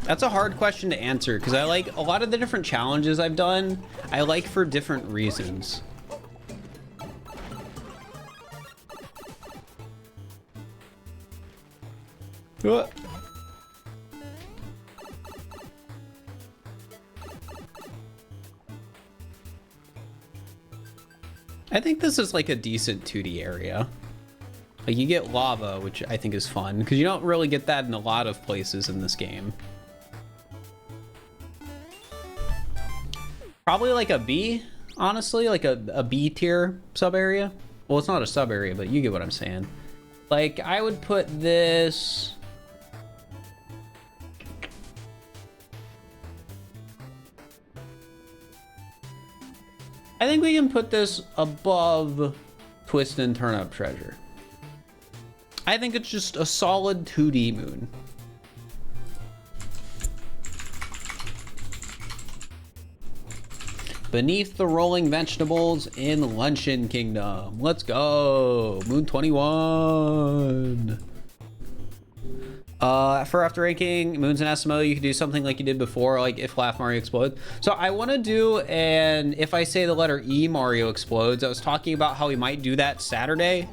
That's a hard question to answer because I like a lot of the different challenges I've done. I like for different reasons. I think this is like a decent 2D area. Like you get lava, which I think is fun because you don't really get that in a lot of places in this game. Probably like a B, honestly, like a B tier sub area. Well, it's not a sub area, but you get what I'm saying. Like I would put this. I think we can put this above Twist and Turn Up Treasure. I think it's just a solid 2D moon. Beneath the rolling vegetables in Luncheon Kingdom. Let's go. Moon 21. For after ranking moons and SMO, you can do something like you did before, like if Laugh Mario explodes. So I want to do an if I say the letter E Mario explodes. I was talking about how we might do that Saturday.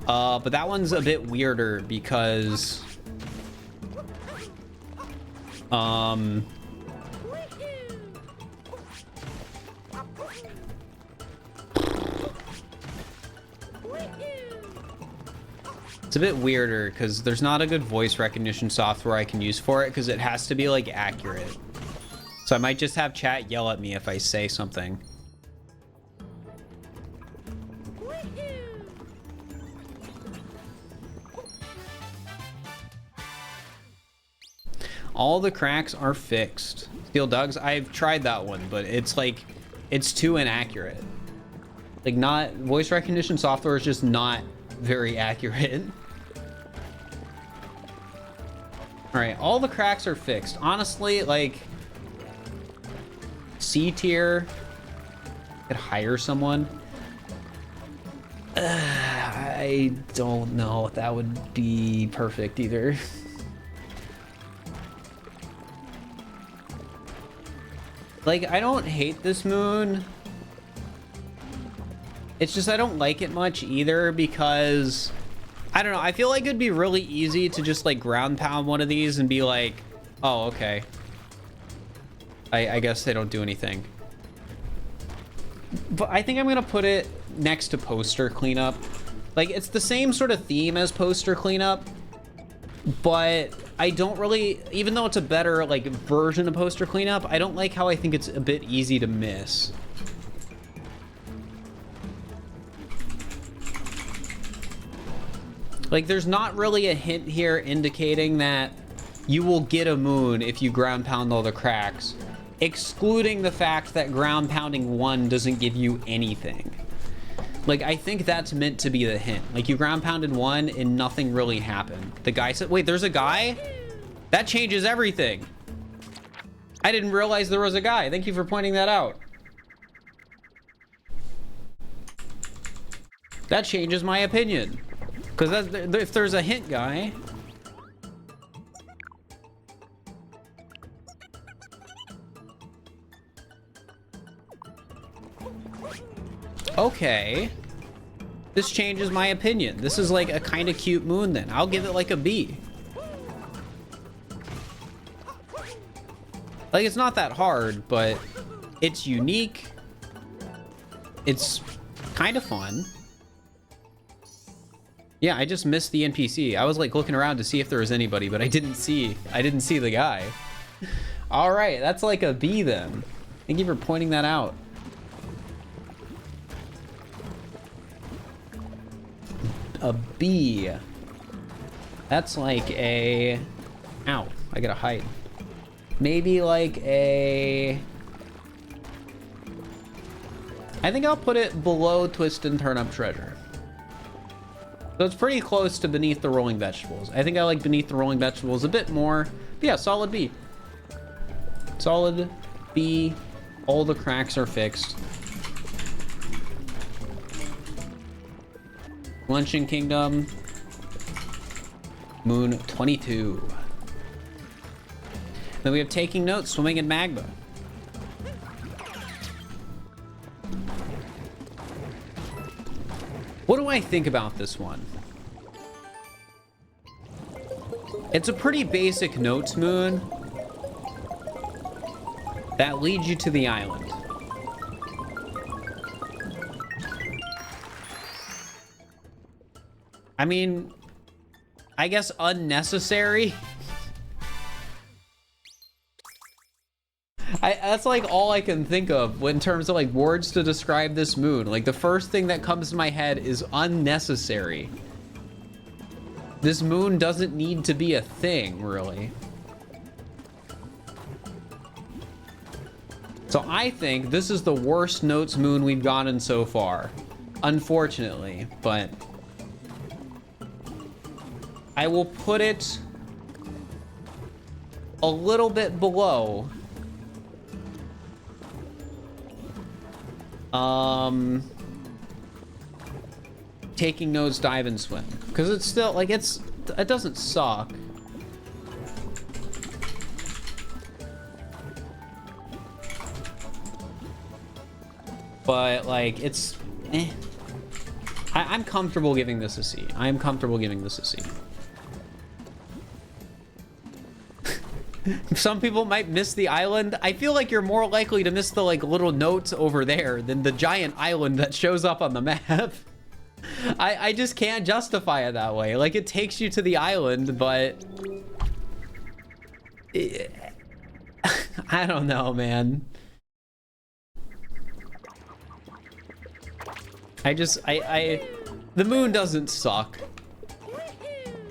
But that one's a bit weirder because it's a bit weirder because there's not a good voice recognition software I can use for it because it has to be like accurate. So I might just have chat yell at me if I say something. All the cracks are fixed. Steel Dugs, I've tried that one, but it's like, it's too inaccurate. Like not, voice recognition software is just not very accurate. All right, all the cracks are fixed. Honestly, like C tier, could hire someone. I don't know if that would be perfect either. Like, I don't hate this moon. It's just I don't like it much either because, I don't know, I feel like it'd be really easy to just like ground pound one of these and be like, oh, okay. I guess they don't do anything. But I think I'm gonna put it next to poster cleanup. Like, it's the same sort of theme as poster cleanup, but I don't really, even though it's a better like version of poster cleanup, I don't like how I think it's a bit easy to miss. Like there's not really a hint here indicating that you will get a moon if you ground pound all the cracks, excluding the fact that ground pounding one doesn't give you anything. Like, I think that's meant to be the hint. Like, you ground pounded one and nothing really happened. The guy said, wait, there's a guy? That changes everything. I didn't realize there was a guy. Thank you for pointing that out. That changes my opinion. Because if there's a hint guy... Okay. This changes my opinion. This is like a kind of cute moon then. I'll give it like a B. Like, it's not that hard, but it's unique. It's kind of fun. Yeah, I just missed the NPC. I was like looking around to see if there was anybody, but I didn't see the guy. All right, that's like a B then. Thank you for pointing that out. a B. That's like a... Ow, I gotta hide. Maybe like a... I think I'll put it below Twist and Turn Up Treasure. So it's pretty close to Beneath the Rolling Vegetables. I think I like Beneath the Rolling Vegetables a bit more. But yeah, solid B. Solid B. All the cracks are fixed. Luncheon Kingdom. Moon 22. Then we have Taking Notes, Swimming in Magma. What do I think about this one? It's a pretty basic notes moon that leads you to the island. I mean, I guess unnecessary. That's like all I can think of in terms of like words to describe this moon. Like the first thing that comes to my head is unnecessary. This moon doesn't need to be a thing, really. So I think this is the worst notes moon we've gotten so far. Unfortunately, but I will put it a little bit below. Taking Notes, Dive and Swim, because it's still like it doesn't suck. But like it's I'm comfortable giving this a C. I'm comfortable giving this a C. Some people might miss the island. I feel like you're more likely to miss the like little notes over there than the giant island that shows up on the map. I just can't justify it that way. Like it takes you to the island, but I don't know, man. The moon doesn't suck.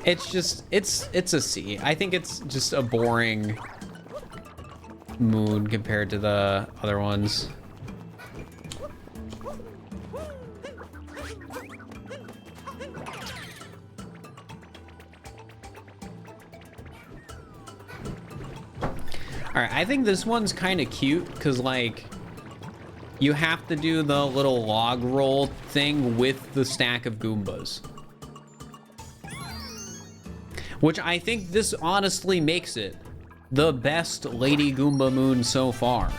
It's just, it's a C. I think it's just a boring moon compared to the other ones. All right, I think this one's kind of cute because like you have to do the little log roll thing with the stack of Goombas. Which I think this honestly makes it the best Lady Goomba moon so far.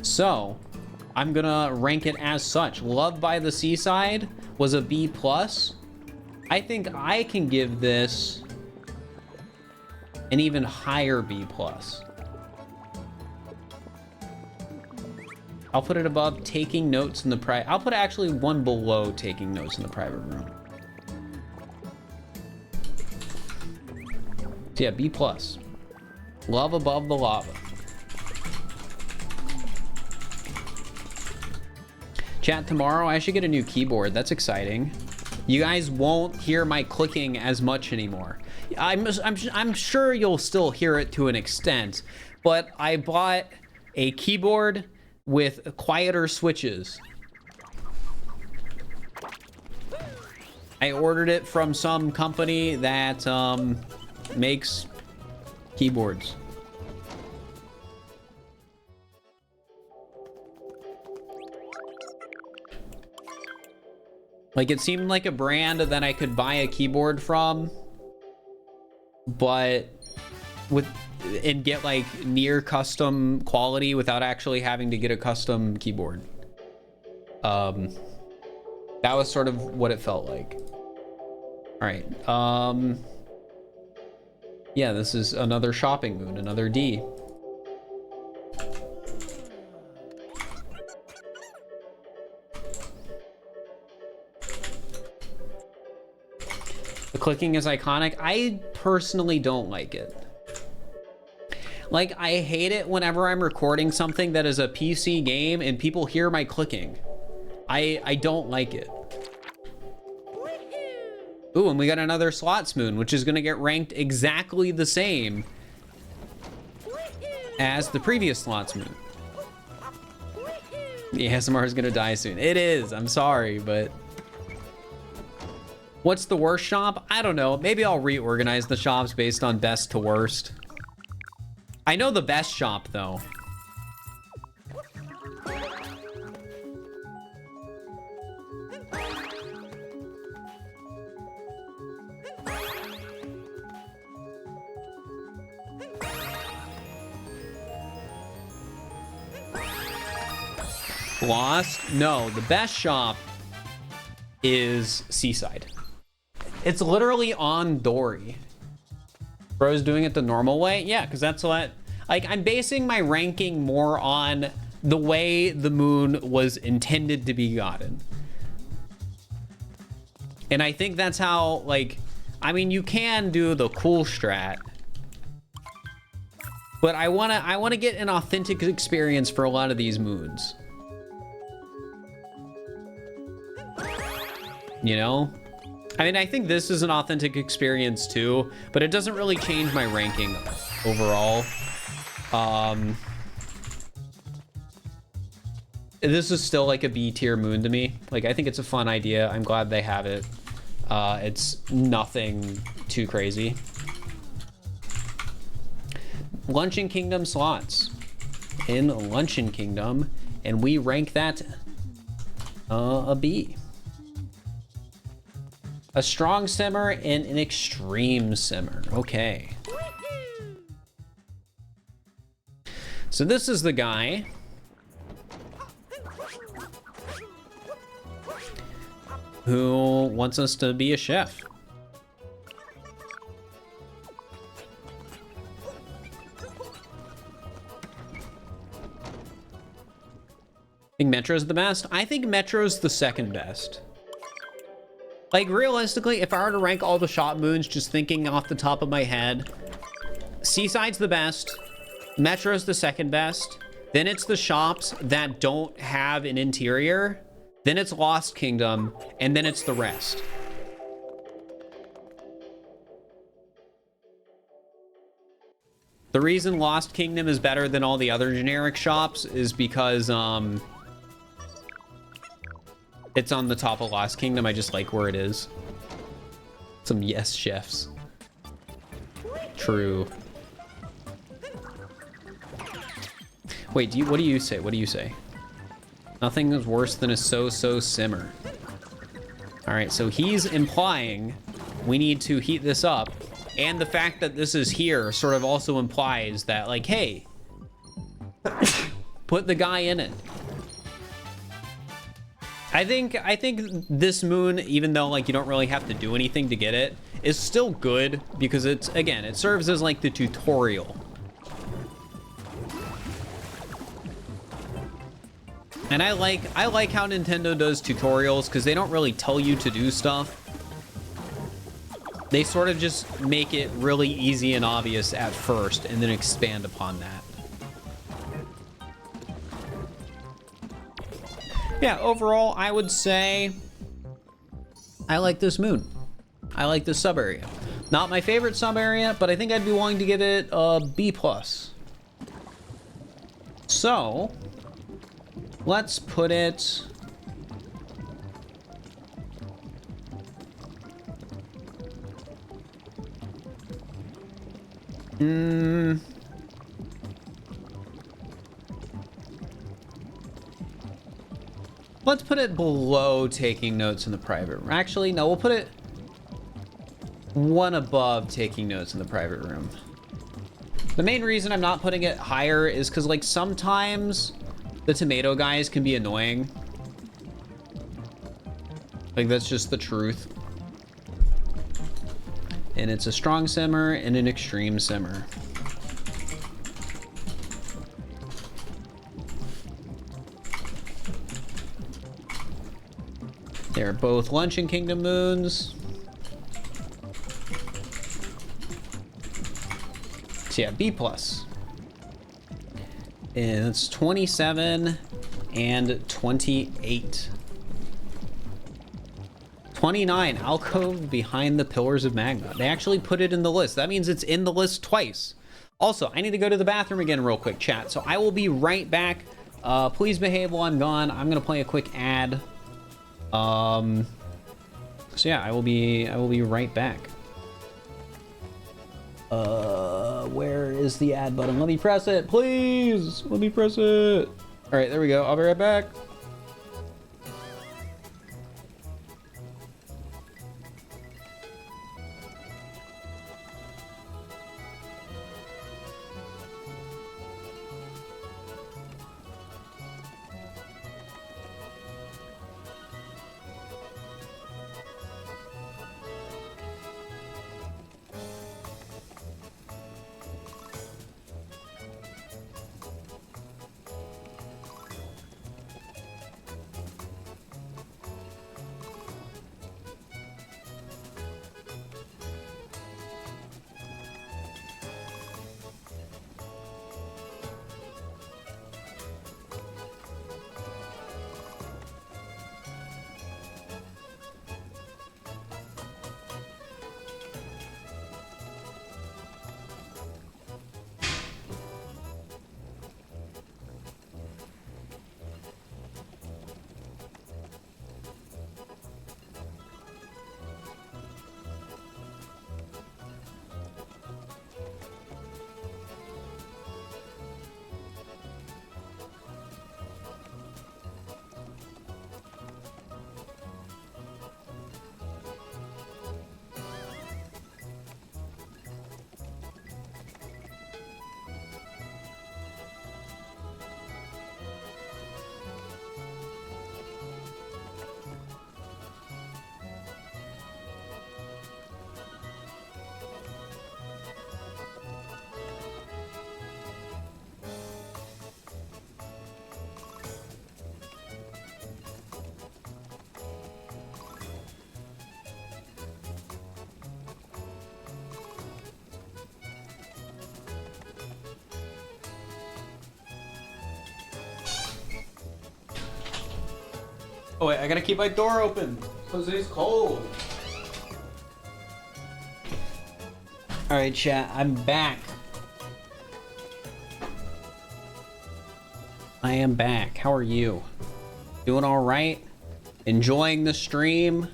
So, I'm gonna rank it as such. Love by the Seaside was a B+. I think I can give this an even higher B+. I'll put it above Taking Notes in the private. I'll put actually one below Taking Notes in the private room. So yeah, B+. Love above the lava. Chat, tomorrow I should get a new keyboard. That's exciting. You guys won't hear my clicking as much anymore. I'm sure you'll still hear it to an extent, but I bought a keyboard with quieter switches. I ordered it from some company that makes keyboards. Like it seemed like a brand that I could buy a keyboard from, but and get like near custom quality without actually having to get a custom keyboard. That was sort of what it felt like. All right. Yeah, this is another shopping moon, another D. The clicking is iconic. I personally don't like it. Like, I hate it whenever I'm recording something that is a PC game and people hear my clicking. I don't like it. Ooh, and we got another Slots Moon, which is gonna get ranked exactly the same as the previous Slots Moon. The ASMR is gonna die soon. It is, I'm sorry, but... What's the worst shop? I don't know. Maybe I'll reorganize the shops based on best to worst. I know the best shop, though. Lost? No, the best shop is Seaside. It's literally on Dory. Bro's doing it the normal way? Yeah, because that's what... Like, I'm basing my ranking more on the way the moon was intended to be gotten. And I think that's how, like... I mean, you can do the cool strat. But I wanna get an authentic experience for a lot of these moons. You know? I mean, I think this is an authentic experience too, but it doesn't really change my ranking overall. This is still like a B tier moon to me. Like, I think it's a fun idea. I'm glad they have it. It's nothing too crazy. Luncheon Kingdom slots in Luncheon Kingdom, and we rank that a B. A strong simmer and an extreme simmer. Okay. So this is the guy who wants us to be a chef. Think Metro's the best? I think Metro's the second best. Like, realistically, if I were to rank all the shop moons, just thinking off the top of my head, Seaside's the best, Metro's the second best, then it's the shops that don't have an interior, then it's Lost Kingdom, and then it's the rest. The reason Lost Kingdom is better than all the other generic shops is because, it's on the top of Lost Kingdom. I just like where it is. Some yes chefs. True. Wait, what do you say? What do you say? Nothing is worse than a so-so simmer. All right, so he's implying we need to heat this up. And the fact that this is here sort of also implies that, like, hey, put the guy in it. I think this moon, even though like you don't really have to do anything to get it, is still good because it's, again, it serves as like the tutorial. And I like how Nintendo does tutorials because they don't really tell you to do stuff. They sort of just make it really easy and obvious at first and then expand upon that. Yeah, overall, I would say I like this moon. I like this sub area. Not my favorite sub area, but I think I'd be willing to give it a B+. So, let's put it... Let's put it below taking notes in the private room. Actually, no, we'll put it one above taking notes in the private room. The main reason I'm not putting it higher is because, like, sometimes the tomato guys can be annoying. Like, that's just the truth. And it's a strong simmer and an extreme simmer. They're both Luncheon Kingdom moons. So yeah, B+. It's 27 and 28. 29, alcove behind the pillars of magma. They actually put it in the list. That means it's in the list twice. Also, I need to go to the bathroom again real quick, chat. So I will be right back. Please behave while I'm gone. I'm gonna play a quick ad. So yeah, I will be right back. Where is the ad button? Let me press it, please. Let me press it. All right, there we go. I'll be right back. Oh wait, I gotta keep my door open because it's cold. All right, chat, I'm back. I am back. How are you? Doing all right? Enjoying the stream?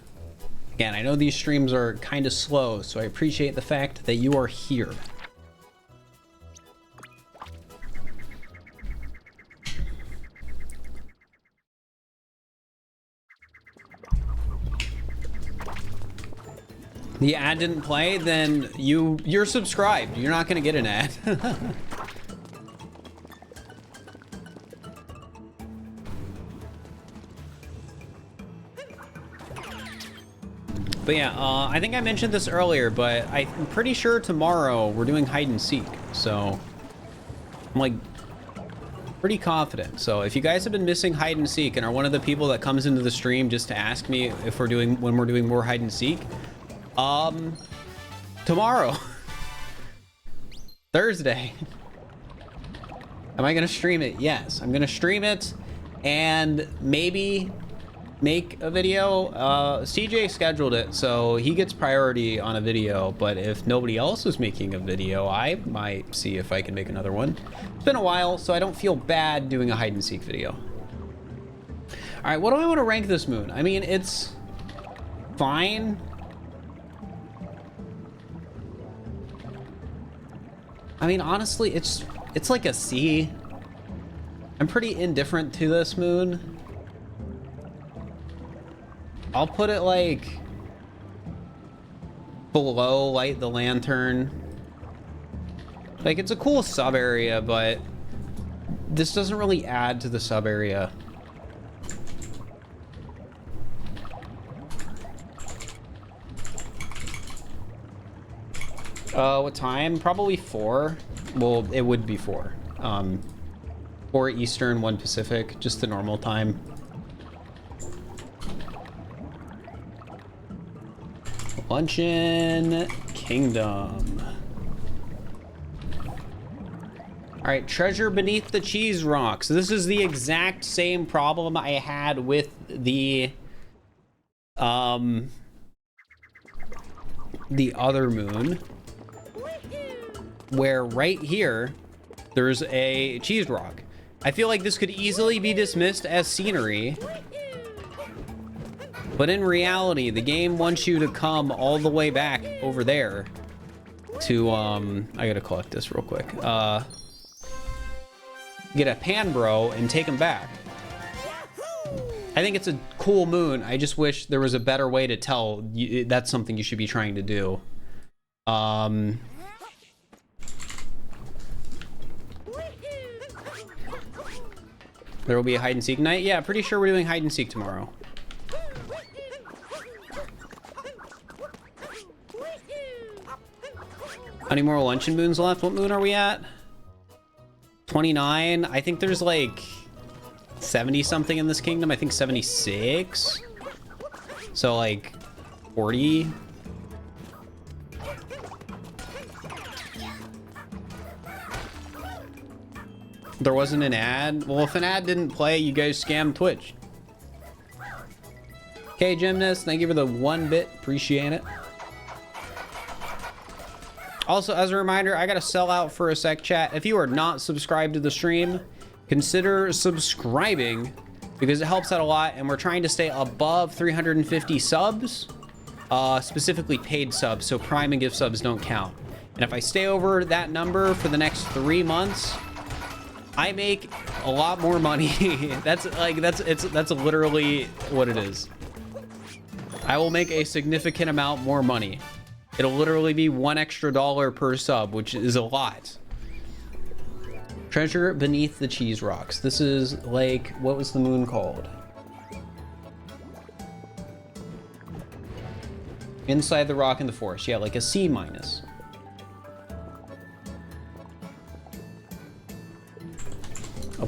Again, I know these streams are kind of slow, so I appreciate the fact that you are here. The ad didn't play, then you're subscribed. You're not gonna get an ad. But yeah, I think I mentioned this earlier, but I'm pretty sure tomorrow we're doing hide and seek. So I'm like pretty confident. So if you guys have been missing hide and seek and are one of the people that comes into the stream just to ask me if when we're doing more hide and seek, tomorrow, Thursday. Am I gonna stream it? Yes, I'm gonna stream it and maybe make a video. CJ scheduled it, so he gets priority on a video, but if nobody else is making a video, I might see if I can make another one. It's been a while, so I don't feel bad doing a hide and seek video. All right, what do I want to rank this moon? I mean, it's fine. I mean, honestly, it's like a C. I'm pretty indifferent to this moon. I'll put it like below Light the Lantern. Like, it's a cool sub area, but this doesn't really add to the sub area. What time? Probably 4. Well, it would be 4. 4 Eastern, 1 Pacific, just the normal time. Luncheon Kingdom. All right, treasure beneath the cheese rocks. This is the exact same problem I had with the other moon, where right here there's a cheese rock. I feel like this could easily be dismissed as scenery, but in reality, the game wants you to come all the way back over there to, I gotta collect this real quick. Get a pan bro and take him back. I think it's a cool moon. I just wish there was a better way to tell you that's something you should be trying to do. There will be a hide and seek night. Yeah, pretty sure we're doing hide and seek tomorrow. How many more luncheon moons left? What moon are we at? 29. I think there's like 70 something in this kingdom. I think 76. So like 40. There wasn't an ad. Well, if an ad didn't play, you guys scammed Twitch. Okay, Gymnast, thank you for the 1 bit. Appreciate it. Also, as a reminder, I gotta sell out for a sec, chat. If you are not subscribed to the stream, consider subscribing because it helps out a lot, and we're trying to stay above 350 subs, specifically paid subs, so Prime and gift subs don't count. And if I stay over that number for the next 3 months, I make a lot more money. That's literally what it is. I will make a significant amount more money. It'll literally be $1 extra per sub, which is a lot. Treasure beneath the cheese rocks. This is like, what was the moon called? Inside the rock in the forest. Yeah, like a C-. I'll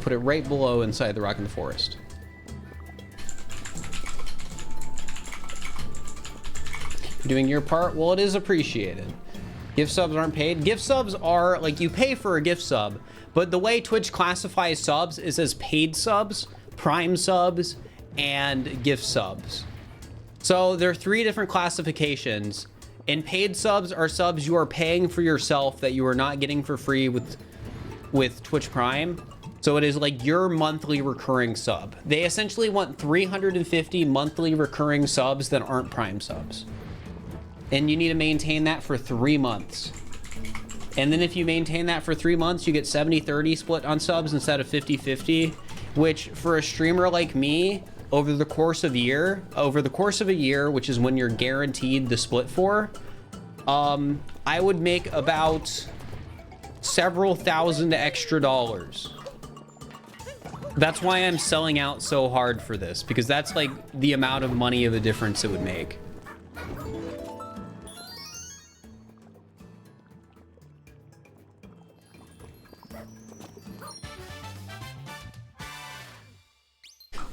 put it right below inside the rock in the forest. Doing your part? Well, it is appreciated. Gift subs aren't paid. Gift subs are like, you pay for a gift sub, but the way Twitch classifies subs is as paid subs, Prime subs, and gift subs. So there are 3 different classifications, and paid subs are subs you are paying for yourself that you are not getting for free with Twitch Prime. So it is like your monthly recurring sub. They essentially want 350 monthly recurring subs that aren't Prime subs. And you need to maintain that for 3 months. And then if you maintain that for 3 months, you get 70-30 split on subs instead of 50-50, which for a streamer like me, over the course of a year, which is when you're guaranteed the split for, I would make about several thousand extra dollars. That's why I'm selling out so hard for this, because that's like the amount of money of a difference it would make.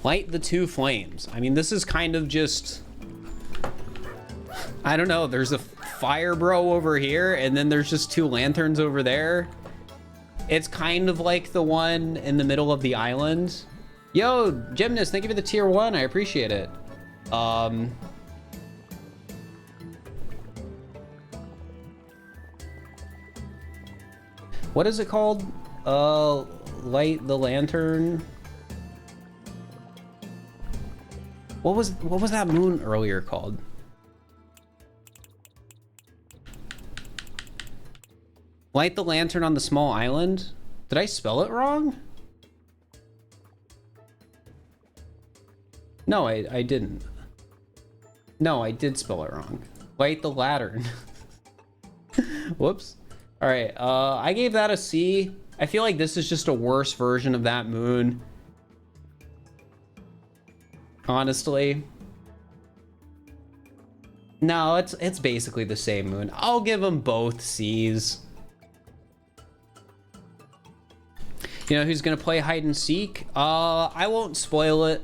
Light the 2 flames. I mean, this is kind of just, I don't know. There's a fire bro over here, and then there's just 2 lanterns over there. It's kind of like the one in the middle of the island. Yo, Gymnast, thank you for the tier 1. I appreciate it. What is it called? Light the lantern. What was that moon earlier called? Light the lantern on the small island? Did I spell it wrong? No, I didn't. No, I did spell it wrong. Light the lantern. Whoops. All right, I gave that a C. I feel like this is just a worse version of that moon. Honestly. No, it's basically the same moon. I'll give them both C's. You know who's gonna play hide and seek? I won't spoil it.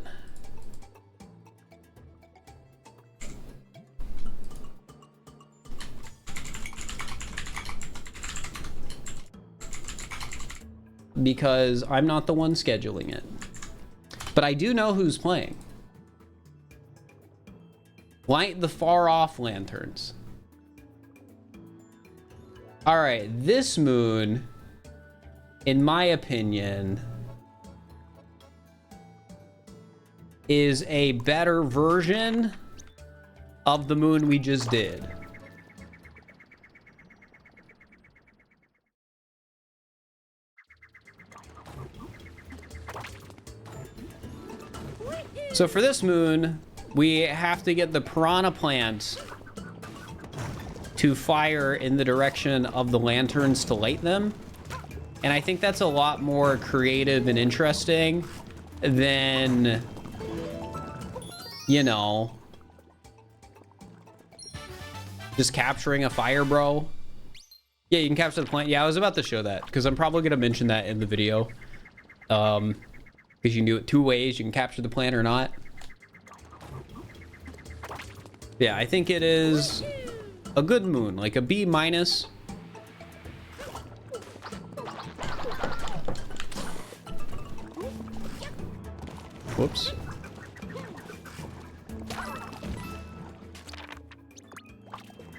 because I'm not the one scheduling it. But I do know who's playing. Light the far off lanterns. All right, this moon, in my opinion, is a better version of the moon we just did. So for this moon, we have to get the piranha plant to fire in the direction of the lanterns to light them. And I think that's a lot more creative and interesting than, you know, just capturing a fire, bro. Yeah, you can capture the plant. Yeah, I was about to show that because I'm probably going to mention that in the video. Because you can do it two ways. You can capture the plant or not. Yeah, I think it is a good moon, like a B minus. Whoops.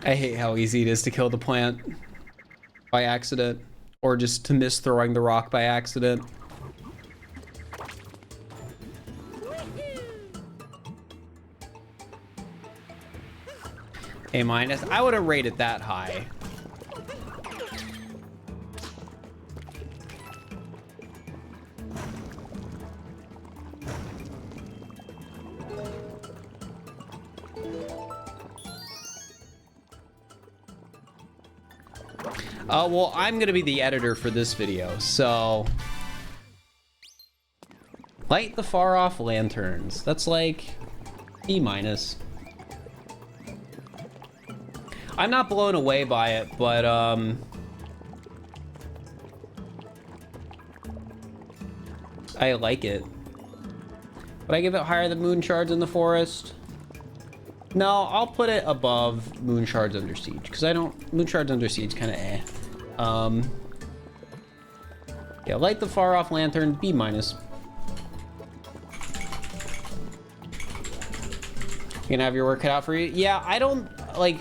I hate how easy it is to kill the plant by accident, or just to miss throwing the rock by accident. A minus. I wouldn't rate it that high. Well, I'm gonna be the editor for this video, so light the far off lanterns. That's like E minus. I'm not blown away by it, but I like it. Would I give it higher than moon shards in the forest? No, I'll put it above moon shards under siege because I don't. Moon shards under siege kind of eh. Yeah, light the far off lantern, B minus. You gonna have your work cut out for you? Yeah, I don't like.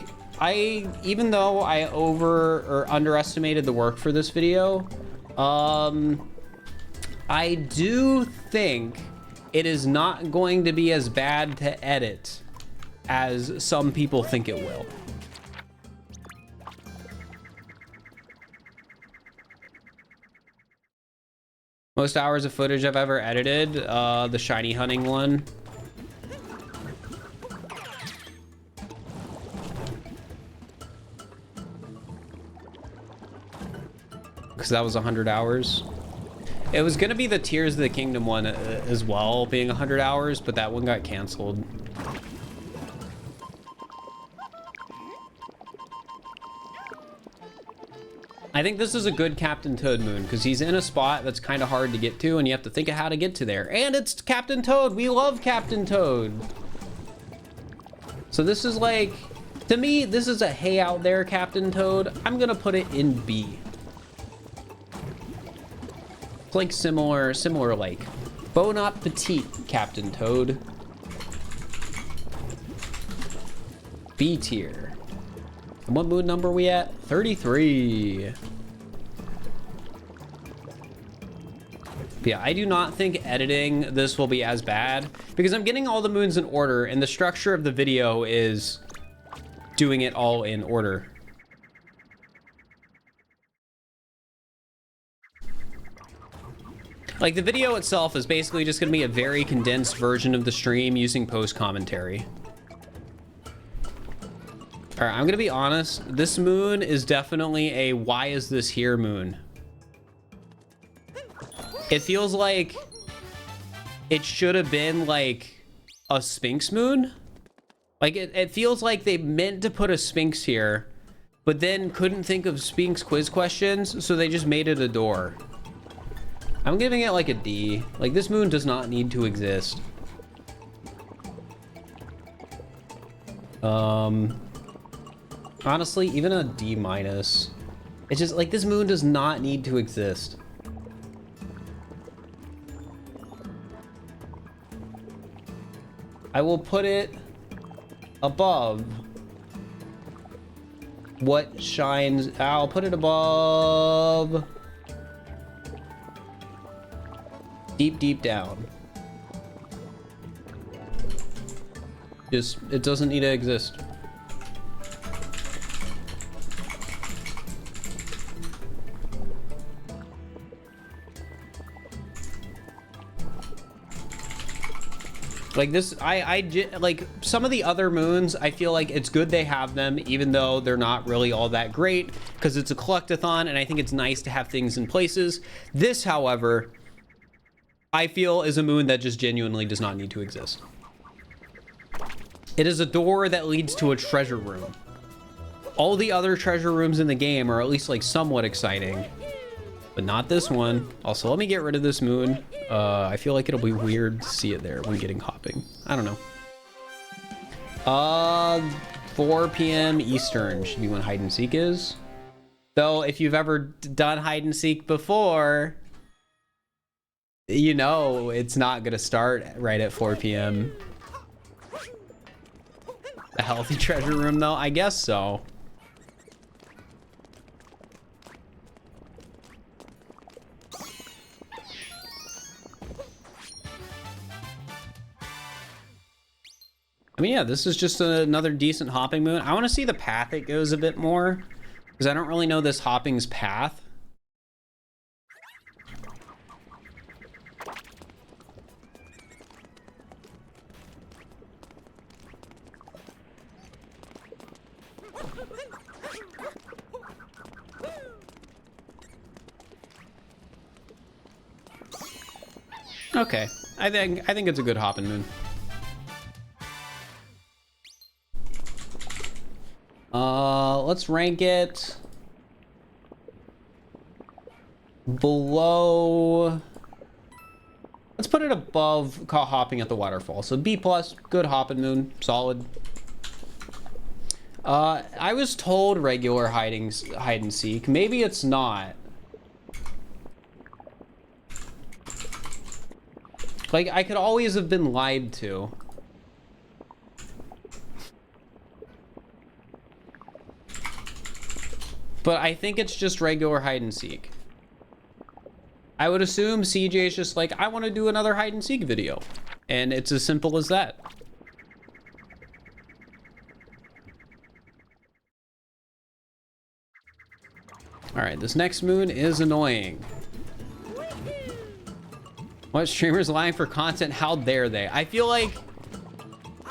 Even though I over or underestimated the work for this video, I do think it is not going to be as bad to edit as some people think it will. Most hours of footage I've ever edited, the shiny hunting one. Because that was 100 hours. It was gonna be the Tears of the Kingdom one as well, being 100 hours, but that one got canceled. I think this is a good Captain Toad moon because he's in a spot that's kind of hard to get to and you have to think of how to get to there. And it's Captain Toad. We love Captain Toad. So this is like, to me, this is a hey out there Captain Toad. I'm gonna put it in B. It's like similar like Bon Appetit Captain Toad. B tier. And what moon number are we at? 33. Yeah, I do not think editing this will be as bad because I'm getting all the moons in order and the structure of the video is doing it all in order. Like the video itself is basically just gonna be a very condensed version of the stream using post commentary. All right, I'm gonna be honest. This moon is definitely a why is this here moon. It feels like it should have been like a Sphinx moon. Like it feels like they meant to put a Sphinx here, but then couldn't think of Sphinx quiz questions, so they just made it a door. I'm giving it like a D. Like this moon does not need to exist. Honestly, even a D minus. It's just like this moon does not need to exist. I will put it above what shines. I'll put it above deep, deep down. Just, it doesn't need to exist. Like this, like some of the other moons, I feel like it's good they have them, even though they're not really all that great, because it's a collectathon, and I think it's nice to have things in places. This, however, I feel is a moon that just genuinely does not need to exist. It is a door that leads to a treasure room. All the other treasure rooms in the game are at least like somewhat exciting, but not this one. Also, let me get rid of this moon. I feel like it'll be weird to see it there when getting hopping. I don't know. 4 p.m. Eastern should be when hide and seek is. Though, if you've ever done hide and seek before, you know it's not gonna start right at 4 p.m. A healthy treasure room, though? I guess so. I mean, yeah, this is just another decent hopping moon. I want to see the path it goes a bit more, because I don't really know this hopping's path. Okay, I think it's a good hopping moon. Let's rank it below. Let's put it above hopping at the waterfall. So B+, good hopping moon, solid. I was told regular hide and seek. Maybe it's not. Like, I could always have been lied to. But I think it's just regular hide and seek. I would assume CJ is just like, I want to do another hide and seek video. And it's as simple as that. All right, this next moon is annoying. What, streamers lying for content? How dare they? I feel like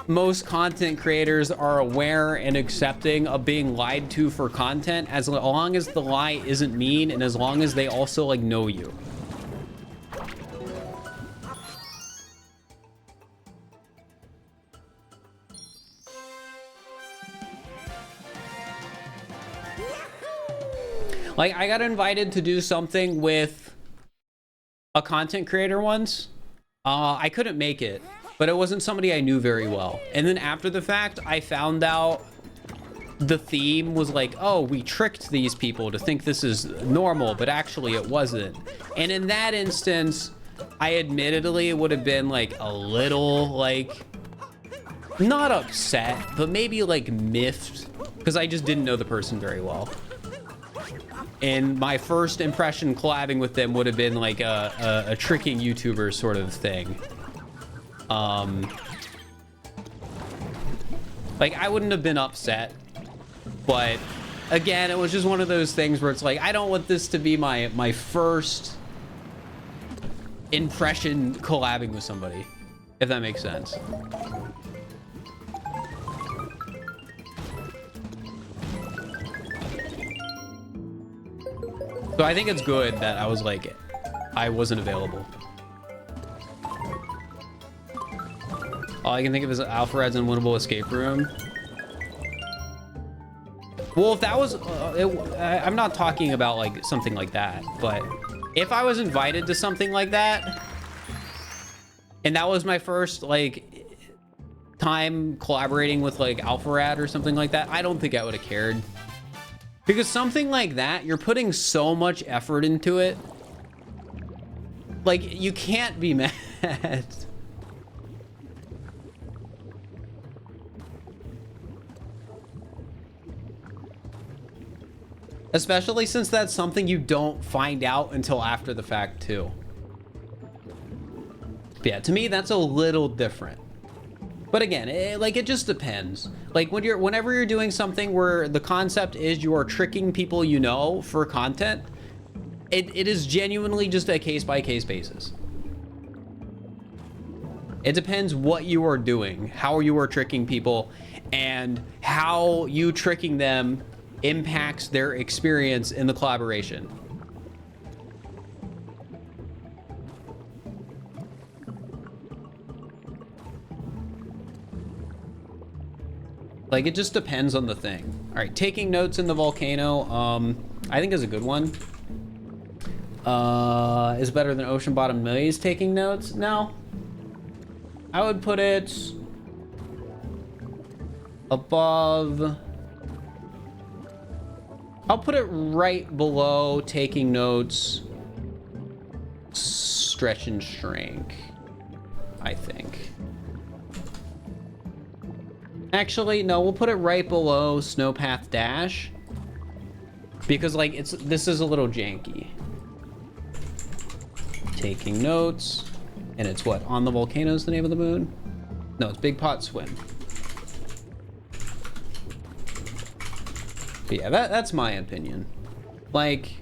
most content creators are aware and accepting of being lied to for content, as long as the lie isn't mean and as long as they also like know you. Like, I got invited to do something with a content creator once. I couldn't make it, but it wasn't somebody I knew very well. And then after the fact, I found out the theme was like, oh, we tricked these people to think this is normal, but actually it wasn't. And in that instance, I admittedly would have been like a little like, not upset, but maybe like miffed, because I just didn't know the person very well. And my first impression collabing with them would have been like a tricking YouTuber sort of thing. Like, I wouldn't have been upset, but again, it was just one of those things where it's like, I don't want this to be my first impression collabing with somebody, if that makes sense. So I think it's good that I was like, I wasn't available. All I can think of is Alfred's Unwinnable Escape Room. Well, if that was, I'm not talking about like something like that, but if I was invited to something like that, and that was my first like time collaborating with like Alfred or something like that, I don't think I would have cared. Because something like that, you're putting so much effort into it. Like, you can't be mad. Especially since that's something you don't find out until after the fact too. But yeah, to me, that's a little different. But again, it just depends. Like whenever you're doing something where the concept is you are tricking people you know for content, it is genuinely just a case-by-case basis. It depends what you are doing, how you are tricking people, and how you tricking them impacts their experience in the collaboration. Like, it just depends on the thing. All right, taking notes in the volcano, I think is a good one. Is better than ocean bottom maze taking notes? No. I would put it above. I'll put it right below taking notes, stretch and shrink, I think. Actually, no, we'll put it right below snowpath dash, because like this is a little janky. Taking notes, and it's what, on the volcano is the name of the moon? No, it's Big Pot Swim. But yeah, that's my opinion. Like,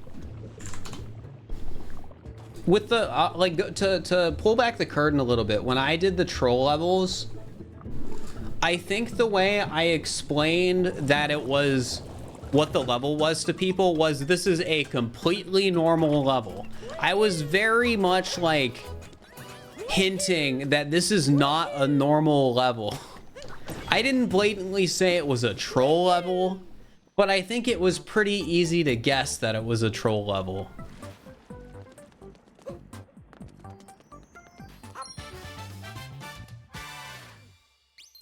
with the like to pull back the curtain a little bit, when I did the troll levels, I think the way I explained that it was what the level was to people was this is a completely normal level. I was very much like hinting that this is not a normal level. I didn't blatantly say it was a troll level, but I think it was pretty easy to guess that it was a troll level.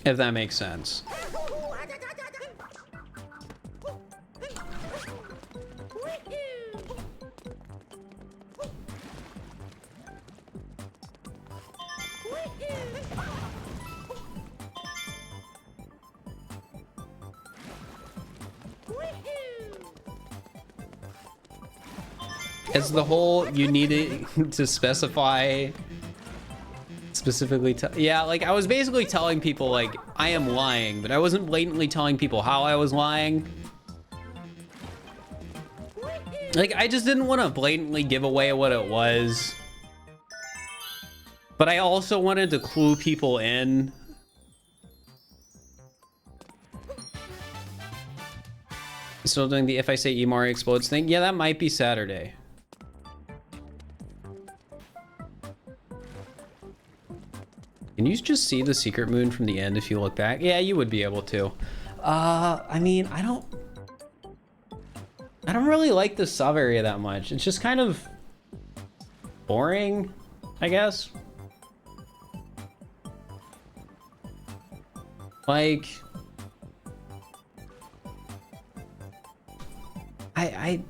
If that makes sense. It's the whole you needed to specify specifically. Yeah, like I was basically telling people like I am lying, but I wasn't blatantly telling people how I was lying. Like I just didn't want to blatantly give away what it was, but I also wanted to clue people in. Still doing the if I say E Mario explodes thing? Yeah, that might be Saturday. Can you just see the secret moon from the end if you look back? Yeah, you would be able to. I mean, I don't really like the sub area that much. It's just kind of boring, I guess. Like, I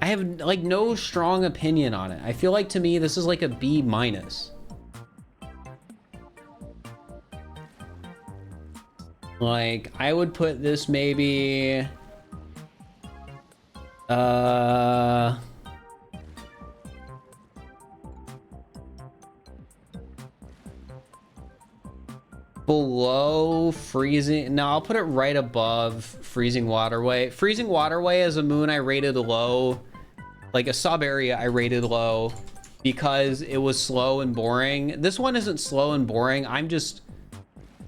have like no strong opinion on it. I feel like to me this is like a B minus. Like I would put this maybe below freezing. No, I'll put it right above freezing waterway. Freezing waterway as a moon I rated low, like a sub area I rated low because it was slow and boring. This one isn't slow and boring. I'm just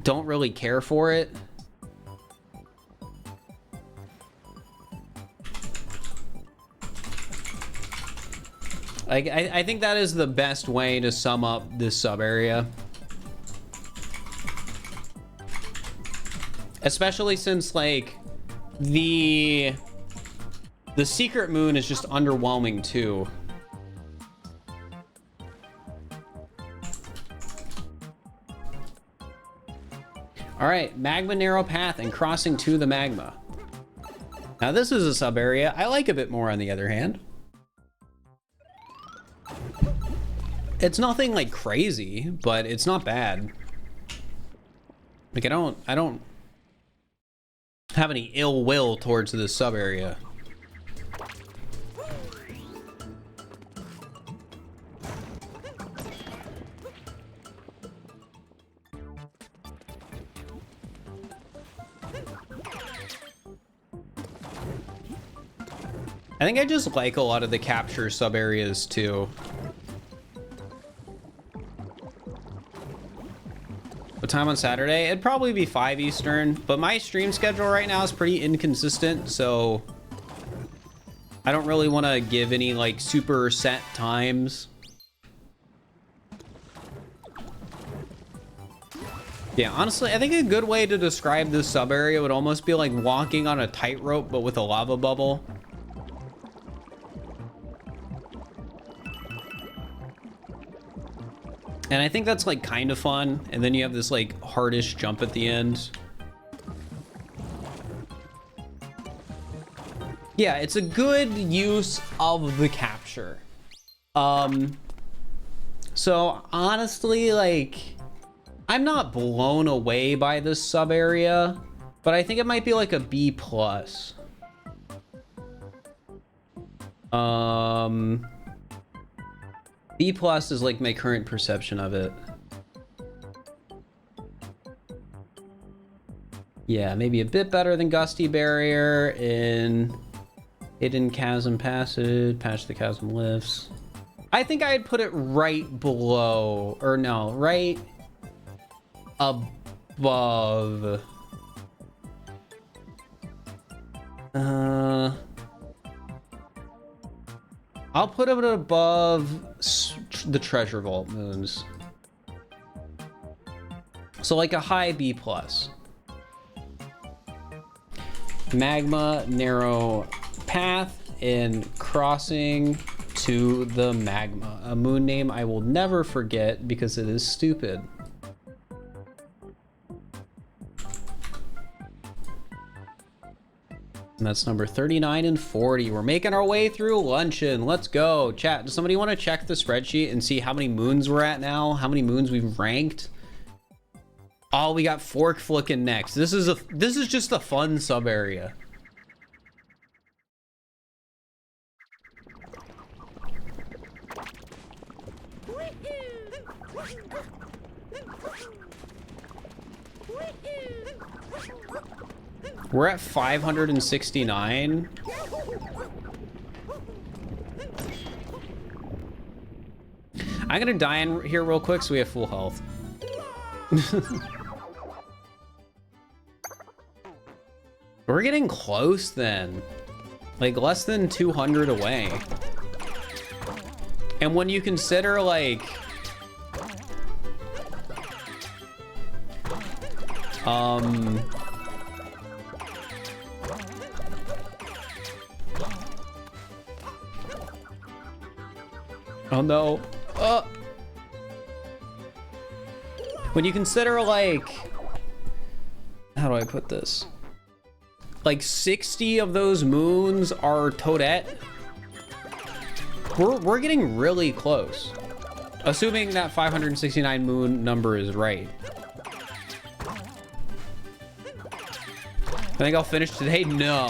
don't really care for it. Like I think that is the best way to sum up this sub area. Especially since like the secret moon is just underwhelming too. All right, magma narrow path and crossing to the magma. Now this is a sub area I like a bit more on the other hand. It's nothing like crazy, but it's not bad. Like I don't have any ill will towards this sub area. I think I just like a lot of the capture sub areas too. What time on Saturday? It'd probably be 5 Eastern, but my stream schedule right now is pretty inconsistent, so I don't really want to give any like super set times. Yeah, honestly, I think a good way to describe this sub area would almost be like walking on a tightrope, but with a lava bubble. And I think that's like kind of fun. And then you have this like hardish jump at the end. Yeah, it's a good use of the capture. So honestly, like, I'm not blown away by this sub area, but I think it might be like a B+. B+ is like my current perception of it. Yeah, maybe a bit better than Gusty Barrier in Hidden Chasm Passage, Patch the Chasm Lifts. I think I'd put it right below, or no, right above. I'll put it above the Treasure Vault moons. So like a high B+. Magma Narrow Path and Crossing to the Magma. A moon name I will never forget because it is stupid. And that's number 39 and 40. We're making our way through luncheon. Let's go. Chat, does somebody want to check the spreadsheet and see how many moons we're at now? How many moons we've ranked? Oh, we got Fork Flickin' next. This is just a fun sub area. We're at 569. I'm gonna die in here real quick so we have full health. We're getting close then. Like less than 200 away. And when you consider like oh no. When you consider like, how do I put this? Like 60 of those moons are Toadette. We're getting really close. Assuming that 569 moon number is right. I think I'll finish today. No,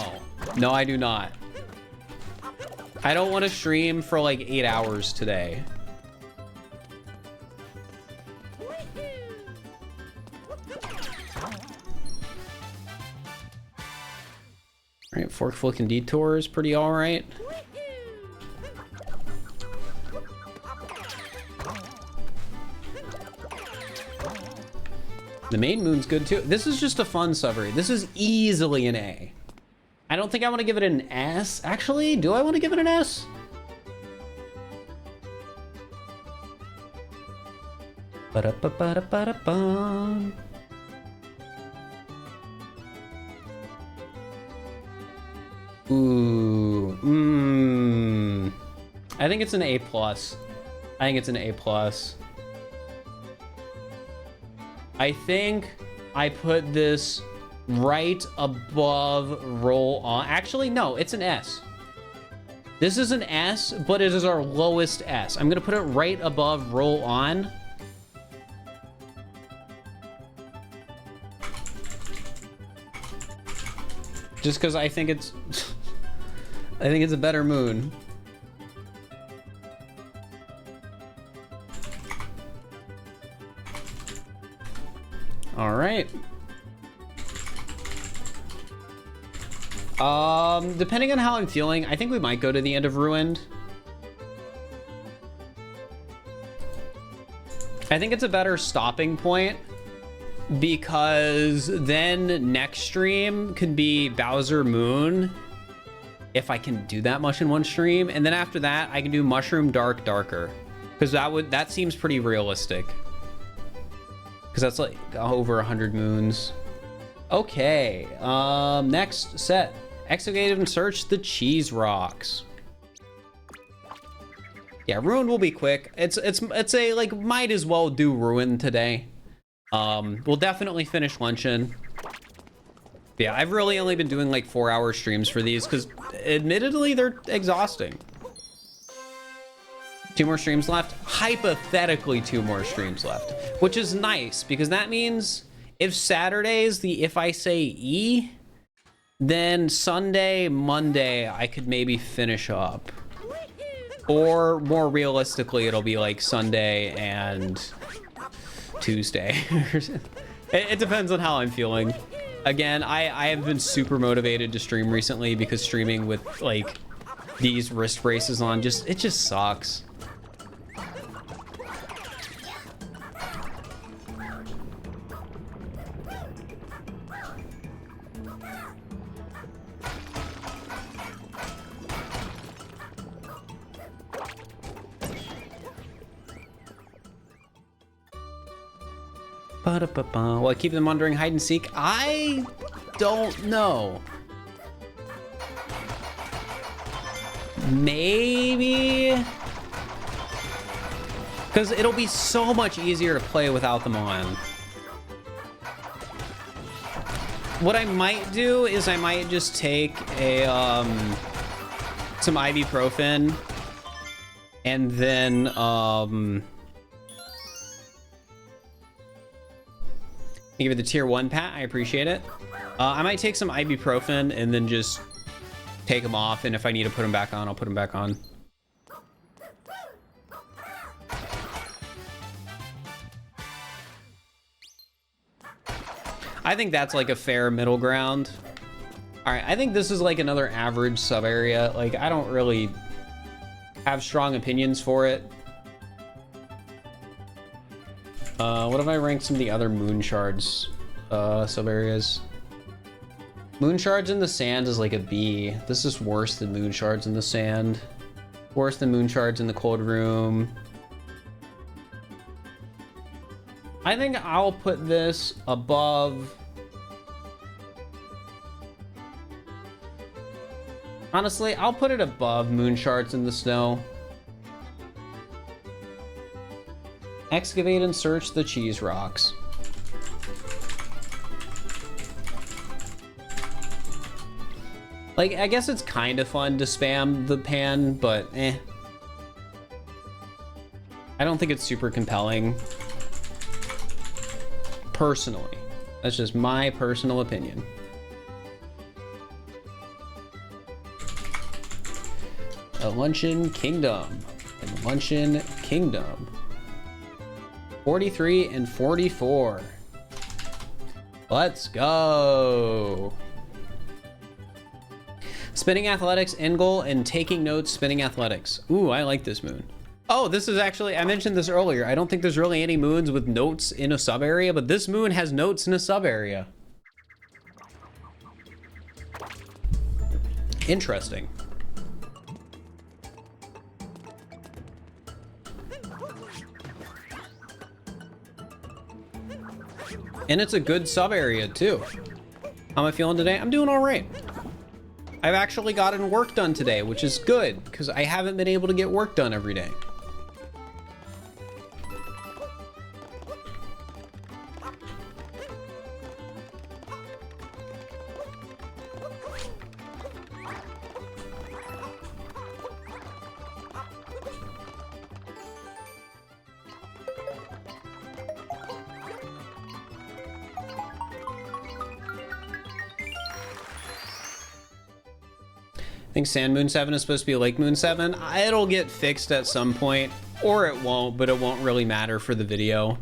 I do not. I don't want to stream for like 8 hours today. All right, Fork Flickin' Detour is pretty all right. The main moon's good too. This is just a fun summary. This is easily an A. I don't think I want to give it an S. Actually, do I want to give it an S? Ba-da-ba-ba-da-ba-da-bum. Ooh, I think it's an A+. I think it's an A+. I think I put this right above Roll On. Actually, no, it's an S. This is an S, but it is our lowest S. I'm gonna put it right above Roll On. Just because I think it's... I think it's a better moon. All right. Depending on how I'm feeling, I think we might go to the end of Ruined. I think it's a better stopping point because then next stream could be Bowser Moon if I can do that much in one stream, and then after that I can do Mushroom Dark Darker because that seems pretty realistic because that's like over 100 moons. Okay, next set, excavate and search the cheese rocks. Yeah, Ruin will be quick. It's a like might as well do Ruin today. We'll definitely finish Luncheon. Yeah, I've really only been doing like 4-hour streams for these because admittedly they're exhausting. 2 more streams left. Hypothetically 2 more streams left, which is nice because that means if Saturday's the if I say E, then Sunday, Monday I could maybe finish up. Or more realistically, it'll be like Sunday and Tuesday. It depends on how I'm feeling. Again, I have been super motivated to stream recently because streaming with like these wrist braces on it just sucks. Will I keep them wondering hide and seek? I don't know. Maybe. Because it'll be so much easier to play without them on. What I might do is I might just take a some ibuprofen and then give it the tier 1 pat. I appreciate it. I might take some ibuprofen and then just take them off, and if I need to put them back on, I'll put them back on. I think that's like a fair middle ground. All right, I think this is like another average sub area. Like I don't really have strong opinions for it. What if I rank some of the other moon shards sub areas? Moon shards in the sand is like a B. This is worse than moon shards in the sand. Worse than moon shards in the cold room. I think I'll put this above. Honestly, I'll put it above moon shards in the snow. Excavate and search the cheese rocks. Like, I guess it's kind of fun to spam the pan, but eh. I don't think it's super compelling. Personally. That's just my personal opinion. A Luncheon Kingdom. And Luncheon Kingdom. 43 and 44. Let's go. Spinning athletics, end goal, and taking notes, spinning athletics. Ooh, I like this moon. Oh, this is actually, I mentioned this earlier. I don't think there's really any moons with notes in a sub area, but this moon has notes in a sub area. Interesting. And it's a good sub area too. How am I feeling today? I'm doing all right. I've actually gotten work done today, which is good because I haven't been able to get work done every day. I think Sand Moon 7 is supposed to be Lake Moon 7. It'll get fixed at some point, or it won't, but it won't really matter for the video.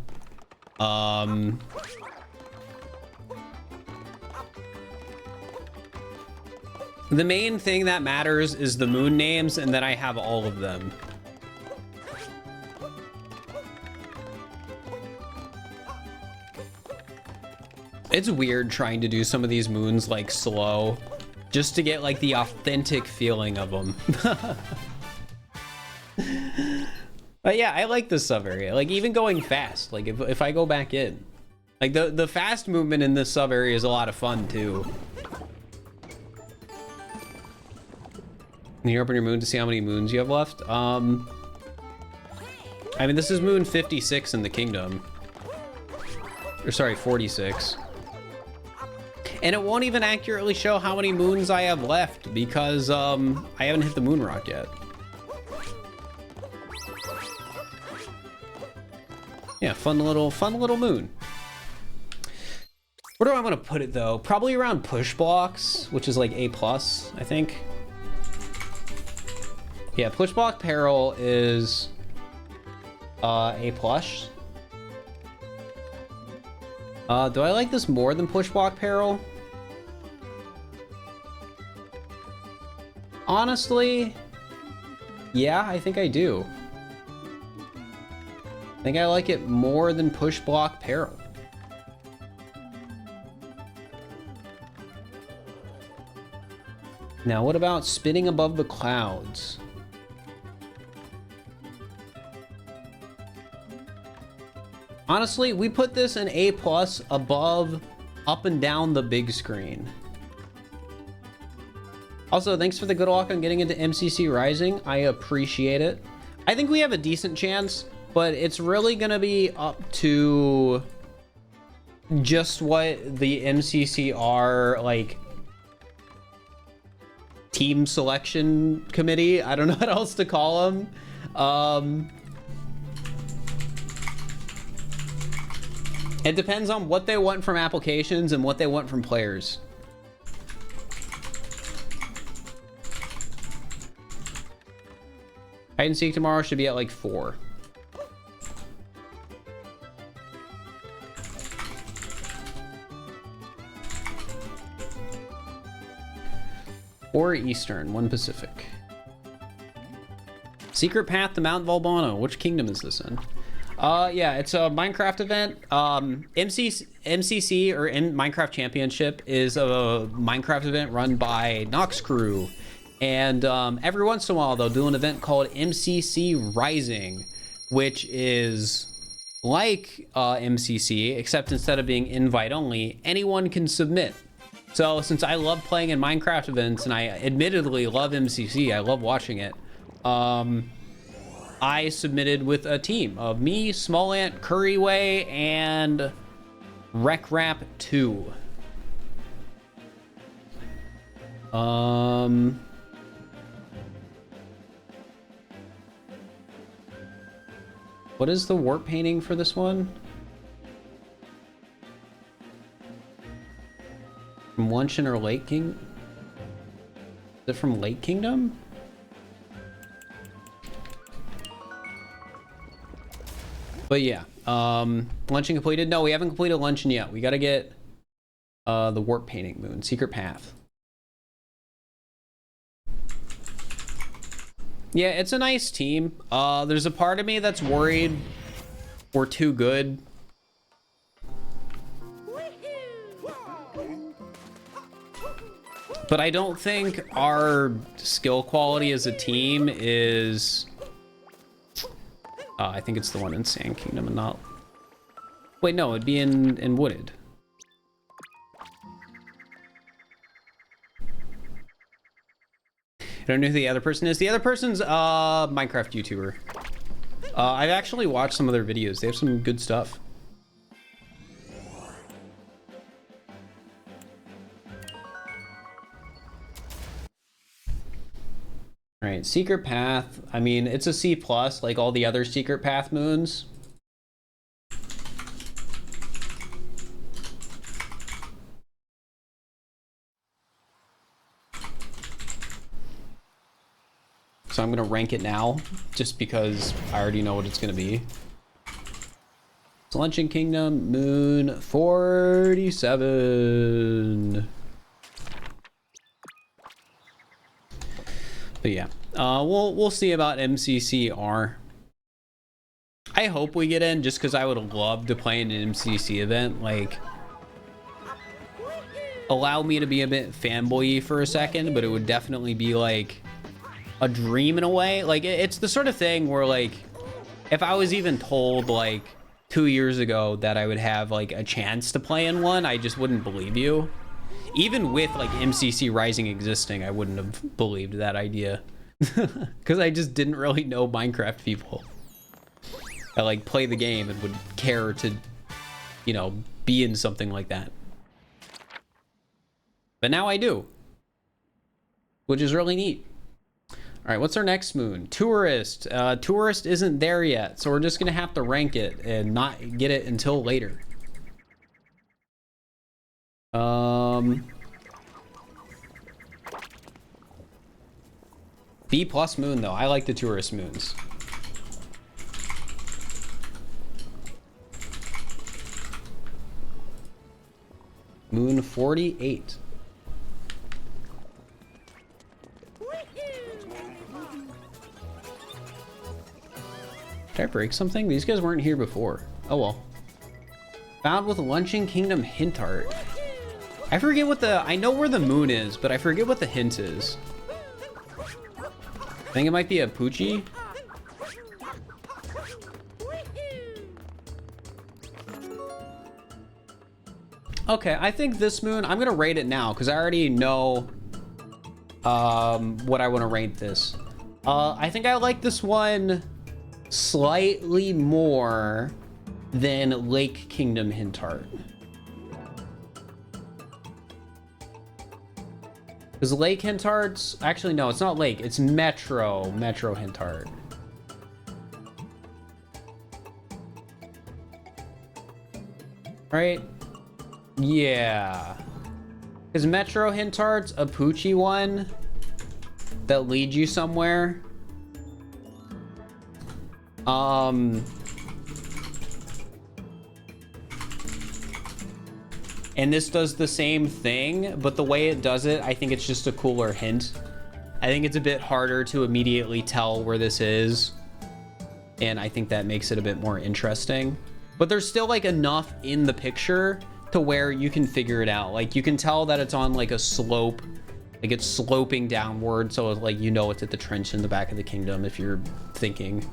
The main thing that matters is the moon names, and then I have all of them. It's weird trying to do some of these moons like slow, just to get like the authentic feeling of them. But yeah, I like this sub area. Like even going fast, like if I go back in, like the fast movement in this sub area is a lot of fun too. Can you open your moon to see how many moons you have left? I mean, this is moon 56 in the kingdom. Or sorry, 46. And it won't even accurately show how many moons I have left because I haven't hit the moon rock yet. Yeah, fun little moon. Where do I want to put it though? Probably around push blocks, which is like A+, I think. Yeah, push block peril is A+. Do I like this more than push block peril? Honestly, yeah, I think I do. I think I like it more than push block peril. Now, what about spinning above the clouds? Honestly, we put this in A+ above up and down the big screen. Also, thanks for the good luck on getting into MCC Rising. I appreciate it. I think we have a decent chance, but it's really gonna be up to just what the MCCR, like, team selection committee, I don't know what else to call them. It depends on what they want from applications and what they want from players. Hide and seek tomorrow should be at like 4. Or Eastern, 1 Pacific. Secret Path to Mount Valbano. Which kingdom is this in? Yeah, it's a Minecraft event. MCC or Minecraft Championship is a Minecraft event run by Nox Crew. And every once in a while, they'll do an event called MCC Rising, which is like MCC, except instead of being invite only, anyone can submit. So since I love playing in Minecraft events, and I admittedly love MCC, I love watching it, I submitted with a team of me, Small Ant, Curryway, and RecRap2. What is the warp painting for this one? From Luncheon or Lake King? Is it from Lake Kingdom? But yeah, luncheon completed. No, we haven't completed luncheon yet. We got to get the warp painting moon, secret path. Yeah, it's a nice team. There's a part of me that's worried we're too good. But I don't think our skill quality as a team is... I think it's the one in Sand Kingdom and not... Wait, no, it'd be in Wooded. I don't know who the other person is. The other person's Minecraft YouTuber. I've actually watched some of their videos. They have some good stuff. All right, secret path. I mean, it's a C+, like all the other secret path moons. So I'm gonna rank it now, just because I already know what it's gonna be. Luncheon Kingdom, Moon 47. But yeah, we'll see about MCCR. I hope we get in, just because I would love to play in an MCC event. Like, allow me to be a bit fanboy for a second, but it would definitely be like a dream in a way. Like, it's the sort of thing where, like, if I was even told like 2 years ago that I would have like a chance to play in one, I just wouldn't believe you. Even with like MCC Rising existing, I wouldn't have believed that idea. Because I just didn't really know Minecraft people that like play the game and would care to, you know, be in something like that. But now I do, which is really neat. All right, what's our next moon? Tourist. Tourist isn't there yet, so we're just gonna have to rank it and not get it until later. B+ moon though. I like the tourist moons. Moon 48. Did I break something? These guys weren't here before. Oh well. Found with Luncheon Kingdom hint art. I forget what the... I know where the moon is, but I forget what the hint is. I think it might be a Poochie. Okay, I think this moon... I'm gonna rate it now, because I already know what I want to rate this. I think I like this one slightly more than Lake Kingdom hint art. Because Lake hint art's... Actually, no, it's not Lake. It's Metro hint art. Right? Yeah. Because Metro hint art's a Poochie one that leads you somewhere. And this does the same thing, but the way it does it, I think it's just a cooler hint. I think it's a bit harder to immediately tell where this is, and I think that makes it a bit more interesting. But there's still like enough in the picture to where you can figure it out. Like, you can tell that it's on like a slope, like it's sloping downward, so it's like, you know, it's at the trench in the back of the kingdom if you're thinking.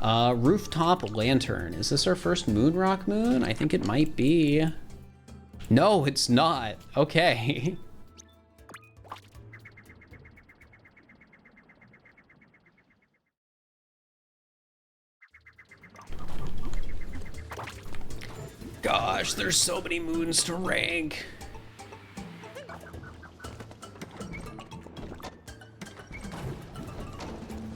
Rooftop lantern. Is this our first moon rock moon? I think it might be. No, it's not. Okay. Gosh, there's so many moons to rank.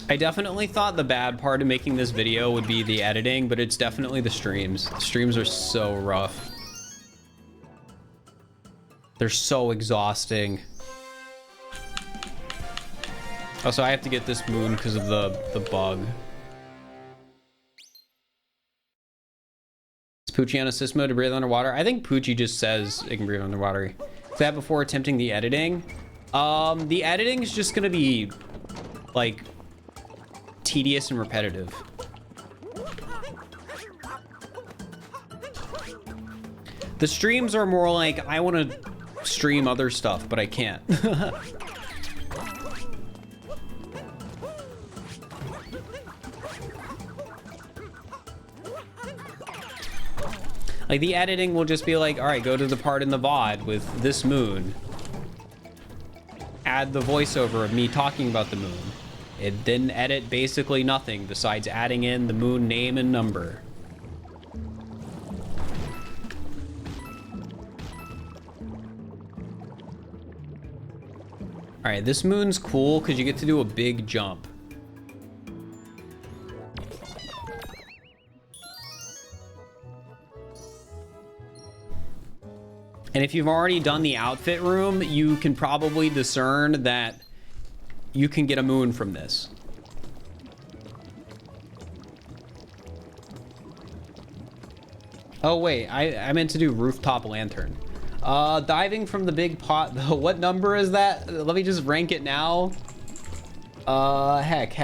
I definitely thought the bad part of making this video would be the editing, but it's definitely the streams. The streams are so rough. They're so exhausting. Also, I have to get this moon because of the bug. Is Poochie on assist mode to breathe underwater? I think Poochie just says it can breathe underwater. Is that before attempting the editing? The editing is just gonna be like tedious and repetitive. The streams are more like, I want to stream other stuff, but I can't. Like, the editing will just be like, all right, go to the part in the VOD with this moon. Add the voiceover of me talking about the moon. It didn't edit basically nothing besides adding in the moon name and number. All right, this moon's cool because you get to do a big jump. And if you've already done the outfit room, you can probably discern that you can get a moon from this. Oh wait, I meant to do rooftop lantern. Diving from the big pot. What number is that? Let me just rank it now. Heck.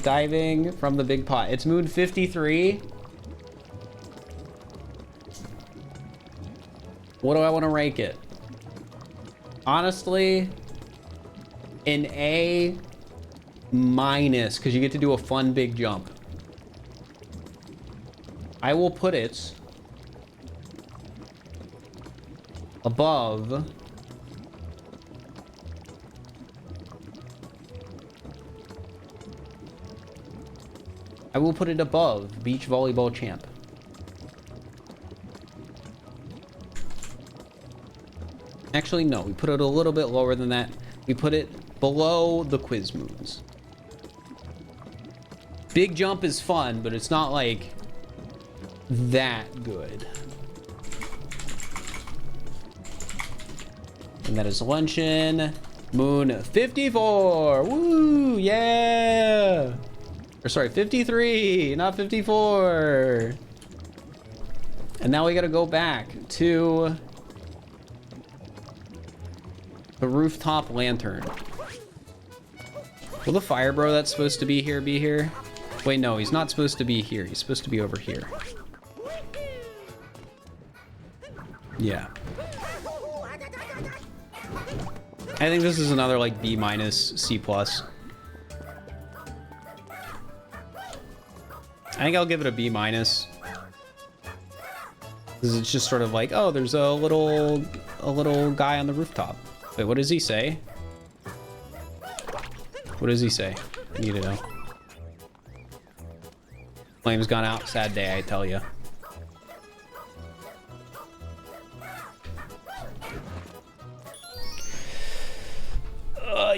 Diving from the big pot. It's moon 53. What do I want to rank it? Honestly, an A minus, because you get to do a fun big jump. I will put it above beach volleyball champ. Actually, no, we put it a little bit lower than that. We put it below the quiz moons. Big jump is fun, but it's not like that good. And that is luncheon. Moon 54. Woo, yeah. Or sorry, 53, not 54. And now we gotta go back to the rooftop lantern. Will the fire bro that's supposed to be here be here? Wait, no, he's not supposed to be here. He's supposed to be over here. Yeah. I think this is another like B minus, C plus. I think I'll give it a B minus. Because it's just sort of like, oh, there's a little guy on the rooftop. Wait, what does he say? What does he say? I need to know. Flame's gone out. Sad day, I tell you.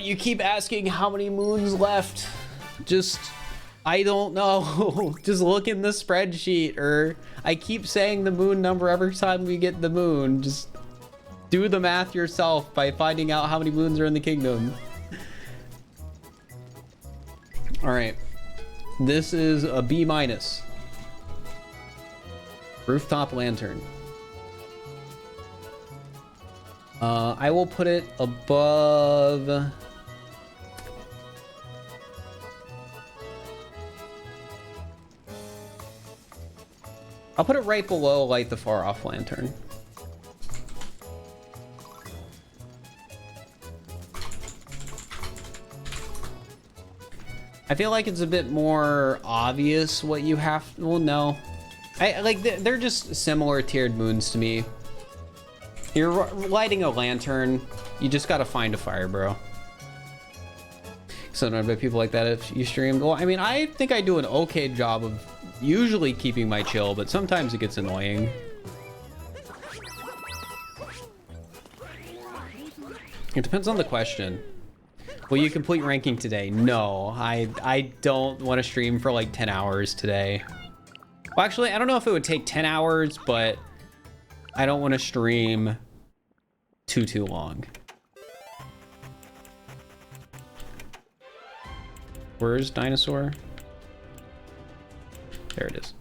You keep asking how many moons left. Just, I don't know. Just look in the spreadsheet, or I keep saying the moon number every time we get the moon. Just do the math yourself by finding out how many moons are in the kingdom. All right, this is a B minus. Rooftop lantern. I will put it above. I'll put it right below Light the Far Off Lantern. I feel like it's a bit more obvious what you have. Well, no. I like they're just similar tiered moons to me. You're lighting a lantern. You just gotta find a fire, bro. So I don't know about people like that if you stream. Well, I mean, I think I do an okay job of usually keeping my chill, but sometimes it gets annoying. It depends on the question. Will you complete ranking today? No, I don't want to stream for like 10 hours today. Well, actually, I don't know if it would take 10 hours, but I don't want to stream too long. Where's dinosaur? There it is.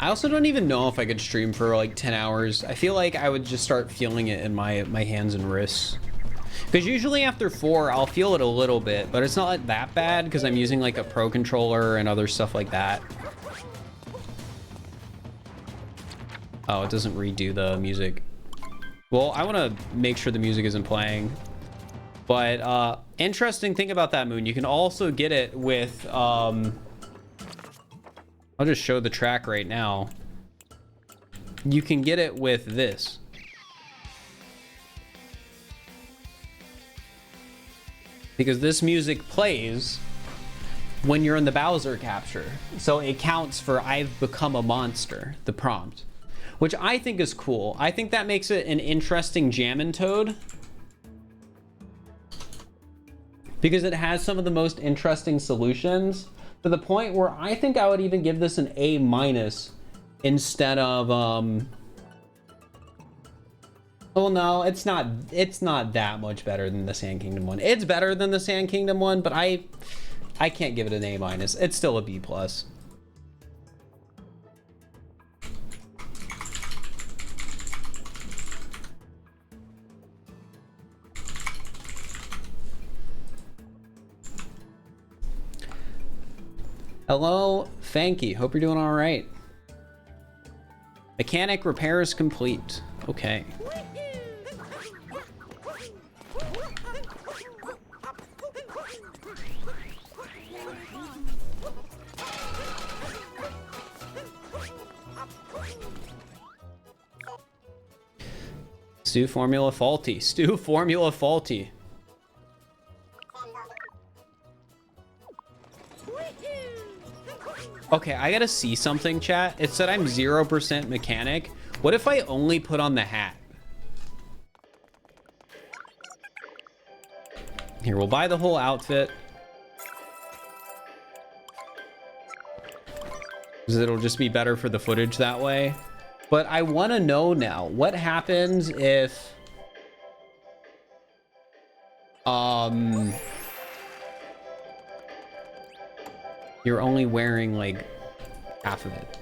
I also don't even know if I could stream for like 10 hours. I feel like I would just start feeling it in my hands and wrists. Because usually after 4, I'll feel it a little bit, but it's not like that bad because I'm using like a pro controller and other stuff like that. Oh, it doesn't redo the music. Well, I want to make sure the music isn't playing. But interesting thing about that moon, you can also get it with... I'll just show the track right now. You can get it with this. Because this music plays when you're in the Bowser capture. So it counts for I've become a monster, the prompt. Which I think is cool. I think that makes it an interesting Jammin' Toad. Because it has some of the most interesting solutions. To the point where I think I would even give this an A minus instead of Oh no, it's not that much better than the Sand Kingdom one. It's better than the Sand Kingdom one, but I can't give it an A-. It's still a B+. Hello, Fanky. Hope you're doing all right. Mechanic repairs complete. Okay. Stew formula faulty. Stew formula faulty. Okay, I gotta see something, chat. It said I'm 0% mechanic. What if I only put on the hat? Here, we'll buy the whole outfit. Because it'll just be better for the footage that way. But I want to know now, what happens if... you're only wearing, like, half of it.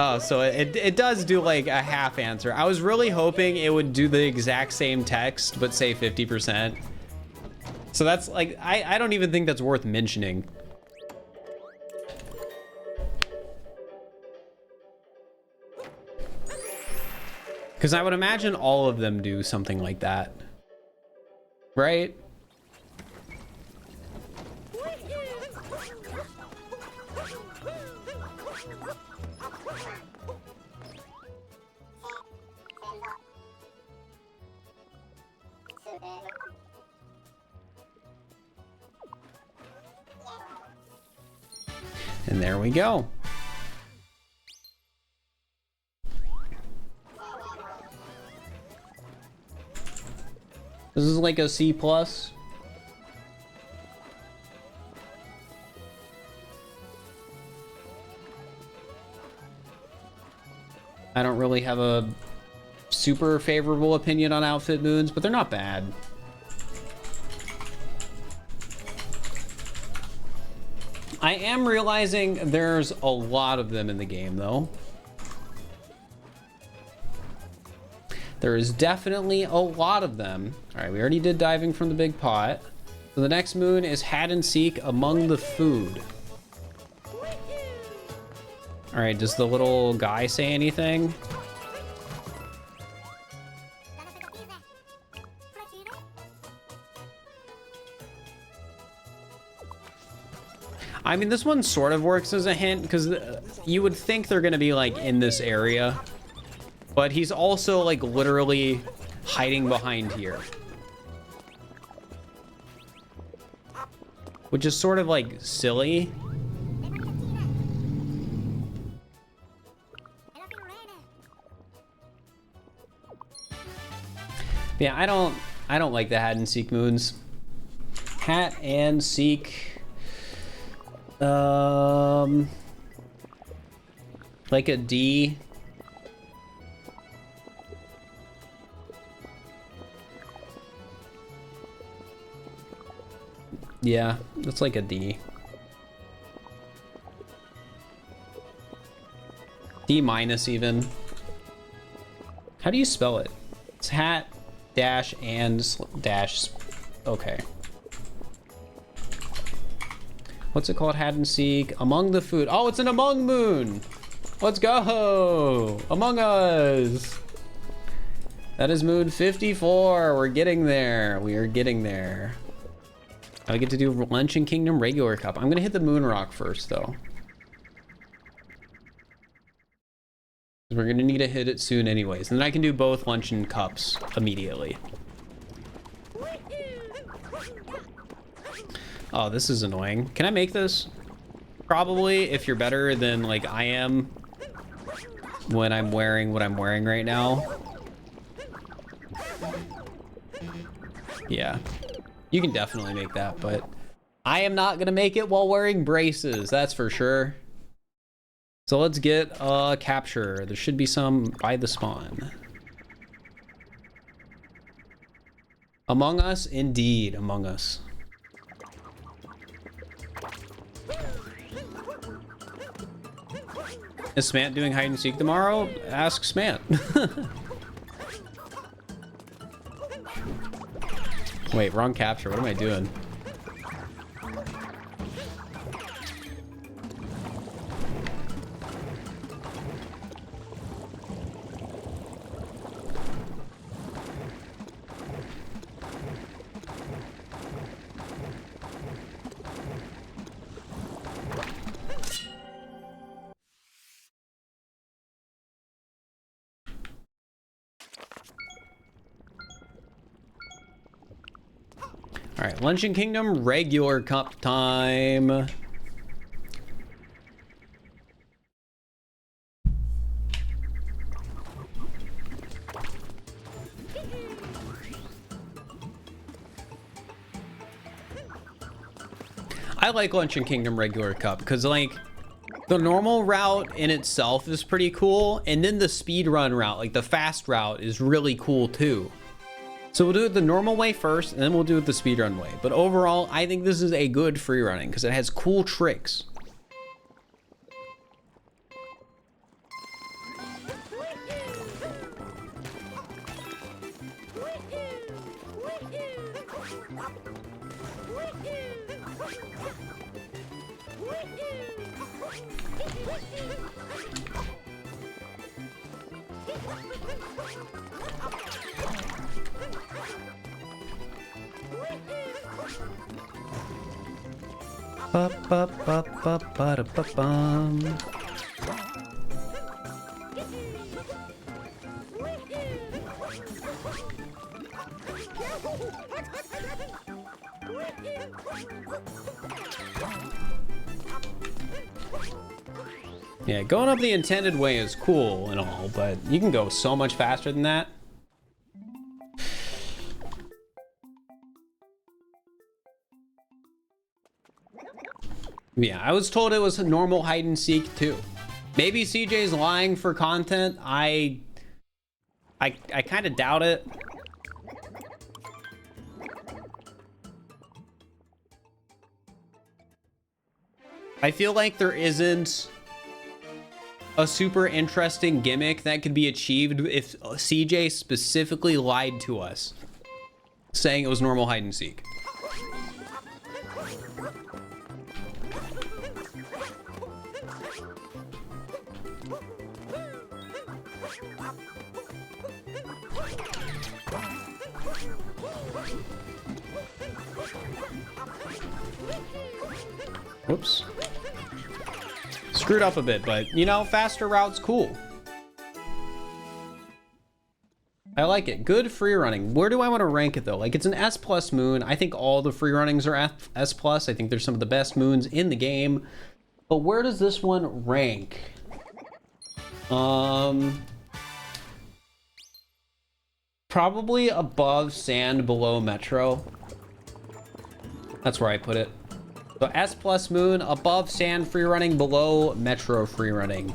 Oh, so it does do like a half answer. I was really hoping it would do the exact same text, but say 50%. So that's like, I don't even think that's worth mentioning. Because I would imagine all of them do something like that. Right? And there we go. This is like a C+. I don't really have a super favorable opinion on outfit moons, but they're not bad. I am realizing there's a lot of them in the game, though. There is definitely a lot of them. All right, we already did diving from the big pot. So the next moon is hide and seek among the food. All right, does the little guy say anything? I mean, this one sort of works as a hint because you would think they're going to be like in this area, but he's also like literally hiding behind here, which is sort of like silly. Yeah, I don't like the hat and seek moons. Hat and seek. Like a D. Yeah, that's like a D. D minus even. How do you spell it? It's hat dash and dash. Okay. What's it called? Hide and seek among the food. Oh, it's an Among Moon. Let's go. Among Us. That is moon 54. We're getting there. We are getting there. I get to do Luncheon Kingdom regular cup. I'm gonna hit the moon rock first though. We're gonna need to hit it soon anyways. And then I can do both luncheon cups immediately. Oh, this is annoying. Can I make this? Probably, if you're better than like I am when I'm wearing what I'm wearing right now. Yeah, you can definitely make that, but I am not gonna make it while wearing braces, that's for sure. So let's get a capture. There should be some by the spawn. Among Us, indeed, Among Us. Is Smant doing hide and seek tomorrow? Ask Smant. Wait, wrong capture. What am I doing? All right, Luncheon Kingdom regular cup time. I like Luncheon Kingdom regular cup because like the normal route in itself is pretty cool, and then the speed run route, like the fast route, is really cool too. So we'll do it the normal way first, and then we'll do it the speedrun way. But overall, I think this is a good free running because it has cool tricks. Ba-ba-ba-ba-ba-da-ba-bum. Yeah, going up the intended way is cool and all, but you can go so much faster than that. Yeah, I was told it was a normal hide and seek too. Maybe CJ's lying for content. I kind of doubt it. I feel like there isn't a super interesting gimmick that could be achieved if CJ specifically lied to us, saying it was normal hide and seek. Whoops. Screwed up a bit, but you know, faster route's cool. I like it. Good free running. Where do I want to rank it though? Like, it's an S+ moon. I think all the free runnings are S+. I think they're some of the best moons in the game. But where does this one rank? Probably above Sand, below Metro. That's where I put it. So S+ moon, above Sand free running, below Metro free running.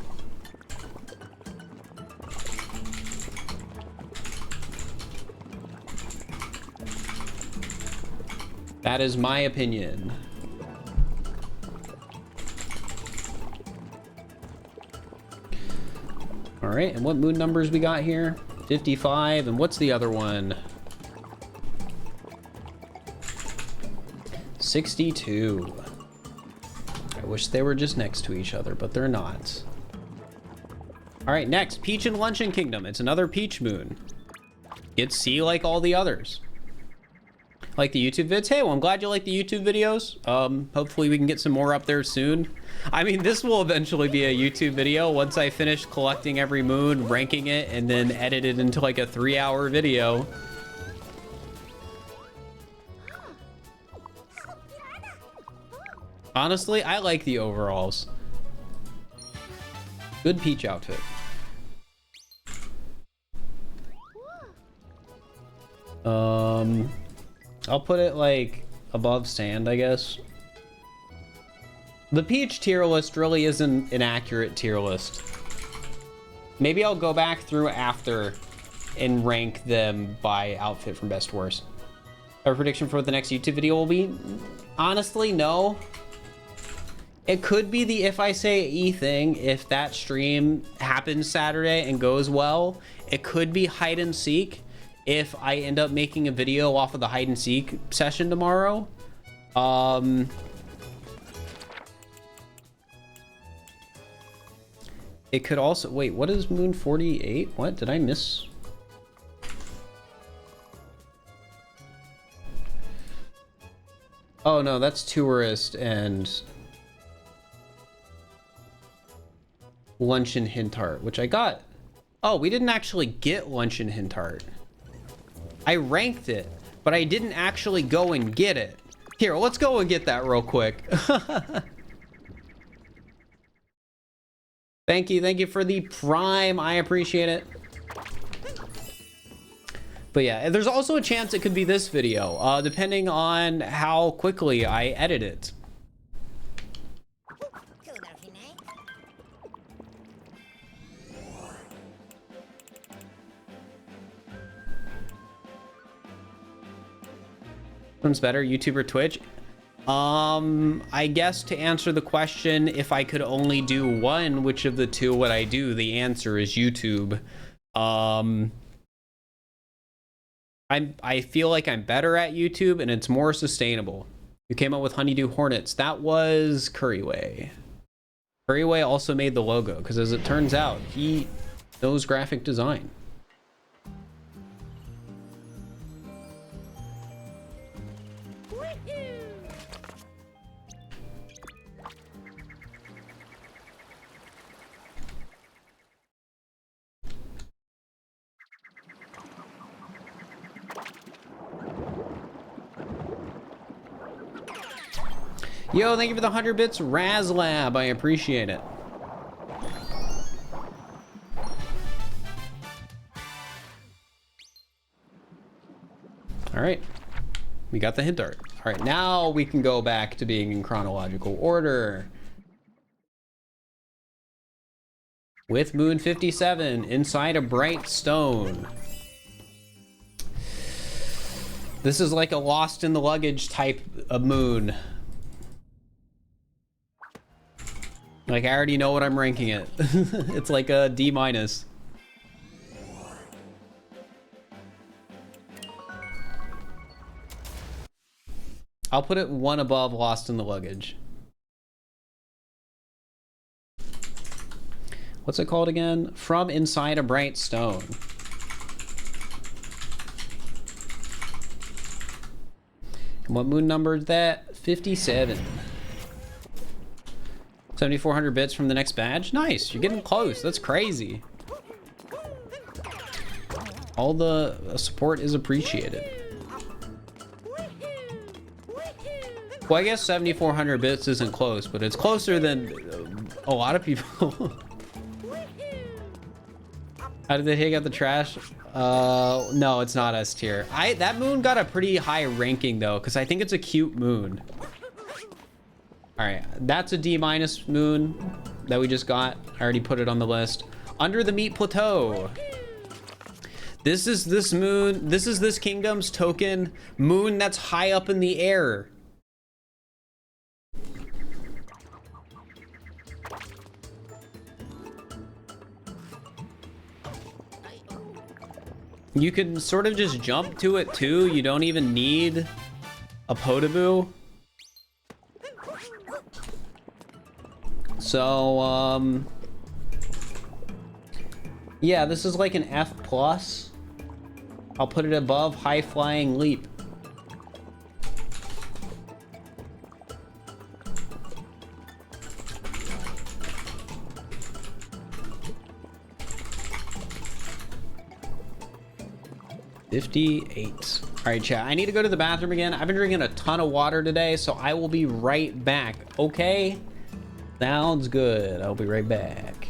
That is my opinion. All right, and what moon numbers we got here? 55, and what's the other one? 62. I wish they were just next to each other, but they're not. All right, next, Peach and Luncheon Kingdom. It's another Peach moon. It's C like all the others. Like the YouTube vids? Hey, well, I'm glad you like the YouTube videos. Hopefully we can get some more up there soon. I mean, this will eventually be a YouTube video once I finish collecting every moon, ranking it, and then edit it into like a 3-hour video. Honestly, I like the overalls. Good peach outfit. I'll put it like above sand, I guess. The peach tier list really isn't an accurate tier list. Maybe I'll go back through after and rank them by outfit from best to worst. Our prediction for what the next YouTube video will be? Honestly, no. It could be the If I Say E thing if that stream happens Saturday and goes well. It could be hide and seek if I end up making a video off of the hide and seek session tomorrow. It could also, wait, what is Moon 48? What did I miss? Oh no, that's tourist and lunch and hint heart, which I got. Oh, we didn't actually get lunch and hint heart. I ranked it, but I didn't actually go and get it. Here, let's go and get that real quick. Thank you for the prime. I appreciate it. But yeah, there's also a chance it could be this video, depending on how quickly I edit it. One's better, YouTube or Twitch? I guess to answer the question, if I could only do one, which of the two would I do? The answer is YouTube. I feel like I'm better at YouTube and it's more sustainable. You came up with Honeydew Hornets. That was Curryway. Curryway also made the logo because as it turns out, he knows graphic design. Yo, thank you for the 100 bits, Razlab. I appreciate it. All right, we got the hint art. All right, now we can go back to being in chronological order. With Moon 57 inside a bright stone. This is like a lost in the luggage type of moon. Like, I already know what I'm ranking it. It's like a D-. I'll put it one above Lost in the Luggage. What's it called again? From Inside a Bright Stone. And what moon number is that? 57. 7,400 bits from the next badge. Nice, you're getting close. That's crazy. All the support is appreciated. Well, I guess 7,400 bits isn't close, but it's closer than a lot of people. How did they take out the trash? No, it's not S tier. That moon got a pretty high ranking though, because I think it's a cute moon. All right, that's a D- moon that we just got. I already put it on the list. Under the Meat Plateau. This is this moon. This is this kingdom's token moon that's high up in the air. You can sort of just jump to it too. You don't even need a Potaboo. So, yeah, this is like an F+. I'll put it above High Flying Leap. $58. All right, chat. I need to go to the bathroom again. I've been drinking a ton of water today, so I will be right back. Okay? Sounds good. I'll be right back.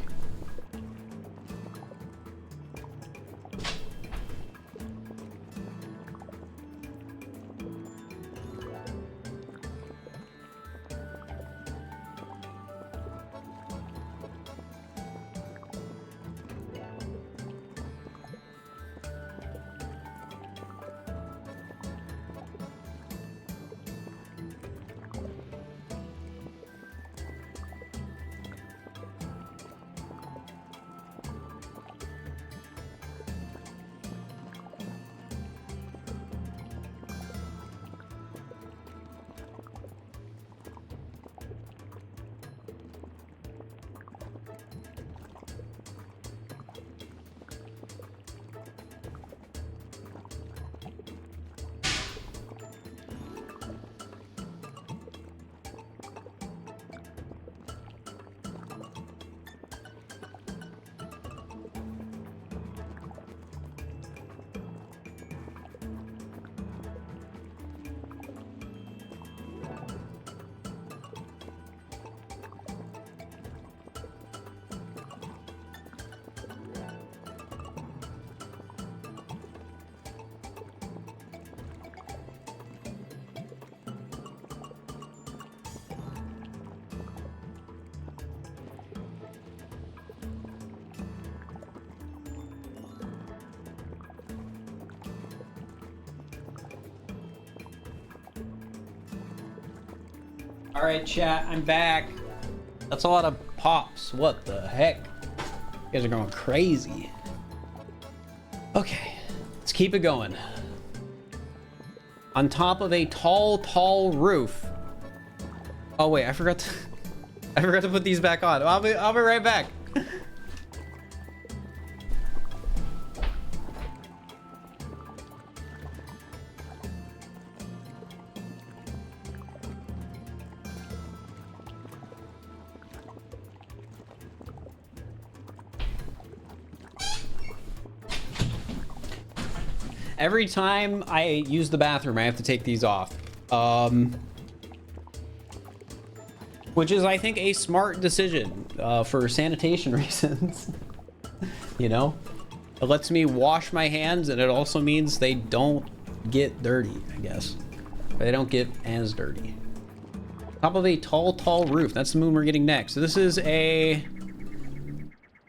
All right, chat, I'm back. That's a lot of pops. What the heck? You guys are going crazy. Okay, let's keep it going. On top of a tall roof. Oh wait, I forgot to put these back on. I'll be right back. Every time I use the bathroom, I have to take these off. Which is, I think, a smart decision for sanitation reasons. You know? It lets me wash my hands, and it also means they don't get dirty, I guess. They don't get as dirty. Top of a tall roof. That's the moon we're getting next. So this is a...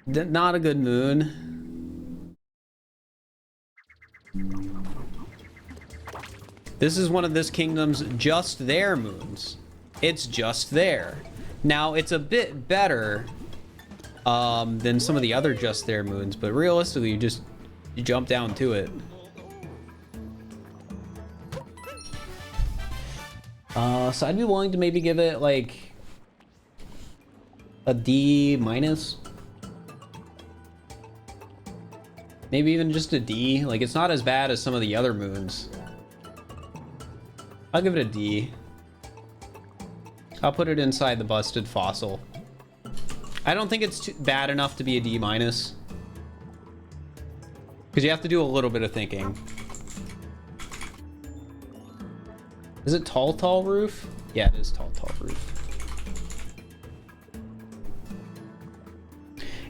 not a good moon. This is one of this kingdom's just there moons. It's just there. Now, it's a bit better than some of the other just there moons, but realistically, you jump down to it. So I'd be willing to maybe give it like a D minus. Maybe even just a D. Like, it's not as bad as some of the other moons. I'll give it a D. I'll put it inside the busted fossil. I don't think it's too bad enough to be a D minus. Because you have to do a little bit of thinking. Is it tall roof? Yeah, it is tall roof.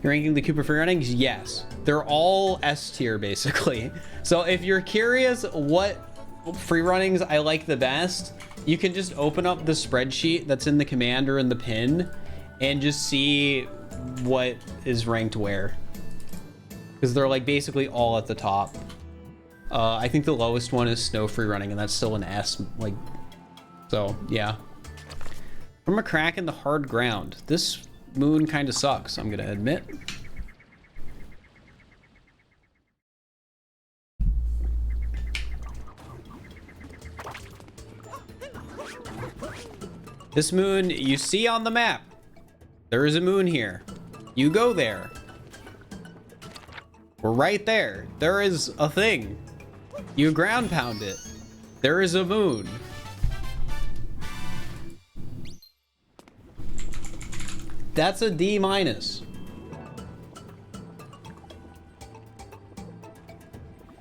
You're ranking the Cooper free runnings? Yes. They're all S tier, basically. So if you're curious what free runnings I like the best, you can just open up the spreadsheet that's in the command or in the pin and just see what is ranked where, because they're like basically all at the top. I think the lowest one is snow free running, and that's still an S. Like, so yeah. From a crack in the hard ground. This moon kind of sucks, I'm gonna admit. This moon you see on the map. There is a moon here. You go there. We're right there. There is a thing. You ground pound it. There is a moon. That's a D minus.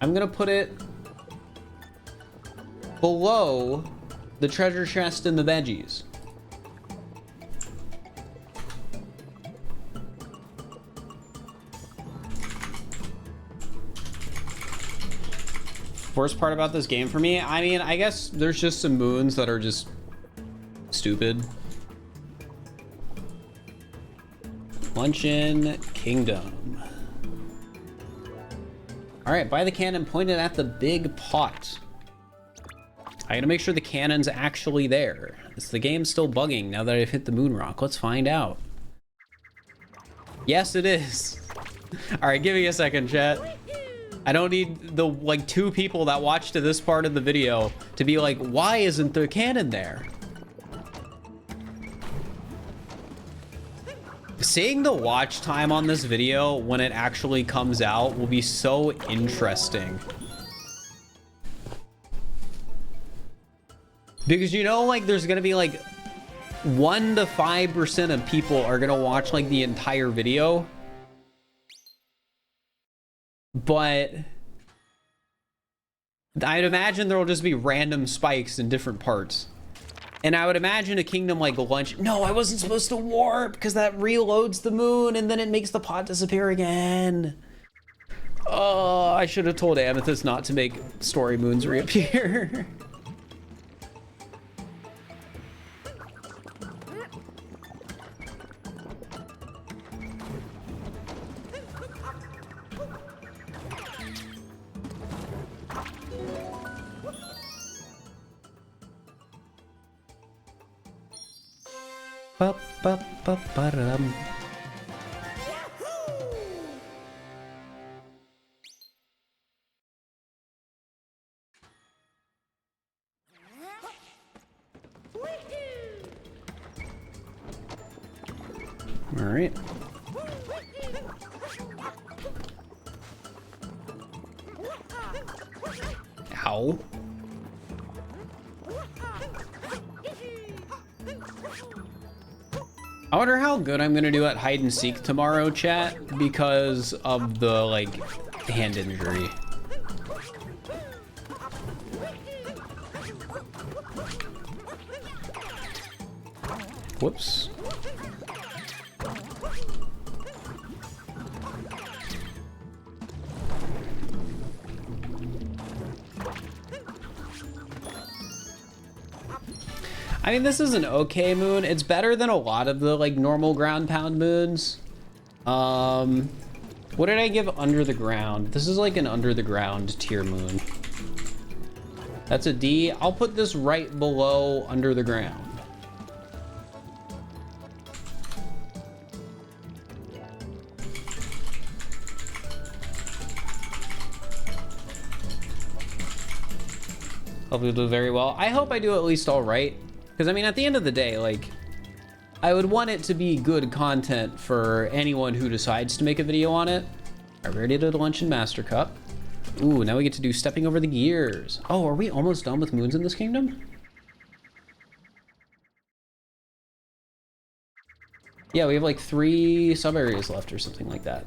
I'm gonna put it below the treasure chest and the veggies. Worst part about this game for me, I mean, I guess there's just some moons that are just stupid. Luncheon Kingdom. All right, buy the cannon pointed at the big pot. I gotta make sure the cannon's actually there. Is the game still bugging now that I've hit the moon rock? Let's find out. Yes, it is. All right, give me a second, chat. I don't need the like 2 people that watch to this part of the video to be like, why isn't the cannon there? Seeing the watch time on this video when it actually comes out will be so interesting. Because you know, like there's gonna be like 1 to 5% of people are gonna watch like the entire video. But I'd imagine there will just be random spikes in different parts. And I would imagine a kingdom like lunch. No, I wasn't supposed to warp because that reloads the moon and then it makes the pot disappear again. Oh, I should have told Amethyst not to make story moons reappear. Ba-ba-ba-ba-dum. All right. Ow. I wonder how good I'm gonna do at hide and seek tomorrow, chat, because of the like hand injury. Whoops. I mean, this is an okay moon. It's better than a lot of the like normal ground pound moons. What did I give under the ground? This is like an under the ground tier moon. That's a D. I'll put this right below under the ground. Hopefully we'll do very well. I hope I do at least all right. Because, I mean, at the end of the day, like, I would want it to be good content for anyone who decides to make a video on it. I already did Luncheon Master Cup. Ooh, now we get to do Stepping Over the Gears. Oh, are we almost done with moons in this kingdom? Yeah, we have like 3 sub-areas left or something like that.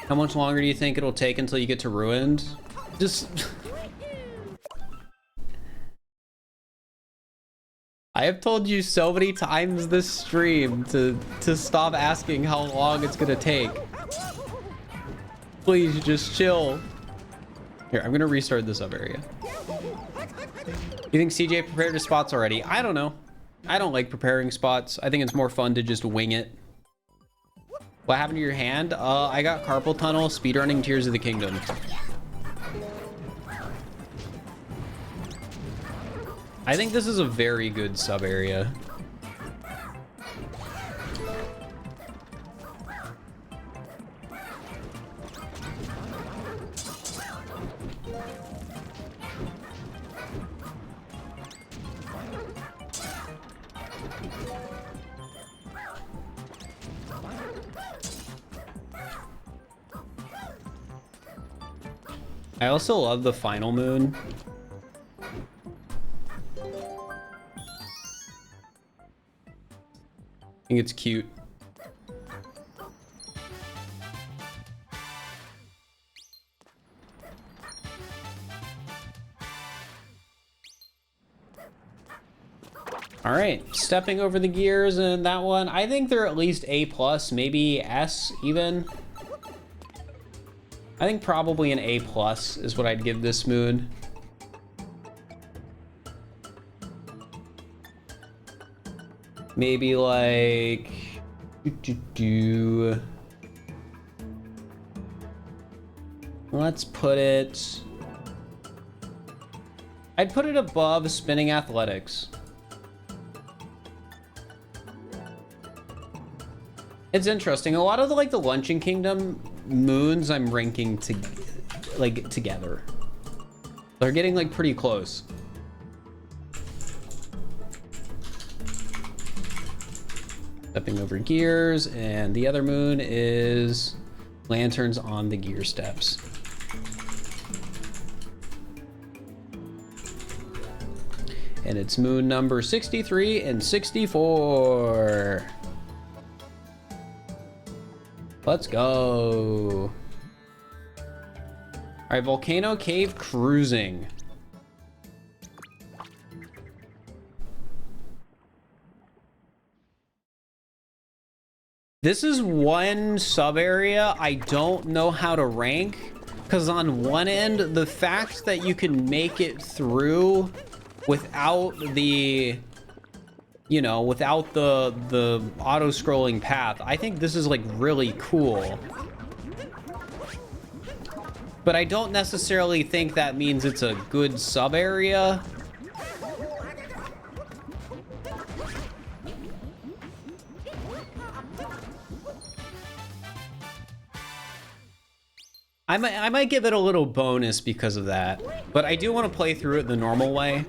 How much longer do you think it'll take until you get to Ruined? Just... I have told you so many times this stream to stop asking how long it's gonna take. Please, just chill. Here, I'm gonna restart this sub-area. You think CJ prepared his spots already? I don't know. I don't like preparing spots. I think it's more fun to just wing it. What happened to your hand? I got carpal tunnel speedrunning Tears of the Kingdom. I think this is a very good sub area. I also love the final moon. I think it's cute. All right, stepping over the gears in that one. I think they're at least A+, maybe S even. I think probably an A+ is what I'd give this moon. Maybe like... Let's put it... I'd put it above spinning athletics. It's interesting. A lot of the, like, the Luncheon Kingdom moons I'm ranking together. They're getting, like, pretty close. Stepping over gears, and the other moon is lanterns on the gear steps. And it's moon number 63 and 64. Let's go. All right, Volcano Cave cruising. This is one sub area I don't know how to rank, because on one end, the fact that you can make it through without the, you know, without the auto-scrolling path, I think this is like really cool. But I don't necessarily think that means it's a good sub area. I might give it a little bonus because of that, but I do want to play through it the normal way.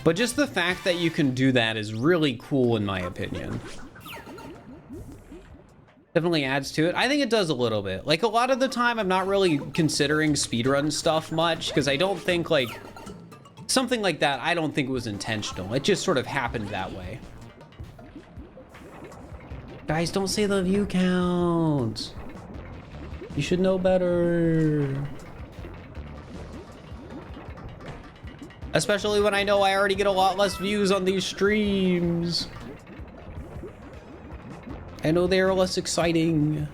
But just the fact that you can do that is really cool in my opinion. Definitely adds to it. I think it does a little bit. Like, a lot of the time I'm not really considering speedrun stuff much because I don't think, like, something like that, I don't think was intentional. It just sort of happened that way. Guys, don't say the view count. You should know better. Especially when I know I already get a lot less views on these streams. I know they are less exciting.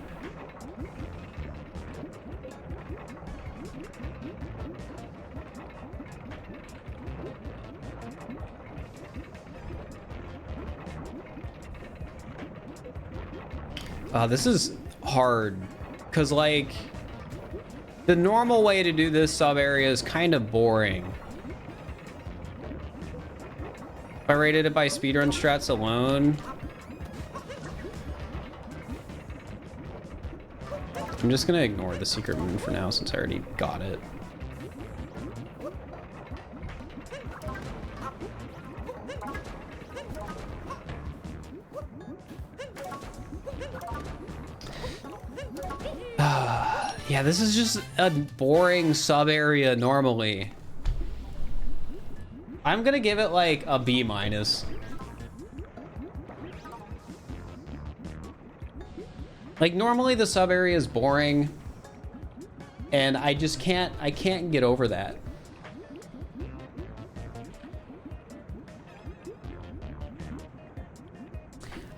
This is hard, because, like, the normal way to do this sub area is kind of boring. If I rated it by speedrun strats alone, I'm just gonna ignore the secret moon for now since I already got it. Yeah, this is just a boring sub area normally. I'm gonna give it like a B-. Like, normally the sub area is boring, and I just can't get over that.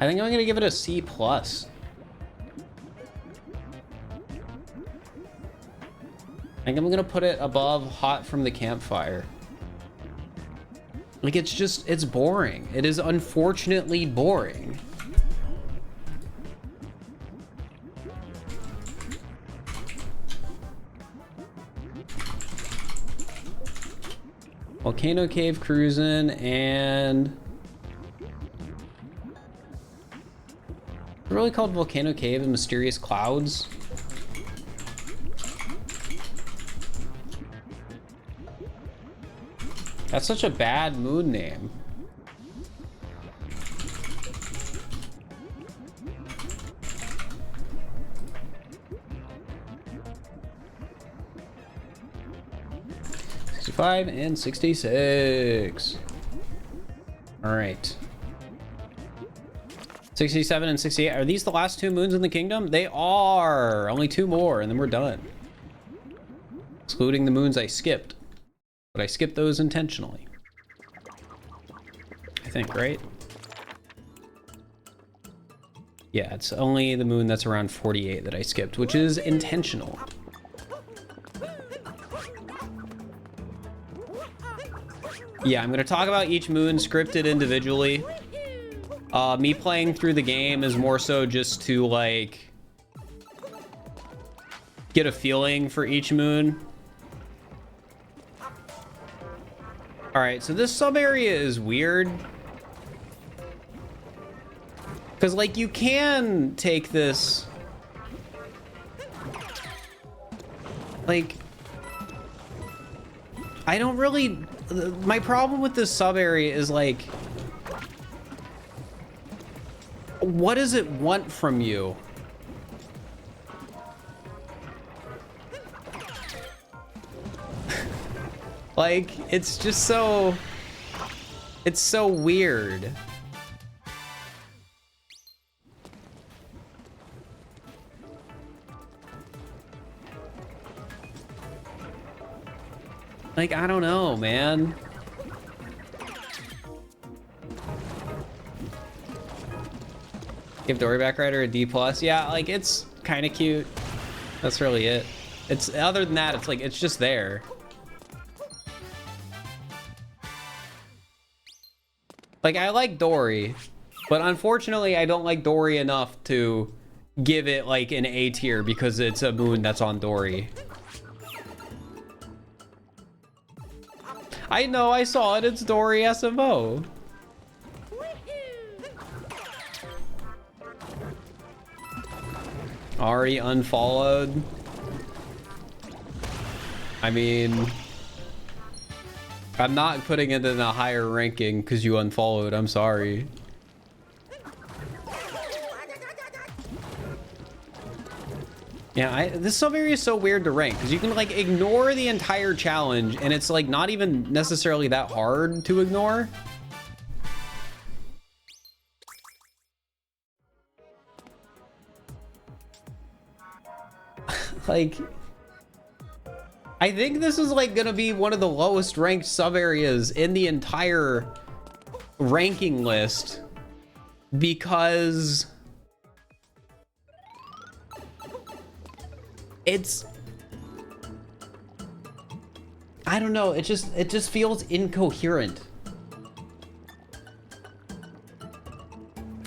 I think I'm gonna give it a C+. I think I'm gonna put it above Hot from the Campfire. Like, it's boring. It is unfortunately boring. Volcano Cave cruising, and it's really called Volcano Cave and Mysterious Clouds. That's such a bad moon name. '65 and 66. All right. 67 and 68. Are these the last two moons in the kingdom? They are. Only two more, and then we're done. Excluding the moons I skipped. But I skipped those intentionally. I think, right? Yeah, it's only the moon that's around 48 that I skipped, which is intentional. Yeah, I'm gonna talk about each moon scripted individually. Me playing through the game is more so just to, like, get a feeling for each moon. All right, so this sub area is weird. Because, like, you can take this... Like... I don't really... My problem with this sub area is, like... What does it want from you? Like, it's just so... It's so weird. Like, I don't know, man. Give Dory Back Rider a D+. Yeah, like, it's kind of cute. That's really it. It's, other than that, it's like, it's just there. Like, I like Dory, but unfortunately, I don't like Dory enough to give it, like, an A tier because it's a moon that's on Dory. I know, I saw it. It's Dory SMO. Already unfollowed. I mean... I'm not putting it in a higher ranking because you unfollowed. I'm sorry. Yeah, this sub area is so weird to rank because you can, like, ignore the entire challenge and it's, like, not even necessarily that hard to ignore. Like, I think this is, like, gonna be one of the lowest ranked sub areas in the entire ranking list because it's, I don't know, it just feels incoherent.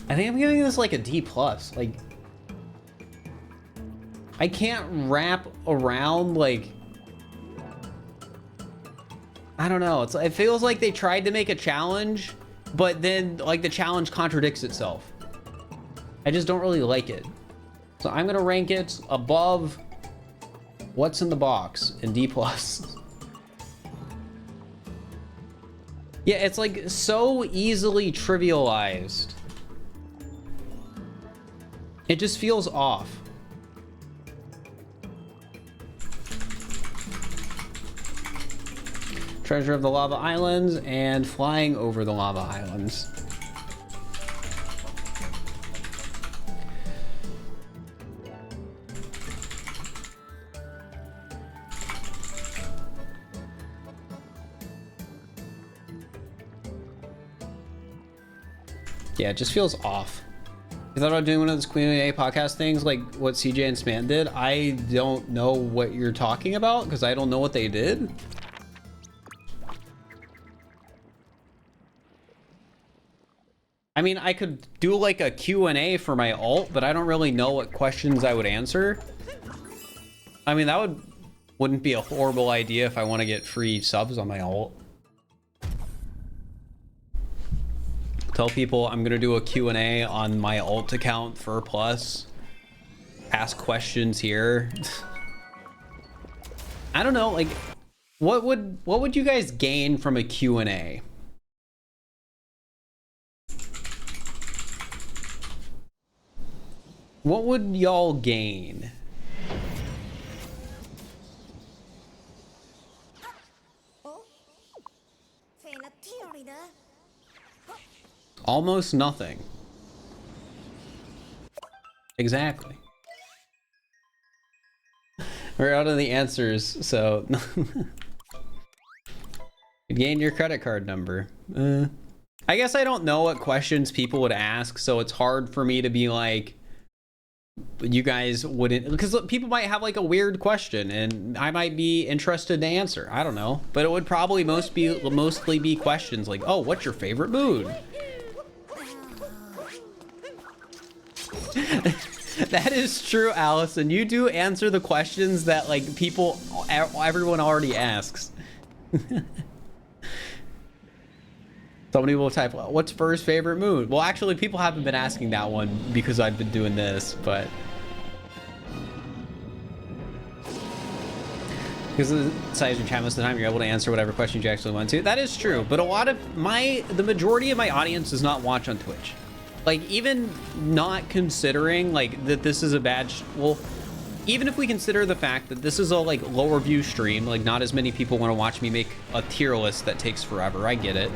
I think I'm giving this like a D+. Like, I can't wrap around, like, I don't know. It feels like they tried to make a challenge, but then, like, the challenge contradicts itself. I just don't really like it. So I'm gonna rank it above what's in the box in D+. Yeah, it's, like, so easily trivialized. It just feels off. Treasure of the Lava Islands and Flying Over the Lava Islands. Yeah, it just feels off. You thought about doing one of those Q&A podcast things like what CJ and Sman did? I don't know what you're talking about because I don't know what they did. I mean, I could do like a Q&A for my alt, but I don't really know what questions I would answer. I mean, that wouldn't be a horrible idea if I want to get free subs on my alt. Tell people I'm gonna do a Q&A on my alt account for Plus. Ask questions here. I don't know, like, what would you guys gain from a Q&A? What would y'all gain? Almost nothing. Exactly. We're out of the answers, so Gain your credit card number. I guess I don't know what questions people would ask, so it's hard for me to be like, you guys wouldn't, because people might have like a weird question and I might be interested to answer. I don't know, but it would probably mostly be questions like, oh, what's your favorite mood? That is true, Allison. You do answer the questions that like everyone already asks. Somebody will type, well, what's Fir's favorite mood? Well, actually, people haven't been asking that one because I've been doing this, but because of the size of your chat most of the time, you're able to answer whatever questions you actually want to. That is true, but the majority of my audience does not watch on Twitch. Like, even not considering like that this is a bad, well, even if we consider the fact that this is a like lower view stream, like not as many people want to watch me make a tier list that takes forever. I get it.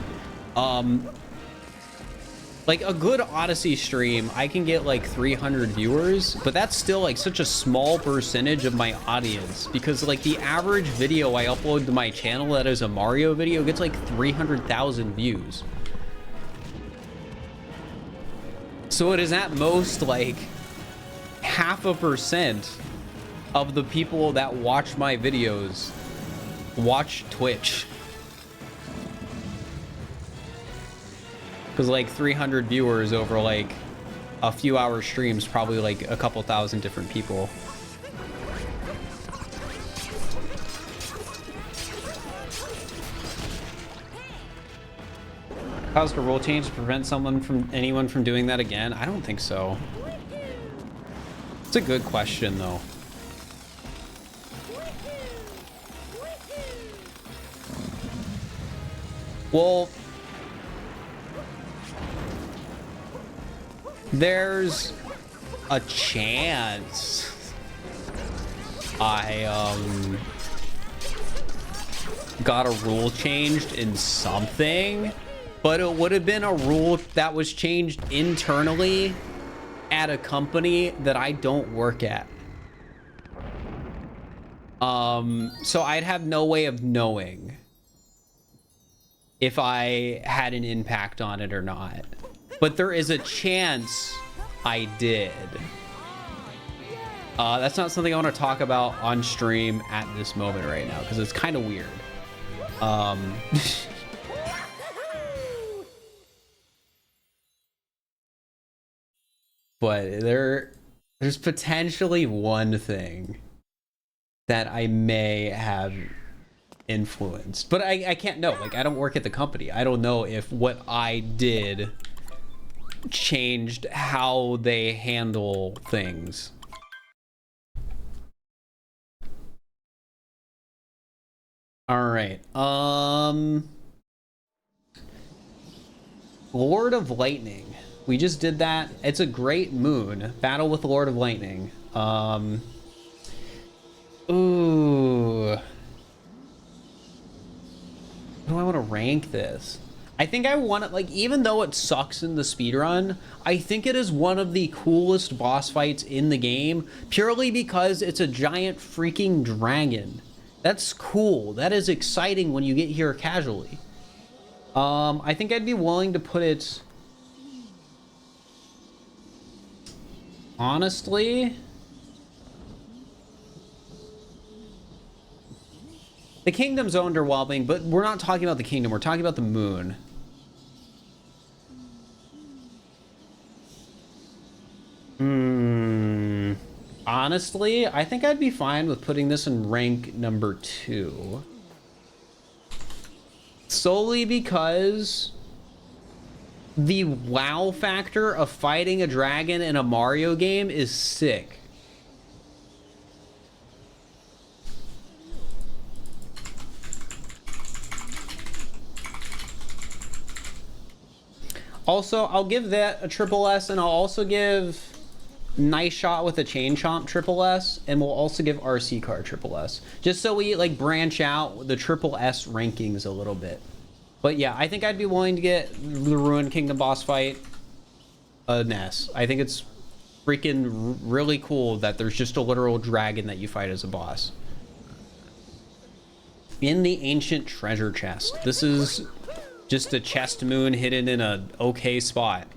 Like a good Odyssey stream, I can get like 300 viewers, but that's still like such a small percentage of my audience because like the average video I upload to my channel that is a Mario video gets like 300,000 views. So it is at most like 0.5% of the people that watch my videos watch Twitch. Because like 300 viewers over like a few hour streams, probably like a couple thousand different people. Caused a rule change to prevent anyone from doing that again? I don't think so. It's a good question though. Well, there's a chance I got a rule changed in something, but it would have been a rule that was changed internally at a company that I don't work at. So I'd have no way of knowing if I had an impact on it or not. But there is a chance I did. That's not something I want to talk about on stream at this moment right now, because it's kind of weird. But there's potentially one thing that I may have influenced. But I can't know. Like, I don't work at the company. I don't know if what I did changed how they handle things. All right. Lord of Lightning. We just did that. It's a great moon. Battle with Lord of Lightning. Ooh. How do I want to rank this? I think I want it, like, even though it sucks in the speedrun, I think it is one of the coolest boss fights in the game, purely because it's a giant freaking dragon. That's cool. That is exciting when you get here casually. I think I'd be willing to put it... Honestly... The kingdom's underwhelming, but we're not talking about the kingdom. We're talking about the moon. Honestly, I think I'd be fine with putting this in rank number 2. Solely because the wow factor of fighting a dragon in a Mario game is sick. Also, I'll give that a triple S, and I'll also give Nice Shot with a Chain Chomp triple S, and we'll also give RC Car triple S. Just so we like branch out the triple S rankings a little bit. But yeah, I think I'd be willing to get the Ruined Kingdom boss fight an S. I think it's freaking really cool that there's just a literal dragon that you fight as a boss. In the ancient treasure chest. This is just a chest moon hidden in a okay spot.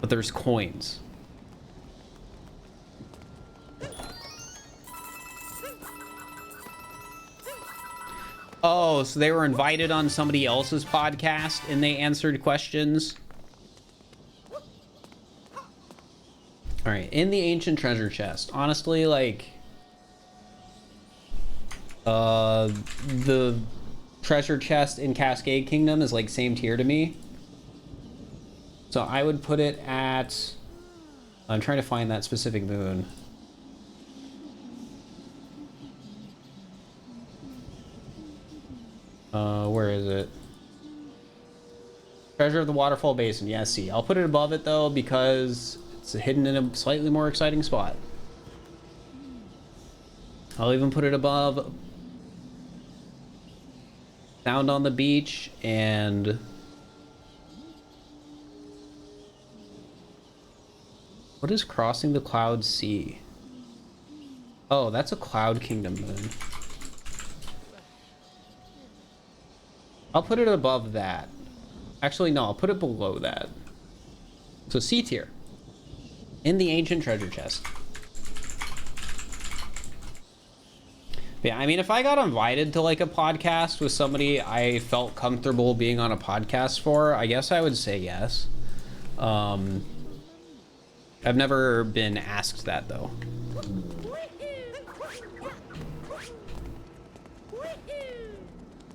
But there's coins. Oh, so they were invited on somebody else's podcast and they answered questions. All right, in the ancient treasure chest. Honestly, like, the treasure chest in Cascade Kingdom is like same tier to me. So I would put it at, I'm trying to find that specific moon. Where is it? Treasure of the Waterfall Basin. Yeah, see. I'll put it above it though because it's hidden in a slightly more exciting spot. I'll even put it above Sound on the Beach and what is Crossing the Cloud Sea? Oh, that's a Cloud Kingdom moon. I'll put it above that. Actually, no, I'll put it below that. So C tier. In the ancient treasure chest. Yeah, I mean, if I got invited to like a podcast with somebody I felt comfortable being on a podcast for, I guess I would say yes. I've never been asked that though.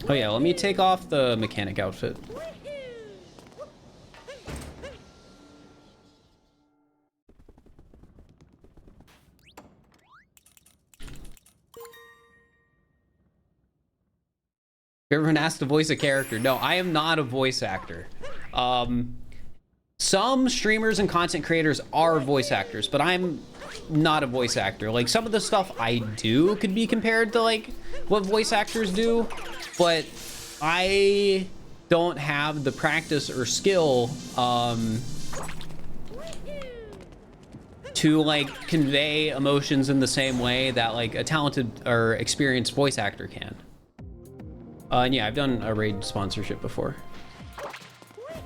Oh yeah, let me take off the mechanic outfit. You ever been asked to voice a character? No, I am not a voice actor. Some streamers and content creators are voice actors, but I'm not a voice actor. Like, some of the stuff I do could be compared to like what voice actors do, but I don't have the practice or skill to like convey emotions in the same way that like a talented or experienced voice actor can. And yeah, I've done a raid sponsorship before.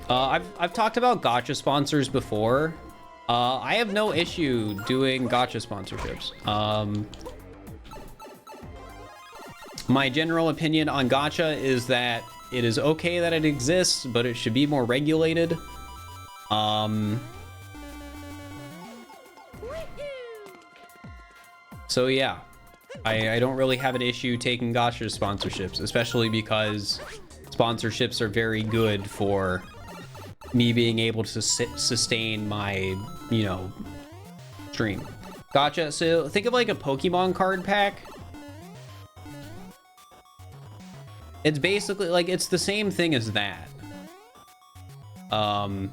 I've talked about gacha sponsors before. I have no issue doing gacha sponsorships. My general opinion on gacha is that it is okay that it exists, but it should be more regulated. So yeah, I don't really have an issue taking gacha sponsorships, especially because sponsorships are very good for me being able to sustain my, you know, stream. Gacha, so think of like a Pokemon card pack. It's basically like, it's the same thing as that. But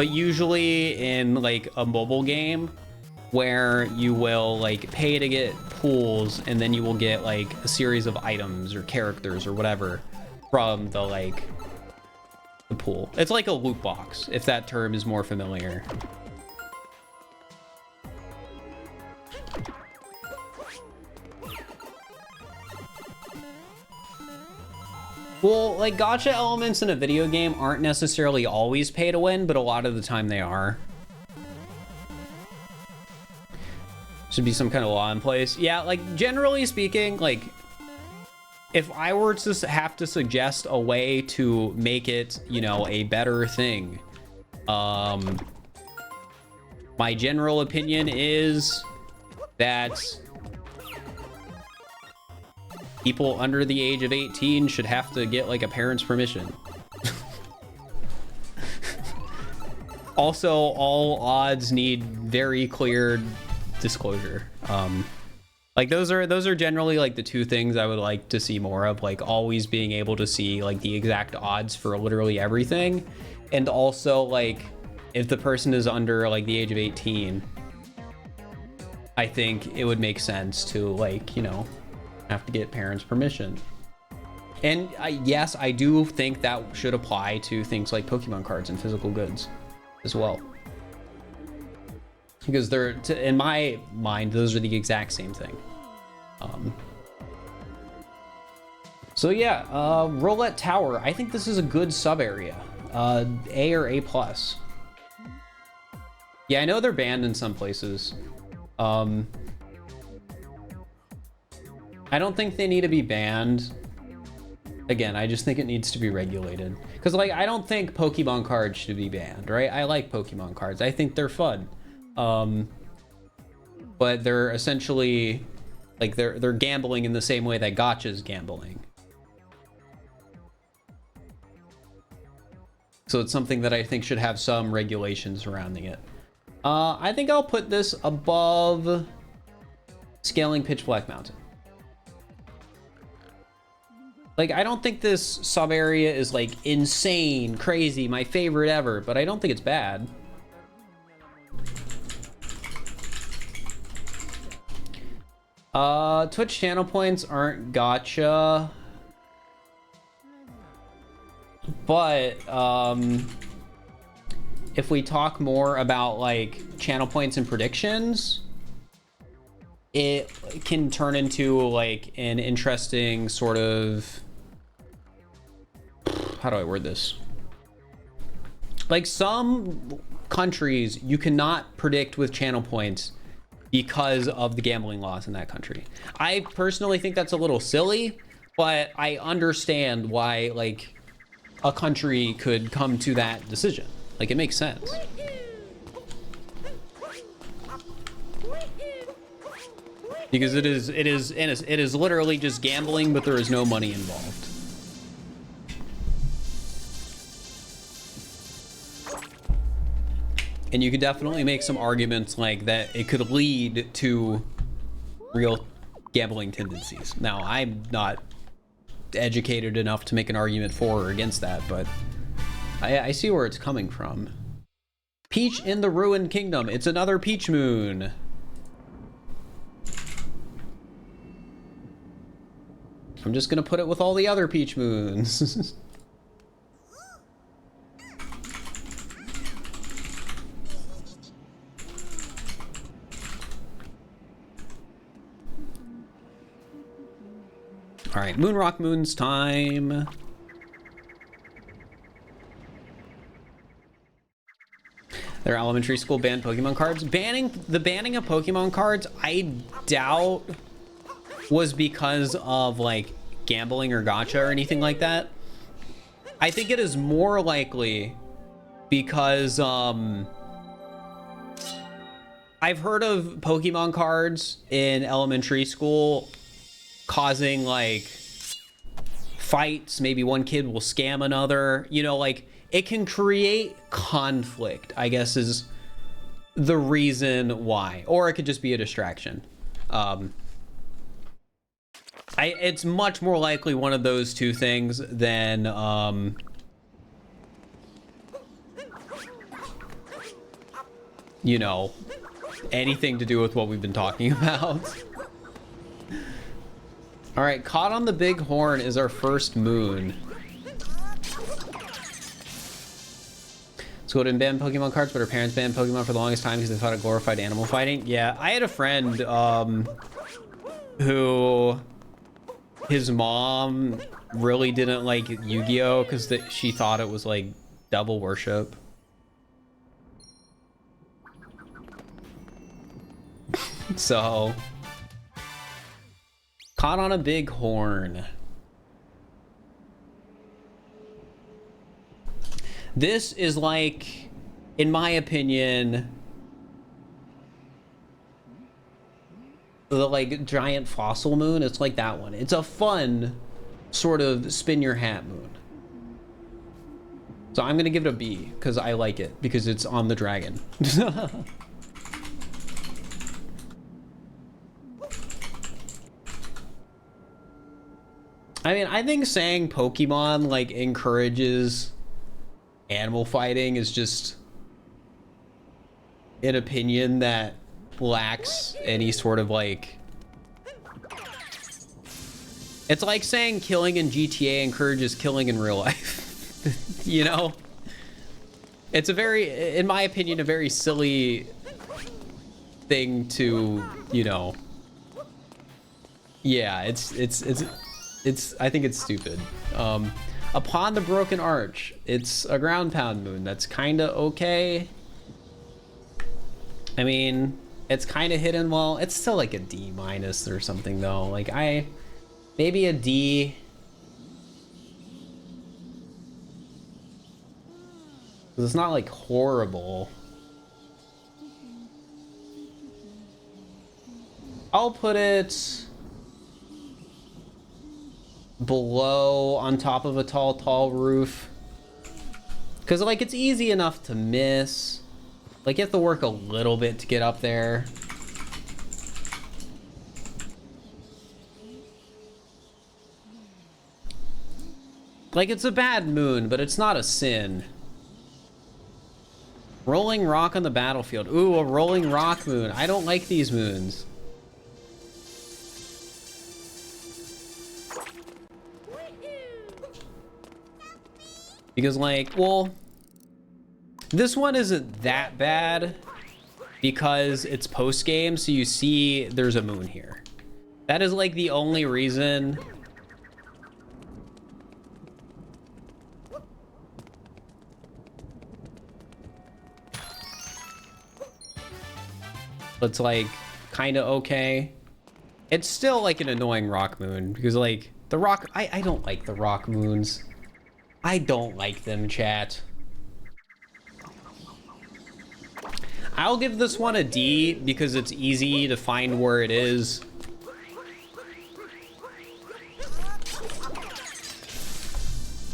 usually in like a mobile game where you will like pay to get pools and then you will get like a series of items or characters or whatever from the like the pool. It's like a loot box, if that term is more familiar. Well, like gacha elements in a video game aren't necessarily always pay to win, but a lot of the time they are. Should be some kind of law in place. Yeah, like generally speaking, like if I were to have to suggest a way to make it, you know, a better thing, my general opinion is that people under the age of 18 should have to get like a parent's permission. Also, all odds need very clear disclosure. Like those are generally like the two things I would like to see more of, like always being able to see like the exact odds for literally everything, and also like if the person is under like the age of 18, I think it would make sense to like, you know, have to get parents' permission. And yes, I do think that should apply to things like Pokemon cards and physical goods as well, because they're, in my mind, those are the exact same thing. So yeah, Roulette Tower. I think this is a good sub area. A or A plus. Yeah, I know they're banned in some places. I don't think they need to be banned. Again, I just think it needs to be regulated. Because, like, I don't think Pokemon cards should be banned, right? I like Pokemon cards. I think they're fun. But they're essentially, like, they're gambling in the same way that gacha's gambling. So it's something that I think should have some regulations surrounding it. I think I'll put this above scaling Pitch Black Mountain. Like, I don't think this sub area is like insane, crazy, my favorite ever, but I don't think it's bad. Twitch channel points aren't gacha. But, if we talk more about like channel points and predictions, it can turn into like an interesting sort of, how do I word this? Like some countries you cannot predict with channel points because of the gambling laws in that country. I personally think that's a little silly, but I understand why like a country could come to that decision. Like, it makes sense. Because it is literally just gambling, but there is no money involved. And you could definitely make some arguments like that it could lead to real gambling tendencies. Now, I'm not educated enough to make an argument for or against that, but I see where it's coming from. Peach in the Ruined Kingdom. It's another Peach Moon. I'm just gonna put it with all the other Peach Moons. All right, Moonrock Moon's time. Their elementary school banned Pokemon cards. Banning of Pokemon cards, I doubt was because of like gambling or gacha or anything like that. I think it is more likely because I've heard of Pokemon cards in elementary school causing like fights. Maybe one kid will scam another, you know, like it can create conflict, I guess is the reason why, or it could just be a distraction. It's much more likely one of those two things than you know, anything to do with what we've been talking about. All right, Caught on the Big Horn is our first moon. So didn't ban Pokemon cards, but her parents banned Pokemon for the longest time because they thought it glorified animal fighting. Yeah, I had a friend who his mom really didn't like Yu-Gi-Oh because she thought it was like devil worship. So, Caught on a Big Horn. This is like, in my opinion, the like giant fossil moon. It's like that one. It's a fun sort of spin your hat moon. So I'm gonna give it a B because I like it because it's on the dragon. I mean, I think saying Pokemon like encourages animal fighting is just an opinion that lacks any sort of like, it's like saying killing in GTA encourages killing in real life. You know, it's a very, in my opinion, a very silly thing to, you know, yeah, it's I think it's stupid. Upon the Broken Arch, it's a ground pound moon. That's kind of okay. I mean, it's kind of hidden well. It's still like a D minus or something though. Like maybe a D. It's not like horrible. I'll put it below on top of a tall roof. Because like it's easy enough to miss. Like you have to work a little bit to get up there. Like it's a bad moon, but it's not a sin. Rolling rock on the battlefield. Ooh, a rolling rock moon. I don't like these moons. Because like, well, this one isn't that bad because it's post game, so you see there's a moon here. That is like the only reason. It's like kind of okay. It's still like an annoying rock moon because like the rock, I don't like the rock moons. I don't like them, chat. I'll give this one a D because it's easy to find where it is.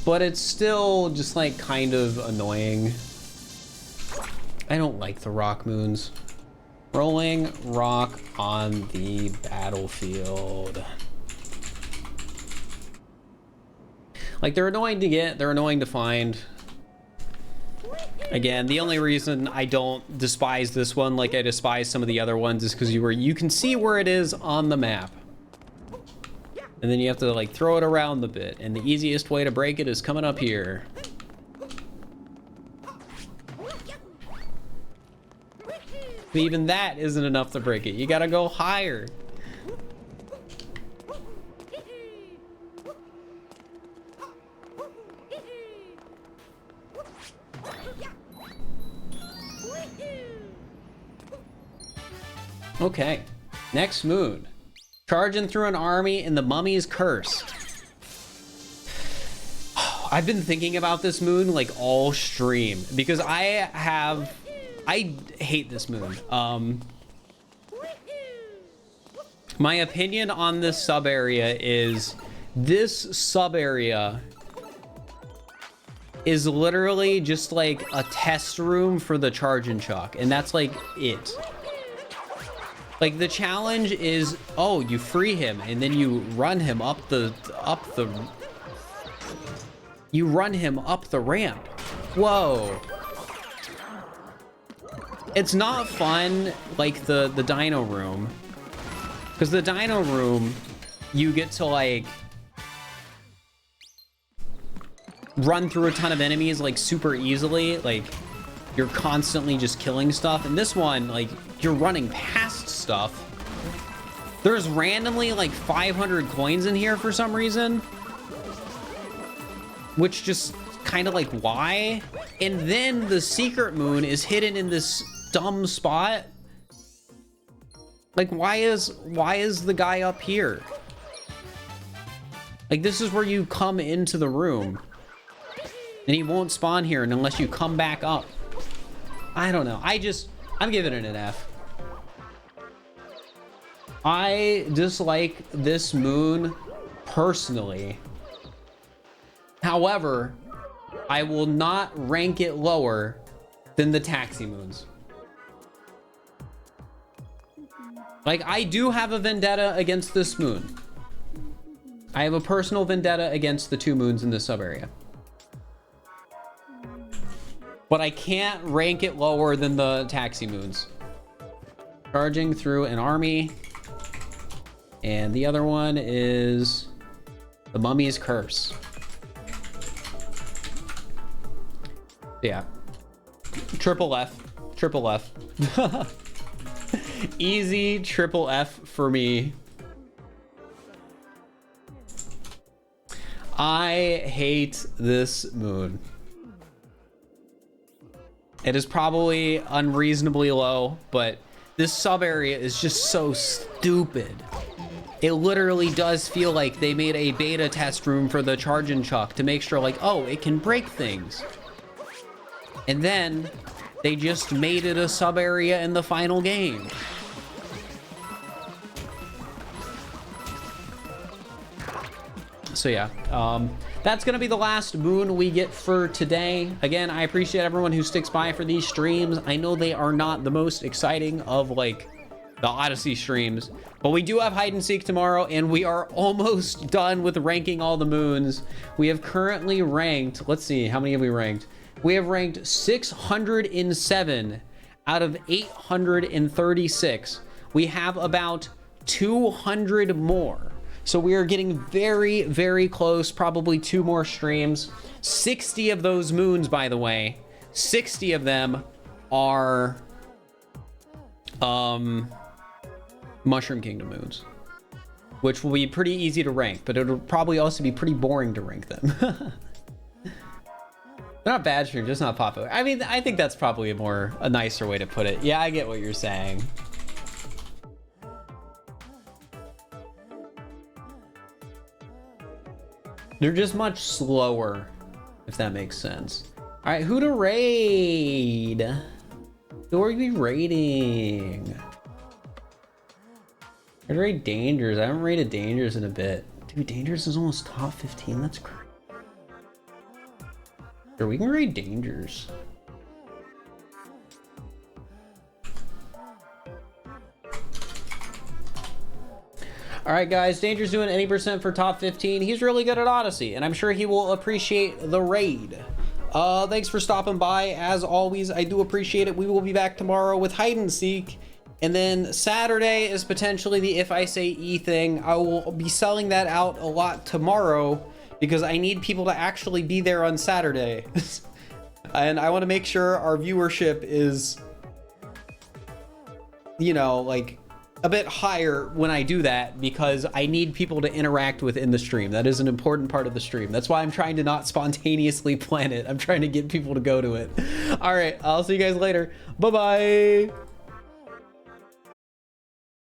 But it's still just like kind of annoying. I don't like the rock moons. Rolling rock on the battlefield. Like they're annoying to get, they're annoying to find. Again, the only reason I don't despise this one like I despise some of the other ones is because you can see where it is on the map. And then you have to like throw it around the bit, and the easiest way to break it is coming up here. But even that isn't enough to break it. You gotta go higher. Okay, next moon. Charging through an army in the Mummy's Curse. I've been thinking about this moon like all stream because I hate this moon. My opinion on this sub area is this sub area is literally just like a test room for the charge and chuck, and that's like it. Like the challenge is, oh, you free him and then you run him up the ramp. Whoa. It's not fun like the dino room, because the dino room you get to like run through a ton of enemies like super easily, like you're constantly just killing stuff. And this one, like, you're running past stuff. There's randomly like 500 coins in here for some reason, which just kind of like, why? And then the secret moon is hidden in this dumb spot. Like, why is the guy up here? Like, this is where you come into the room, and he won't spawn here unless you come back up. I don't know. I'm giving it an F. I dislike this moon personally. However, I will not rank it lower than the taxi moons. Like, I do have a vendetta against this moon. I have a personal vendetta against the two moons in this sub area. But I can't rank it lower than the taxi moons. Charging through an army. And the other one is the Mummy's Curse. Yeah. Triple F. Triple F. Easy triple F for me. I hate this moon. It is probably unreasonably low, but this sub area is just so stupid. It literally does feel like they made a beta test room for the charge and chuck to make sure like, oh, it can break things. And then they just made it a sub area in the final game. So yeah, that's gonna be the last moon we get for today. Again, I appreciate everyone who sticks by for these streams. I know they are not the most exciting of like the Odyssey streams, but we do have hide and seek tomorrow, and we are almost done with ranking all the moons. We have currently ranked, let's see, how many have we ranked? We have ranked 607 out of 836. We have about 200 more. So we are getting very, very close, probably 2 more streams. 60 of those moons, by the way, 60 of them are Mushroom Kingdom moons, which will be pretty easy to rank, but it'll probably also be pretty boring to rank them. They're not bad streams, just not popular. I mean, I think that's probably a nicer way to put it. Yeah, I get what you're saying. They're just much slower, if that makes sense. All right, who to raid? Who are we raiding? I'd raid Dangers. I haven't raided Dangers in a bit. Dude, Dangers is almost top 15. That's crazy. Sure, we can raid Dangers. All right, guys, Danger's doing any percent for top 15. He's really good at Odyssey, and I'm sure he will appreciate the raid. Thanks for stopping by. As always, I do appreciate it. We will be back tomorrow with hide and seek. And then Saturday is potentially the If I Say E thing. I will be selling that out a lot tomorrow because I need people to actually be there on Saturday. And I want to make sure our viewership is, you know, like a bit higher when I do that, because I need people to interact with in the stream. That is an important part of the stream. That's why I'm trying to not spontaneously plan it. I'm trying to get people to go to it. All right, I'll see you guys later. Bye-bye.